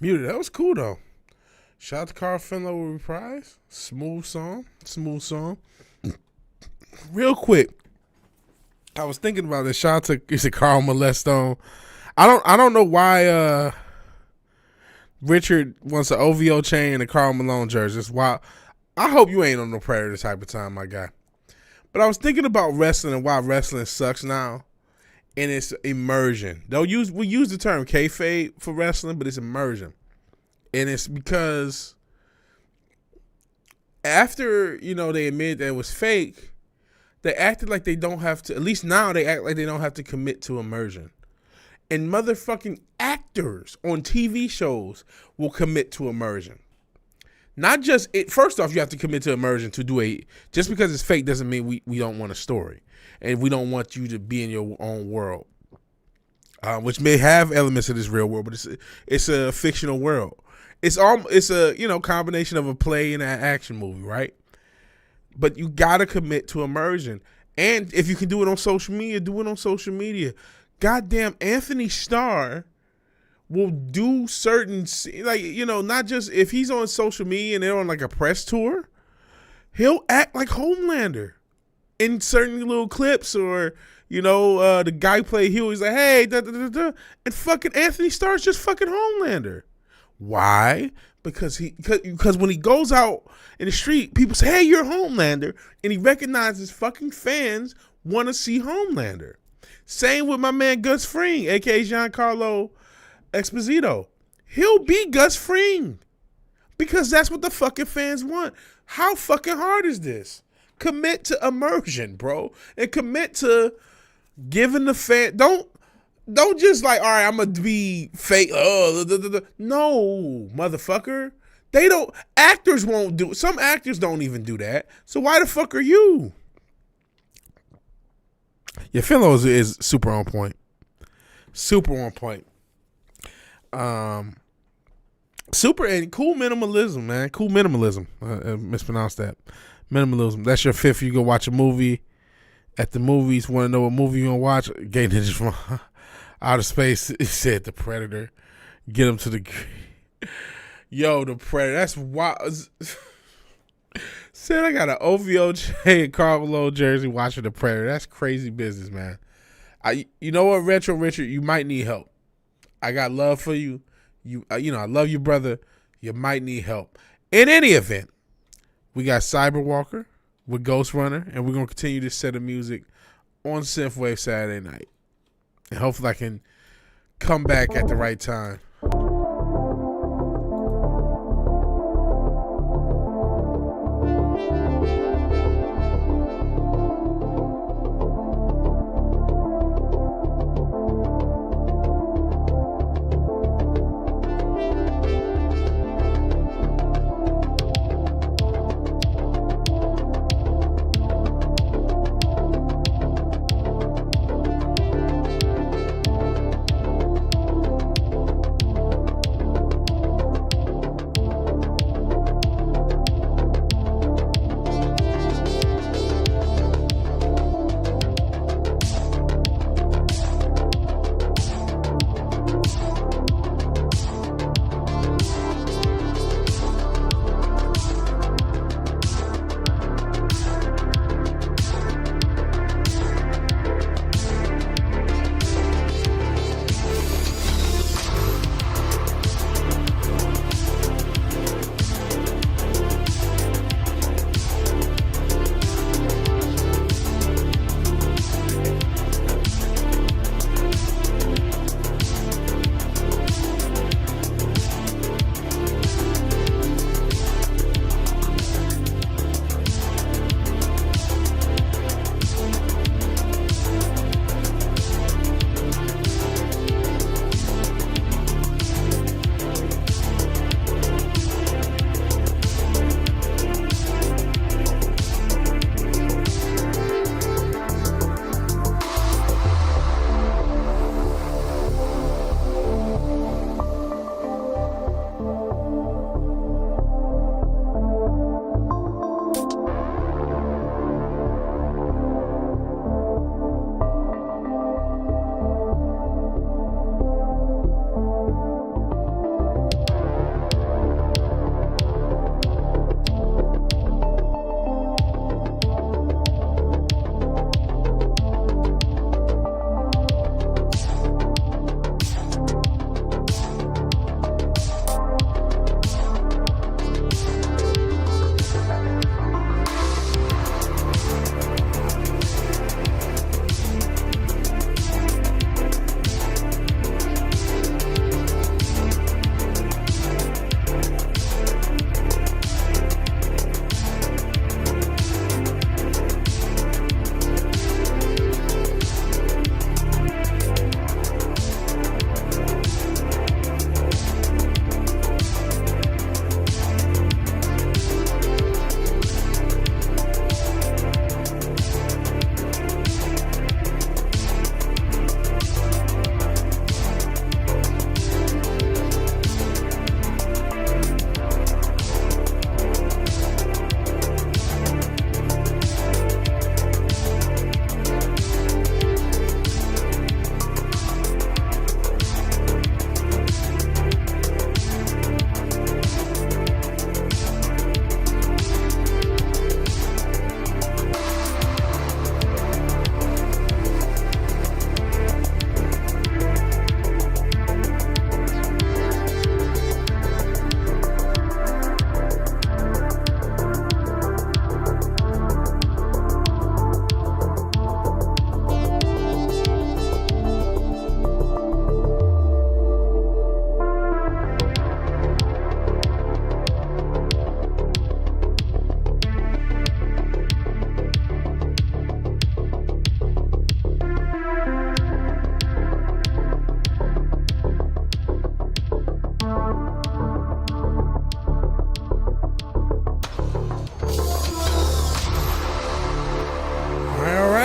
Muted. That was cool though. Shout out to Carl Finlow with Reprise. Smooth song. Real quick, I was thinking about this. Shout out to Carl Molestone. I don't know why Richard wants an OVO chain and a Karl Malone jersey. It's wild. I hope you ain't on no Predator type of time, my guy. But I was thinking about wrestling and why wrestling sucks now. And it's immersion. We use the term kayfabe for wrestling, but it's immersion. And it's because after, they admitted that it was fake, they acted like they don't have to, at least now they act like they don't have to commit to immersion. And motherfucking actors on TV shows will commit to immersion. Not just it. First off, you have to commit to immersion to do just because it's fake doesn't mean we don't want a story. And we don't want you to be in your own world. Which may have elements of this real world, but it's a fictional world. It's a combination of a play and an action movie, right? But you gotta commit to immersion. And if you can do it on social media, do it on social media. Goddamn, Anthony Starr will do certain, not just if he's on social media and they're on like a press tour, he'll act like Homelander in certain little clips, or the guy play Hugh, he's like, hey, and fucking Anthony Starr's just fucking Homelander. Why? Because when he goes out in the street, people say, hey, you're Homelander, and he recognizes fucking fans want to see Homelander. Same with my man Gus Fring, aka Giancarlo Esposito. He'll be Gus Fring because that's what the fucking fans want. How fucking hard is this? Commit to immersion, bro, and commit to giving the fan. Don't just like, all right, I'm gonna be fake. No, motherfucker. They don't. Actors won't do. Some actors don't even do that. So why the fuck are you? Yeah, Finlow is super on point. Super on point. Super and cool minimalism, man. Cool minimalism. Mispronounced that. Minimalism. That's your fifth. You go watch a movie at the movies. Want to know what movie you gonna watch? Gay Ninjas from Outer Space. It said The Predator. Get him to the. Yo, The Predator. That's wild. Said I got an OVOJ and Karl Malone jersey watching The Predator. That's crazy business, man. You know what, Retro Richard? You might need help. I got love for you. I love you, brother. You might need help. In any event, we got Cyberwalker with Ghost Runner, and we're going to continue this set of music on Synthwave Saturday night. And hopefully I can come back at the right time.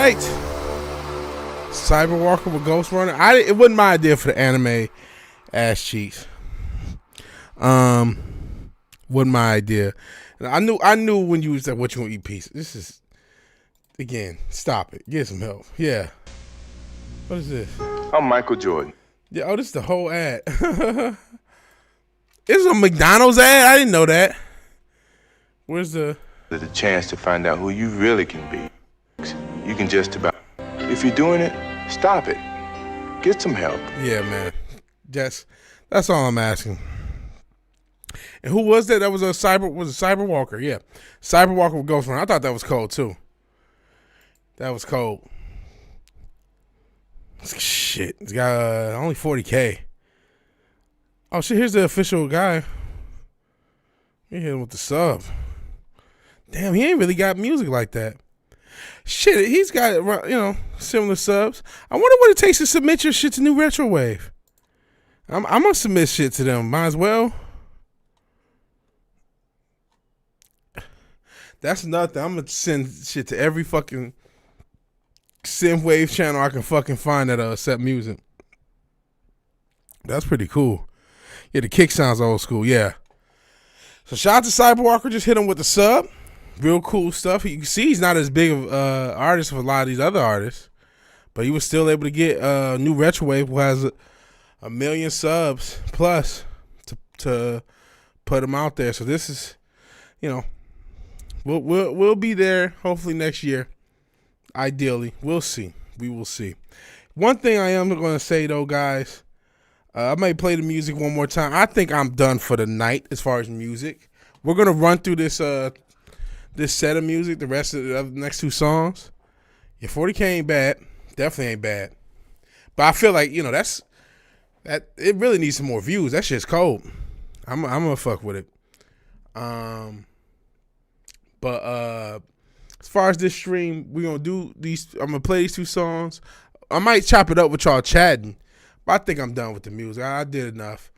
right. Cyberwalker with Ghost Runner. It wasn't my idea for the anime ass cheeks. Wasn't my idea. And I knew when you was like, what you want to eat pizza. This is, again, stop it. Get some help. Yeah. What is this? I'm Michael Jordan. Yeah, oh, this is the whole ad. It's a McDonald's ad? I didn't know that. Where's the... There's a chance to find out who you really can be. You can just about... If you're doing it, stop it. Get some help. Yeah, man. That's all I'm asking. And who was that? That was a Cyberwalker. Yeah. Cyberwalker with Ghost Runner. I thought that was cold, too. That was cold. Shit. It's got only 40K. Oh, shit. Here's the official guy. We hit him with the sub. Damn, he ain't really got music like that. Shit, he's got, similar subs. I wonder what it takes to submit your shit to New Retro Wave. I'm going to submit shit to them. Might as well. That's nothing. I'm going to send shit to every fucking Synthwave channel I can fucking find that accept music. That's pretty cool. Yeah, the kick sounds old school. Yeah. So shout out to Cyberwalker. Just hit him with the sub. Real cool stuff. You can see he's not as big of artist as a lot of these other artists, but he was still able to get New Retrowave, who has a million subs plus to put him out there. So this is, we'll be there hopefully next year. Ideally, we'll see. We will see. One thing I am going to say though, guys, I might play the music one more time. I think I'm done for the night as far as music. We're gonna run through this set of music, the rest of the next two songs. Yeah, 40K ain't bad. Definitely ain't bad. But I feel like, that it really needs some more views. That shit's cold. I'm gonna fuck with it. But as far as this stream, we're gonna do these. I'm gonna play these two songs. I might chop it up with y'all chatting, but I think I'm done with the music. I did enough.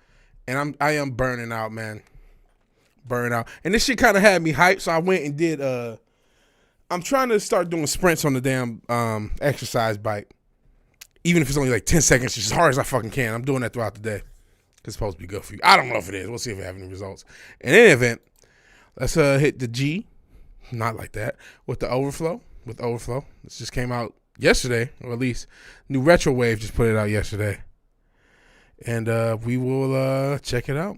And I am burning out, man. Burn out. And this shit kind of had me hyped, so I went and did I'm trying to start doing sprints on the damn exercise bike. Even if it's only like 10 seconds, just as hard as I fucking can. I'm doing that throughout the day. It's supposed to be good for you. I don't know if it is. We'll see if we have any results. In any event, let's hit the G. Not like that. With the Overflow. With Overflow. This just came out yesterday, or at least New Retro Wave just put it out yesterday. And we will check it out.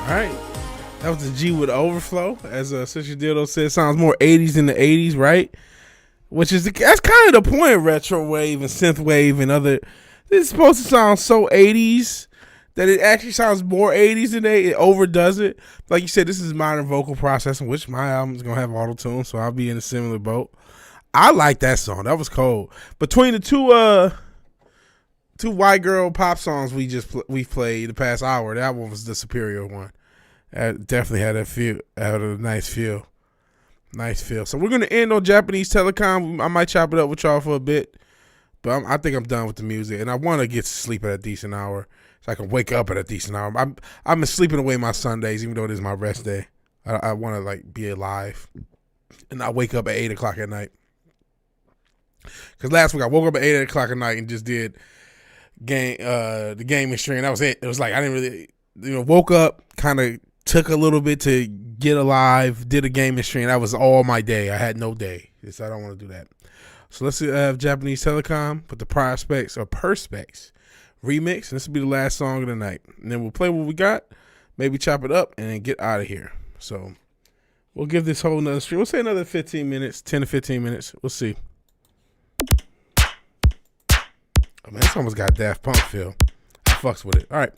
All right. That was the G with overflow. As Sister Dildo said, sounds more 80s than the 80s, right? Which is that's kind of the point of retro wave and synth wave and other. It's supposed to sound so 80s that it actually sounds more 80s than it overdoes it. Like you said, this is modern vocal processing, which my album is gonna have auto tune, so I'll be in a similar boat. I like that song. That was cold. Between the two white girl pop songs we played the past hour, that one was the superior one. That definitely had a nice feel. Nice feel. So we're gonna end on Japanese Telecom. I might chop it up with y'all for a bit, but I think I'm done with the music, and I want to get to sleep at a decent hour so I can wake up at a decent hour. I've been sleeping away my Sundays, even though it is my rest day. I want to like be alive and not wake up at 8 o'clock at night. Because last week I woke up at 8 o'clock at night and just did the gaming stream. That was it. It was like I didn't really, woke up, kind of took a little bit to get alive, did a gaming stream. That was all my day. I had no day. I don't want to do that. So let's have Japanese Telecom with the Perspex remix. This will be the last song of the night. And then we'll play what we got, maybe chop it up, and then get out of here. So we'll give this whole another stream. We'll say another 15 minutes, 10 to 15 minutes. We'll see. Oh, man, this almost got Daft Punk feel. I fucks with it. All right.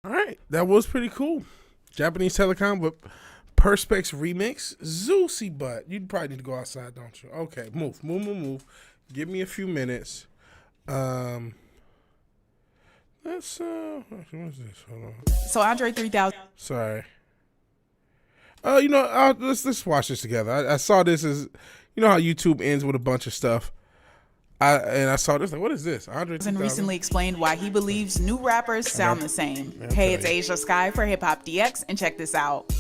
All right, that was pretty cool. Japanese Telecom with Perspex remix. Zeusy butt. You probably need to go outside, don't you? Okay, move. Give me a few minutes. Let's what's this? Hold on. So Andre 3000. Sorry. Let's watch this together. I saw this as, you know how YouTube ends with a bunch of stuff. I saw this, like, what is this? Andre 3000 recently explained why he believes new rappers sound the same. Okay. Hey, it's Asia Sky for Hip Hop DX, and check this out.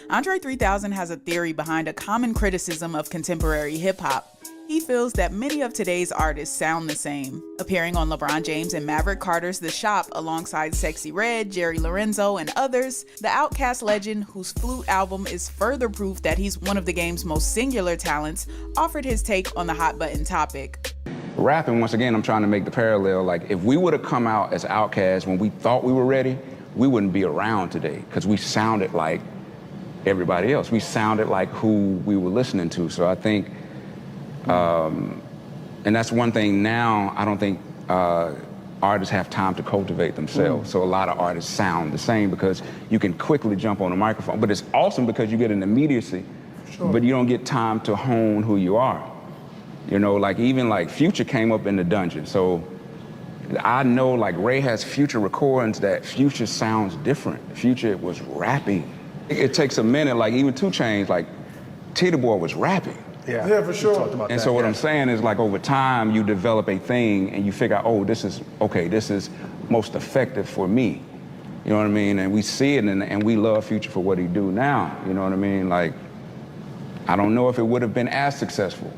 Andre 3000 has a theory behind a common criticism of contemporary hip hop. He feels that many of today's artists sound the same. Appearing on LeBron James and Maverick Carter's The Shop alongside Sexy Red, Jerry Lorenzo, and others, the Outkast legend, whose Flute album is further proof that he's one of the game's most singular talents, offered his take on the hot button topic. Rapping, once again, I'm trying to make the parallel, like if we would have come out as Outkast when we thought we were ready, we wouldn't be around today because we sounded like everybody else. We sounded like who we were listening to. So I think, and that's one thing now, I don't think artists have time to cultivate themselves. So a lot of artists sound the same because you can quickly jump on a microphone. But it's awesome because you get an immediacy, but you don't get time to hone who you are. You know, like even like Future came up in the dungeon. So I know like Ray has Future recordings that Future sounds different. Future was rapping. It takes a minute, like even 2 Chainz, like Titty Boy was rapping. Yeah, for sure. And so what I'm saying is like over time you develop a thing and you figure out, oh, this is most effective for me. You know what I mean? And we see it and we love Future for what he do now. You know what I mean? Like, I don't know if it would have been as successful.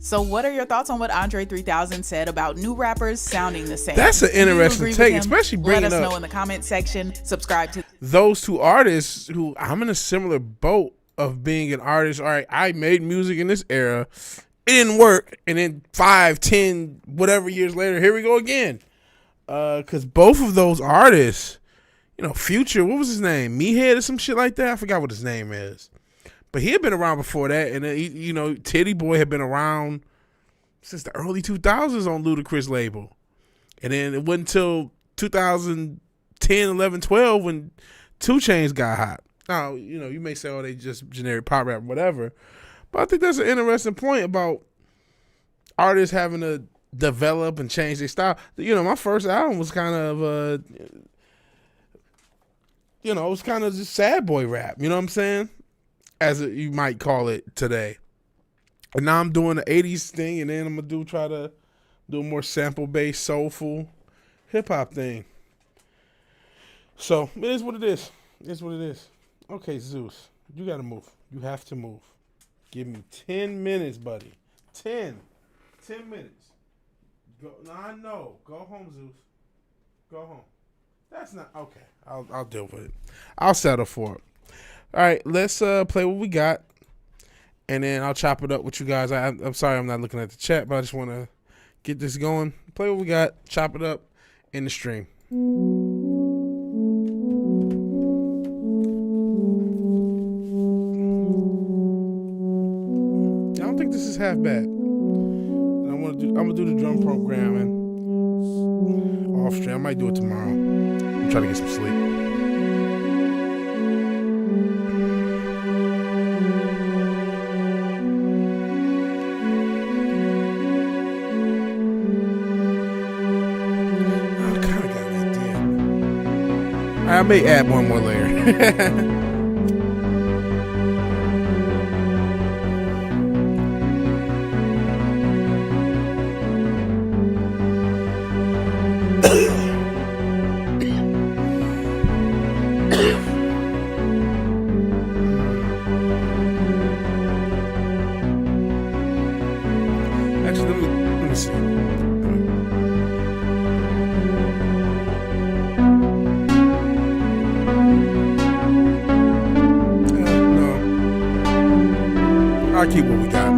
So what are your thoughts on what Andre 3000 said about new rappers sounding the same? That's an interesting take, especially bringing up. Let us up know in the comment section. Subscribe to those 2 artists who I'm in a similar boat of being an artist. All right, I made music in this era. It didn't work. And then 5, 10, whatever years later, here we go again. Because both of those artists, you know, Future, what was his name? Meathead or some shit like that? I forgot what his name is. But he had been around before that, and you know, Titty Boy had been around since the early 2000s on Ludacris label. And then it wasn't until 2010, 11, 12 when 2 Chainz got hot. Now, you know, you may say, oh, they just generic pop rap, whatever. But I think that's an interesting point about artists having to develop and change their style. You know, my first album was kind of, it was kind of just sad boy rap. You know what I'm saying? You might call it today. And now I'm doing the 80s thing, and then I'm going to try to do a more sample-based, soulful hip-hop thing. So, it is what it is. It is what it is. Okay, Zeus, you got to move. You have to move. Give me 10 minutes, buddy. 10 minutes. Go. No, I know. Go home, Zeus. Go home. That's not... Okay, I'll deal with it. I'll settle for it. All right, let's play what we got, and then I'll chop it up with you guys. I'm sorry I'm not looking at the chat, but I just want to get this going. Play what we got, chop it up in the stream. I don't think this is half bad. I'm gonna do the drum programming off stream. I might do it tomorrow. I'm trying to get some sleep. I may add one more layer. Actually, let me see. I'll keep what we got.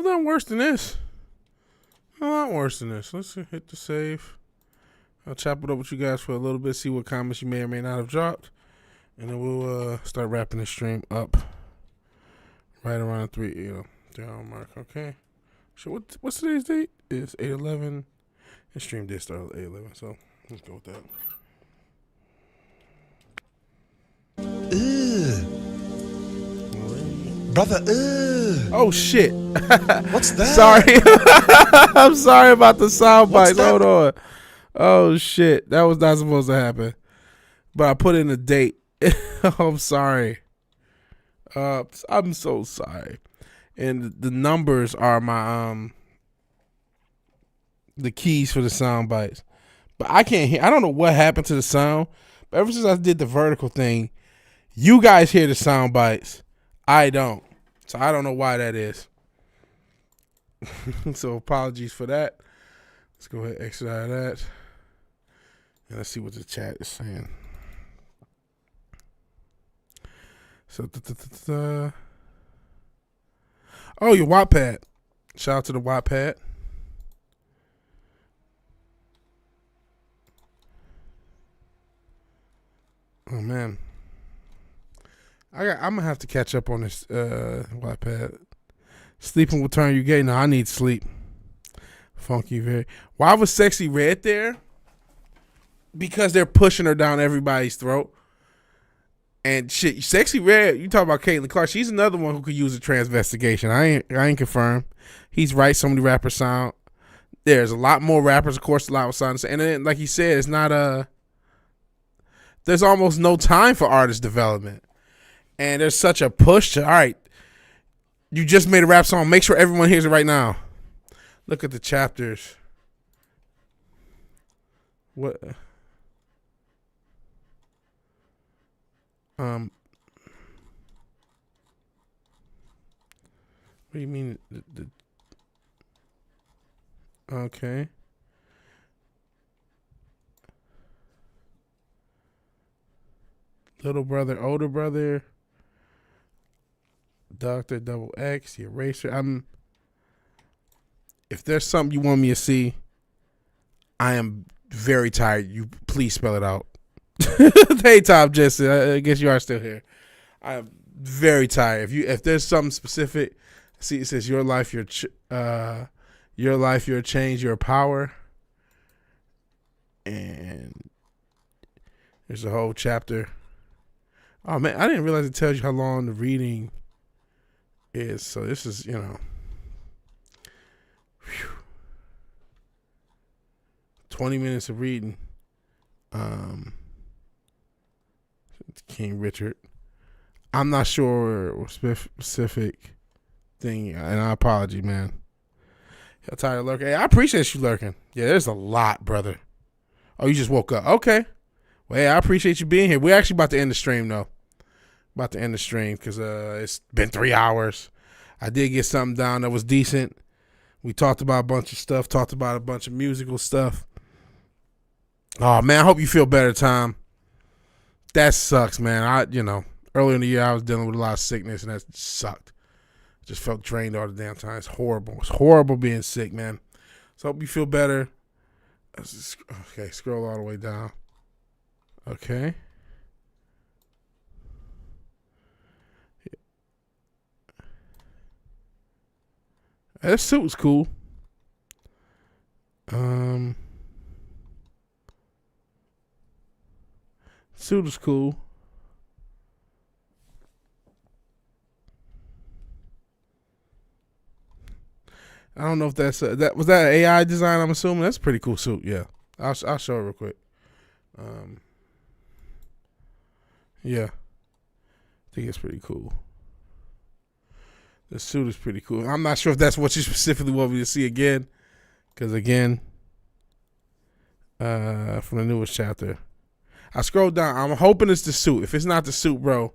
done worse than this. A lot worse than this. Let's hit the save. I'll chop it up with you guys for a little bit, see what comments you may or may not have dropped. And then we'll start wrapping the stream up right around 3 hour mark. Okay. So what's today's date? It's 8/11. The stream did start at 8/11, so let's go with that. Brother, Oh shit. what's that? Sorry. I'm sorry about the sound What's bites. that? Hold on. Oh shit. That was not supposed to happen. But I put in a date. I'm sorry. I'm so sorry. And the numbers are my the keys for the sound bites. But I can't hear. I don't know what happened to the sound. But ever since I did the vertical thing, you guys hear the sound bites. I don't. So I don't know why that is. So apologies for that. Let's go ahead and exit out of that. And let's see what the chat is saying. So, oh, your Wattpad. Shout out to the Wattpad. Oh man, I'm gonna have to catch up on this Wattpad. Sleeping will turn you gay. No, I need sleep. Funky very. Why was Sexy Red there? Because they're pushing her down everybody's throat. And shit, Sexy Red, you talk about Caitlin Clark. She's another one who could use a transvestigation. I ain't confirmed. He's right. So many rappers sound. There's a lot more rappers, of course. A lot of sound. And then, like he said, it's not there's almost no time for artist development. And there's such a push to, all right, you just made a rap song. Make sure everyone hears it right now. Look at the chapters. What? What do you mean? Okay. Little brother, older brother, Dr. Double X, the eraser. If there's something you want me to see, I am very tired. You please spell it out. Hey, Tom Jesse, I guess you are still here. I am very tired. If there's something specific, see, it says your life, your change, your power, and there's a whole chapter. Oh man, I didn't realize it tells you how long the reading is. So this is, 20 minutes of reading. King Richard. I'm not sure what specific thing, and I apologize, man. I'm tired of lurking. Hey, I appreciate you lurking. Yeah, there's a lot, brother. Oh, you just woke up. Okay. Well, hey, I appreciate you being here. We're actually about to end the stream, though. About to end the stream because it's been 3 hours. I did get something down that was decent. We talked about a bunch of stuff, talked about a bunch of musical stuff. Oh, man, I hope you feel better, Tom. That sucks, man. Earlier in the year, I was dealing with a lot of sickness, and that sucked. Just felt drained all the damn time. It's horrible. It's horrible being sick, man. So I hope you feel better. Okay, scroll all the way down. Okay. That suit was cool. Suit was cool. I don't know if that's was that an AI design. I'm assuming that's a pretty cool suit. Yeah, I'll show it real quick. Yeah, I think it's pretty cool. The suit is pretty cool. I'm not sure if that's what you specifically want me to see again, because again, from the newest chapter, I scrolled down. I'm hoping it's the suit. If it's not the suit, bro,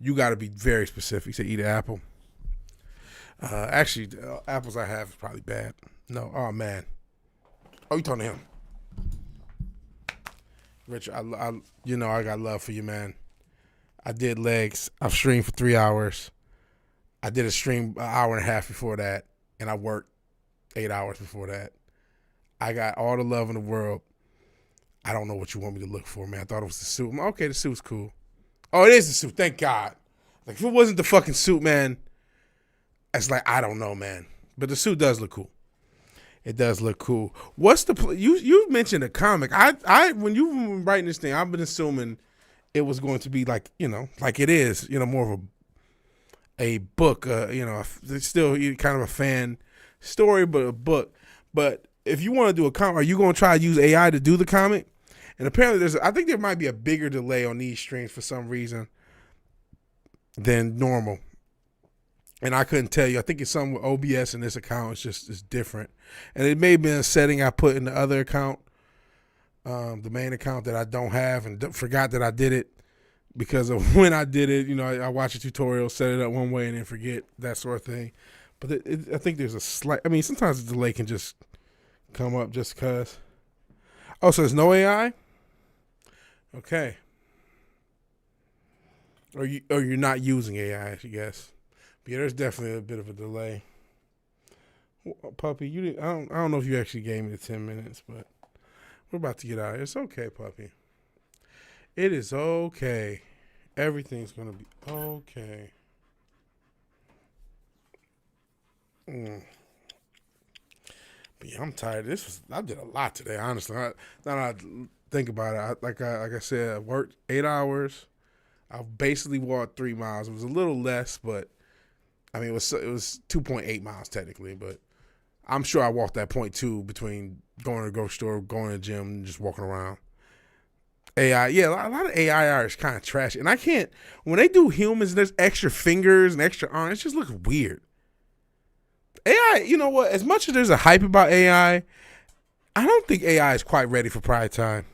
you got to be very specific. You say eat an apple. Actually, the apples I have is probably bad. No, oh man. Oh, you talking to him? Richard, I got love for you, man. I did legs. I've streamed for 3 hours. I did a stream an hour and a half before that, and I worked 8 hours before that. I got all the love in the world. I don't know what you want me to look for, man. I thought it was the suit. Okay, the suit's cool. Oh, it is the suit. Thank God. Like, if it wasn't the fucking suit, man, it's like, I don't know, man. But the suit does look cool. It does look cool. What's the you mentioned a comic. I when you were writing this thing, I've been assuming it was going to be like, like it is, more of a book, it's still kind of a fan story, but a book. But if you want to do a comic, are you going to try to use AI to do the comic? And apparently I think there might be a bigger delay on these streams for some reason than normal. And I couldn't tell you. I think it's something with OBS in this account. It's different. And it may have been a setting I put in the other account, the main account that I don't have, and forgot that I did it because of when I did it. I watch a tutorial, set it up one way, and then forget, that sort of thing. But I think there's a slight, sometimes the delay can just come up just because. Oh, so there's no AI? Okay. Or you're not using AI, I guess. But yeah, there's definitely a bit of a delay. Puppy, I don't know if you actually gave me the 10 minutes, but we're about to get out of here. It's okay, puppy. It is okay. Everything's gonna be okay. But yeah, I'm tired. I did a lot today, honestly. Now that I think about it, like I said, I worked 8 hours. I basically walked 3 miles. It was a little less, but it was 2.8 miles technically. But I'm sure I walked that 0.2 between going to the grocery store, going to the gym, and just walking around. AI, yeah, a lot of AI art is kind of trash, and I can't. When they do humans, there's extra fingers and extra arms. It just looks weird. AI, you know what? As much as there's a hype about AI, I don't think AI is quite ready for prime time.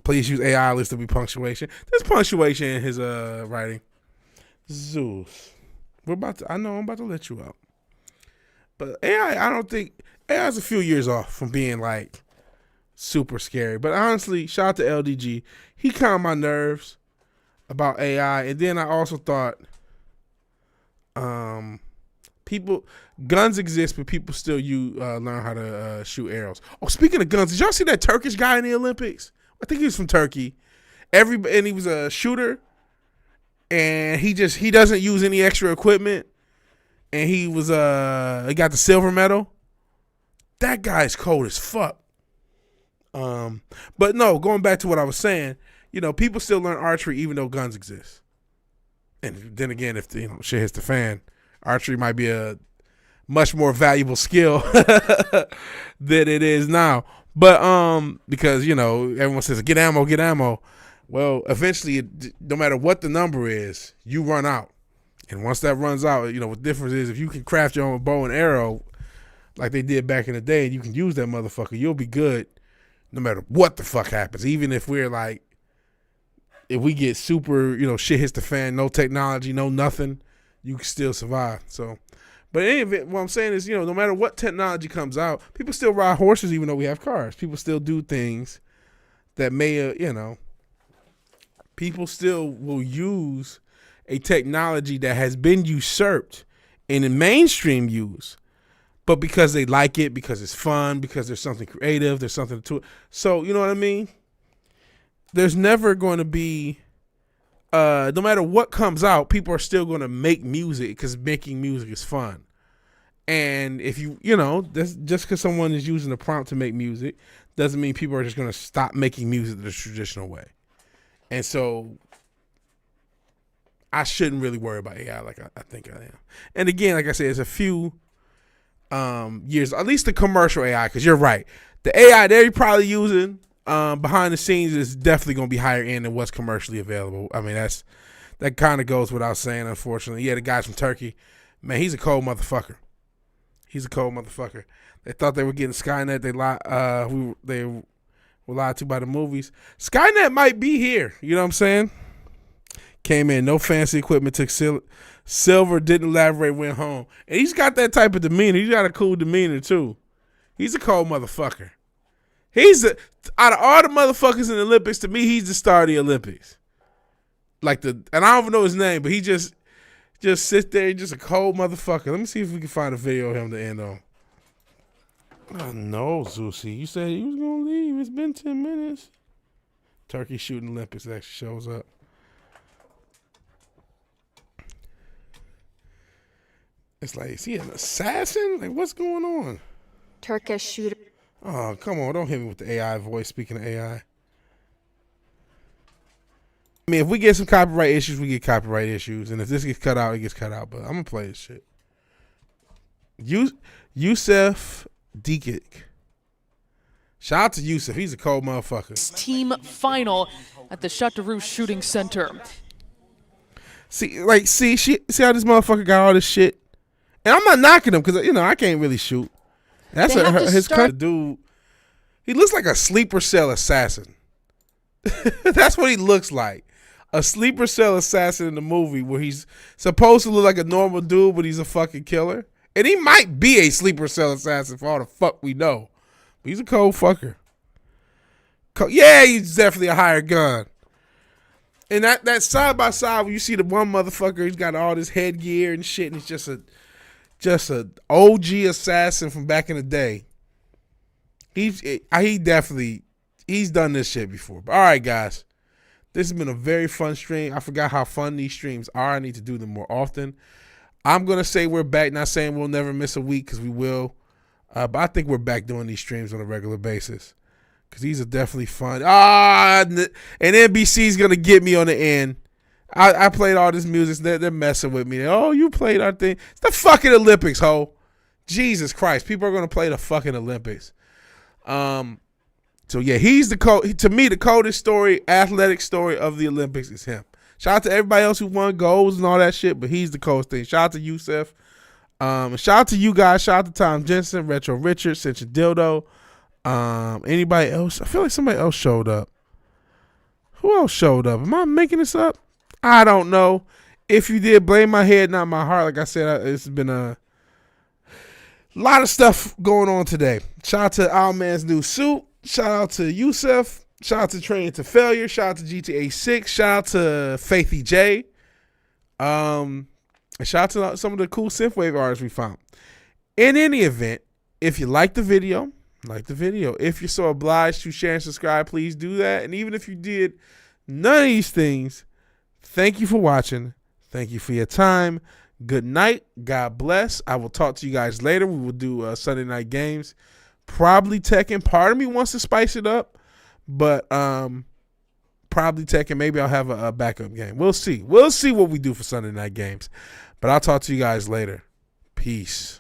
Please use AI list to be punctuation. There's punctuation in his writing. Zeus. I'm about to let you out. But AI, I don't think AI's a few years off from being like super scary. But honestly, shout out to LDG. He calmed my nerves about AI. And then I also thought guns exist, but people still learn how to shoot arrows. Oh, speaking of guns, did y'all see that Turkish guy in the Olympics? I think he was from Turkey. And he was a shooter, and he doesn't use any extra equipment, and he got the silver medal. That guy's cold as fuck. But no, going back to what I was saying, people still learn archery even though guns exist. And then again, if shit hits the fan, archery might be a much more valuable skill than it is now. But because everyone says get ammo. Well, eventually, no matter what the number is, you run out. And once that runs out, what the difference is if you can craft your own bow and arrow like they did back in the day, and you can use that motherfucker, you'll be good no matter what the fuck happens. Even if if we get super, shit hits the fan, no technology, no nothing, you can still survive. So, but in any event, what I'm saying is, no matter what technology comes out, people still ride horses even though we have cars. People still do things that may, people still will use a technology that has been usurped in the mainstream use, but because they like it, because it's fun, because there's something creative, there's something to it. So, you know what I mean? There's never going to be, no matter what comes out, people are still going to make music because making music is fun. And if that's just because someone is using a prompt to make music doesn't mean people are just going to stop making music the traditional way. And so I shouldn't really worry about AI like I think I am. And again, like I said, it's a few years, at least the commercial AI, because you're right. The AI they're probably using behind the scenes is definitely going to be higher end than what's commercially available. That kind of goes without saying, unfortunately. Yeah, the guys from Turkey, man, he's a cold motherfucker. They thought they were getting Skynet. They were lied to by the movies. Skynet might be here. You know what I'm saying? Came in, no fancy equipment, took silver, didn't elaborate, went home. And he's got that type of demeanor. He's got a cool demeanor, too. He's a cold motherfucker. Out of all the motherfuckers in the Olympics, to me, he's the star of the Olympics. And I don't even know his name, but he just Just sit there, just a cold motherfucker. Let me see if we can find a video of him to end on. Oh, no, Zeusy. You said he was going to leave. It's been 10 minutes. Turkey Shooting Olympics actually shows up. It's like, is he an assassin? Like, what's going on? Turkish shooter. Oh, come on. Don't hit me with the AI voice. Speaking of AI. I mean, if we get some copyright issues, we get copyright issues. And if this gets cut out, it gets cut out. But I'm going to play this shit. Yusef Dikic. Shout out to Yusef. He's a cold motherfucker. Team final at the Chateauroux Shooting Center. See how this motherfucker got all this shit? And I'm not knocking him because, I can't really shoot. That's his dude. He looks like a sleeper cell assassin. That's what he looks like. A sleeper cell assassin in the movie where he's supposed to look like a normal dude, but he's a fucking killer. And he might be a sleeper cell assassin for all the fuck we know. But he's a cold fucker. Yeah, he's definitely a hired gun. And that side by side where you see the one motherfucker, he's got all this headgear and shit, and he's just a OG assassin from back in the day. He's done this shit before. But all right, guys. This has been a very fun stream. I forgot how fun these streams are. I need to do them more often. I'm going to say we're back. Not saying we'll never miss a week because we will. But I think we're back doing these streams on a regular basis because these are definitely fun. And NBC's going to get me on the end. I played all this music. They're messing with me. Oh, you played our thing. It's the fucking Olympics, ho. Jesus Christ. People are going to play the fucking Olympics. So, yeah, he's to me, the coldest story, athletic story of the Olympics is him. Shout out to everybody else who won golds and all that shit, but he's the coldest thing. Shout out to Yusef. Shout out to you guys. Shout out to Tom Jensen, Retro Richard, Cinch Dildo. Anybody else? I feel like somebody else showed up. Who else showed up? Am I making this up? I don't know. If you did, blame my head, not my heart. Like I said, it's been a lot of stuff going on today. Shout out to Our Man's New Suit. Shout out to Yusef. Shout out to Training to Failure. Shout out to GTA 6. Shout out to Faithy J. And shout out to some of the cool Synthwave artists we found. In any event, if you like the video, If you're so obliged to share and subscribe, please do that. And even if you did none of these things, thank you for watching. Thank you for your time. Good night. God bless. I will talk to you guys later. We will do Sunday night games. Probably Tekken. Part of me wants to spice it up, but probably Tekken. Maybe I'll have a backup game. We'll see. We'll see what we do for Sunday night games. But I'll talk to you guys later. Peace.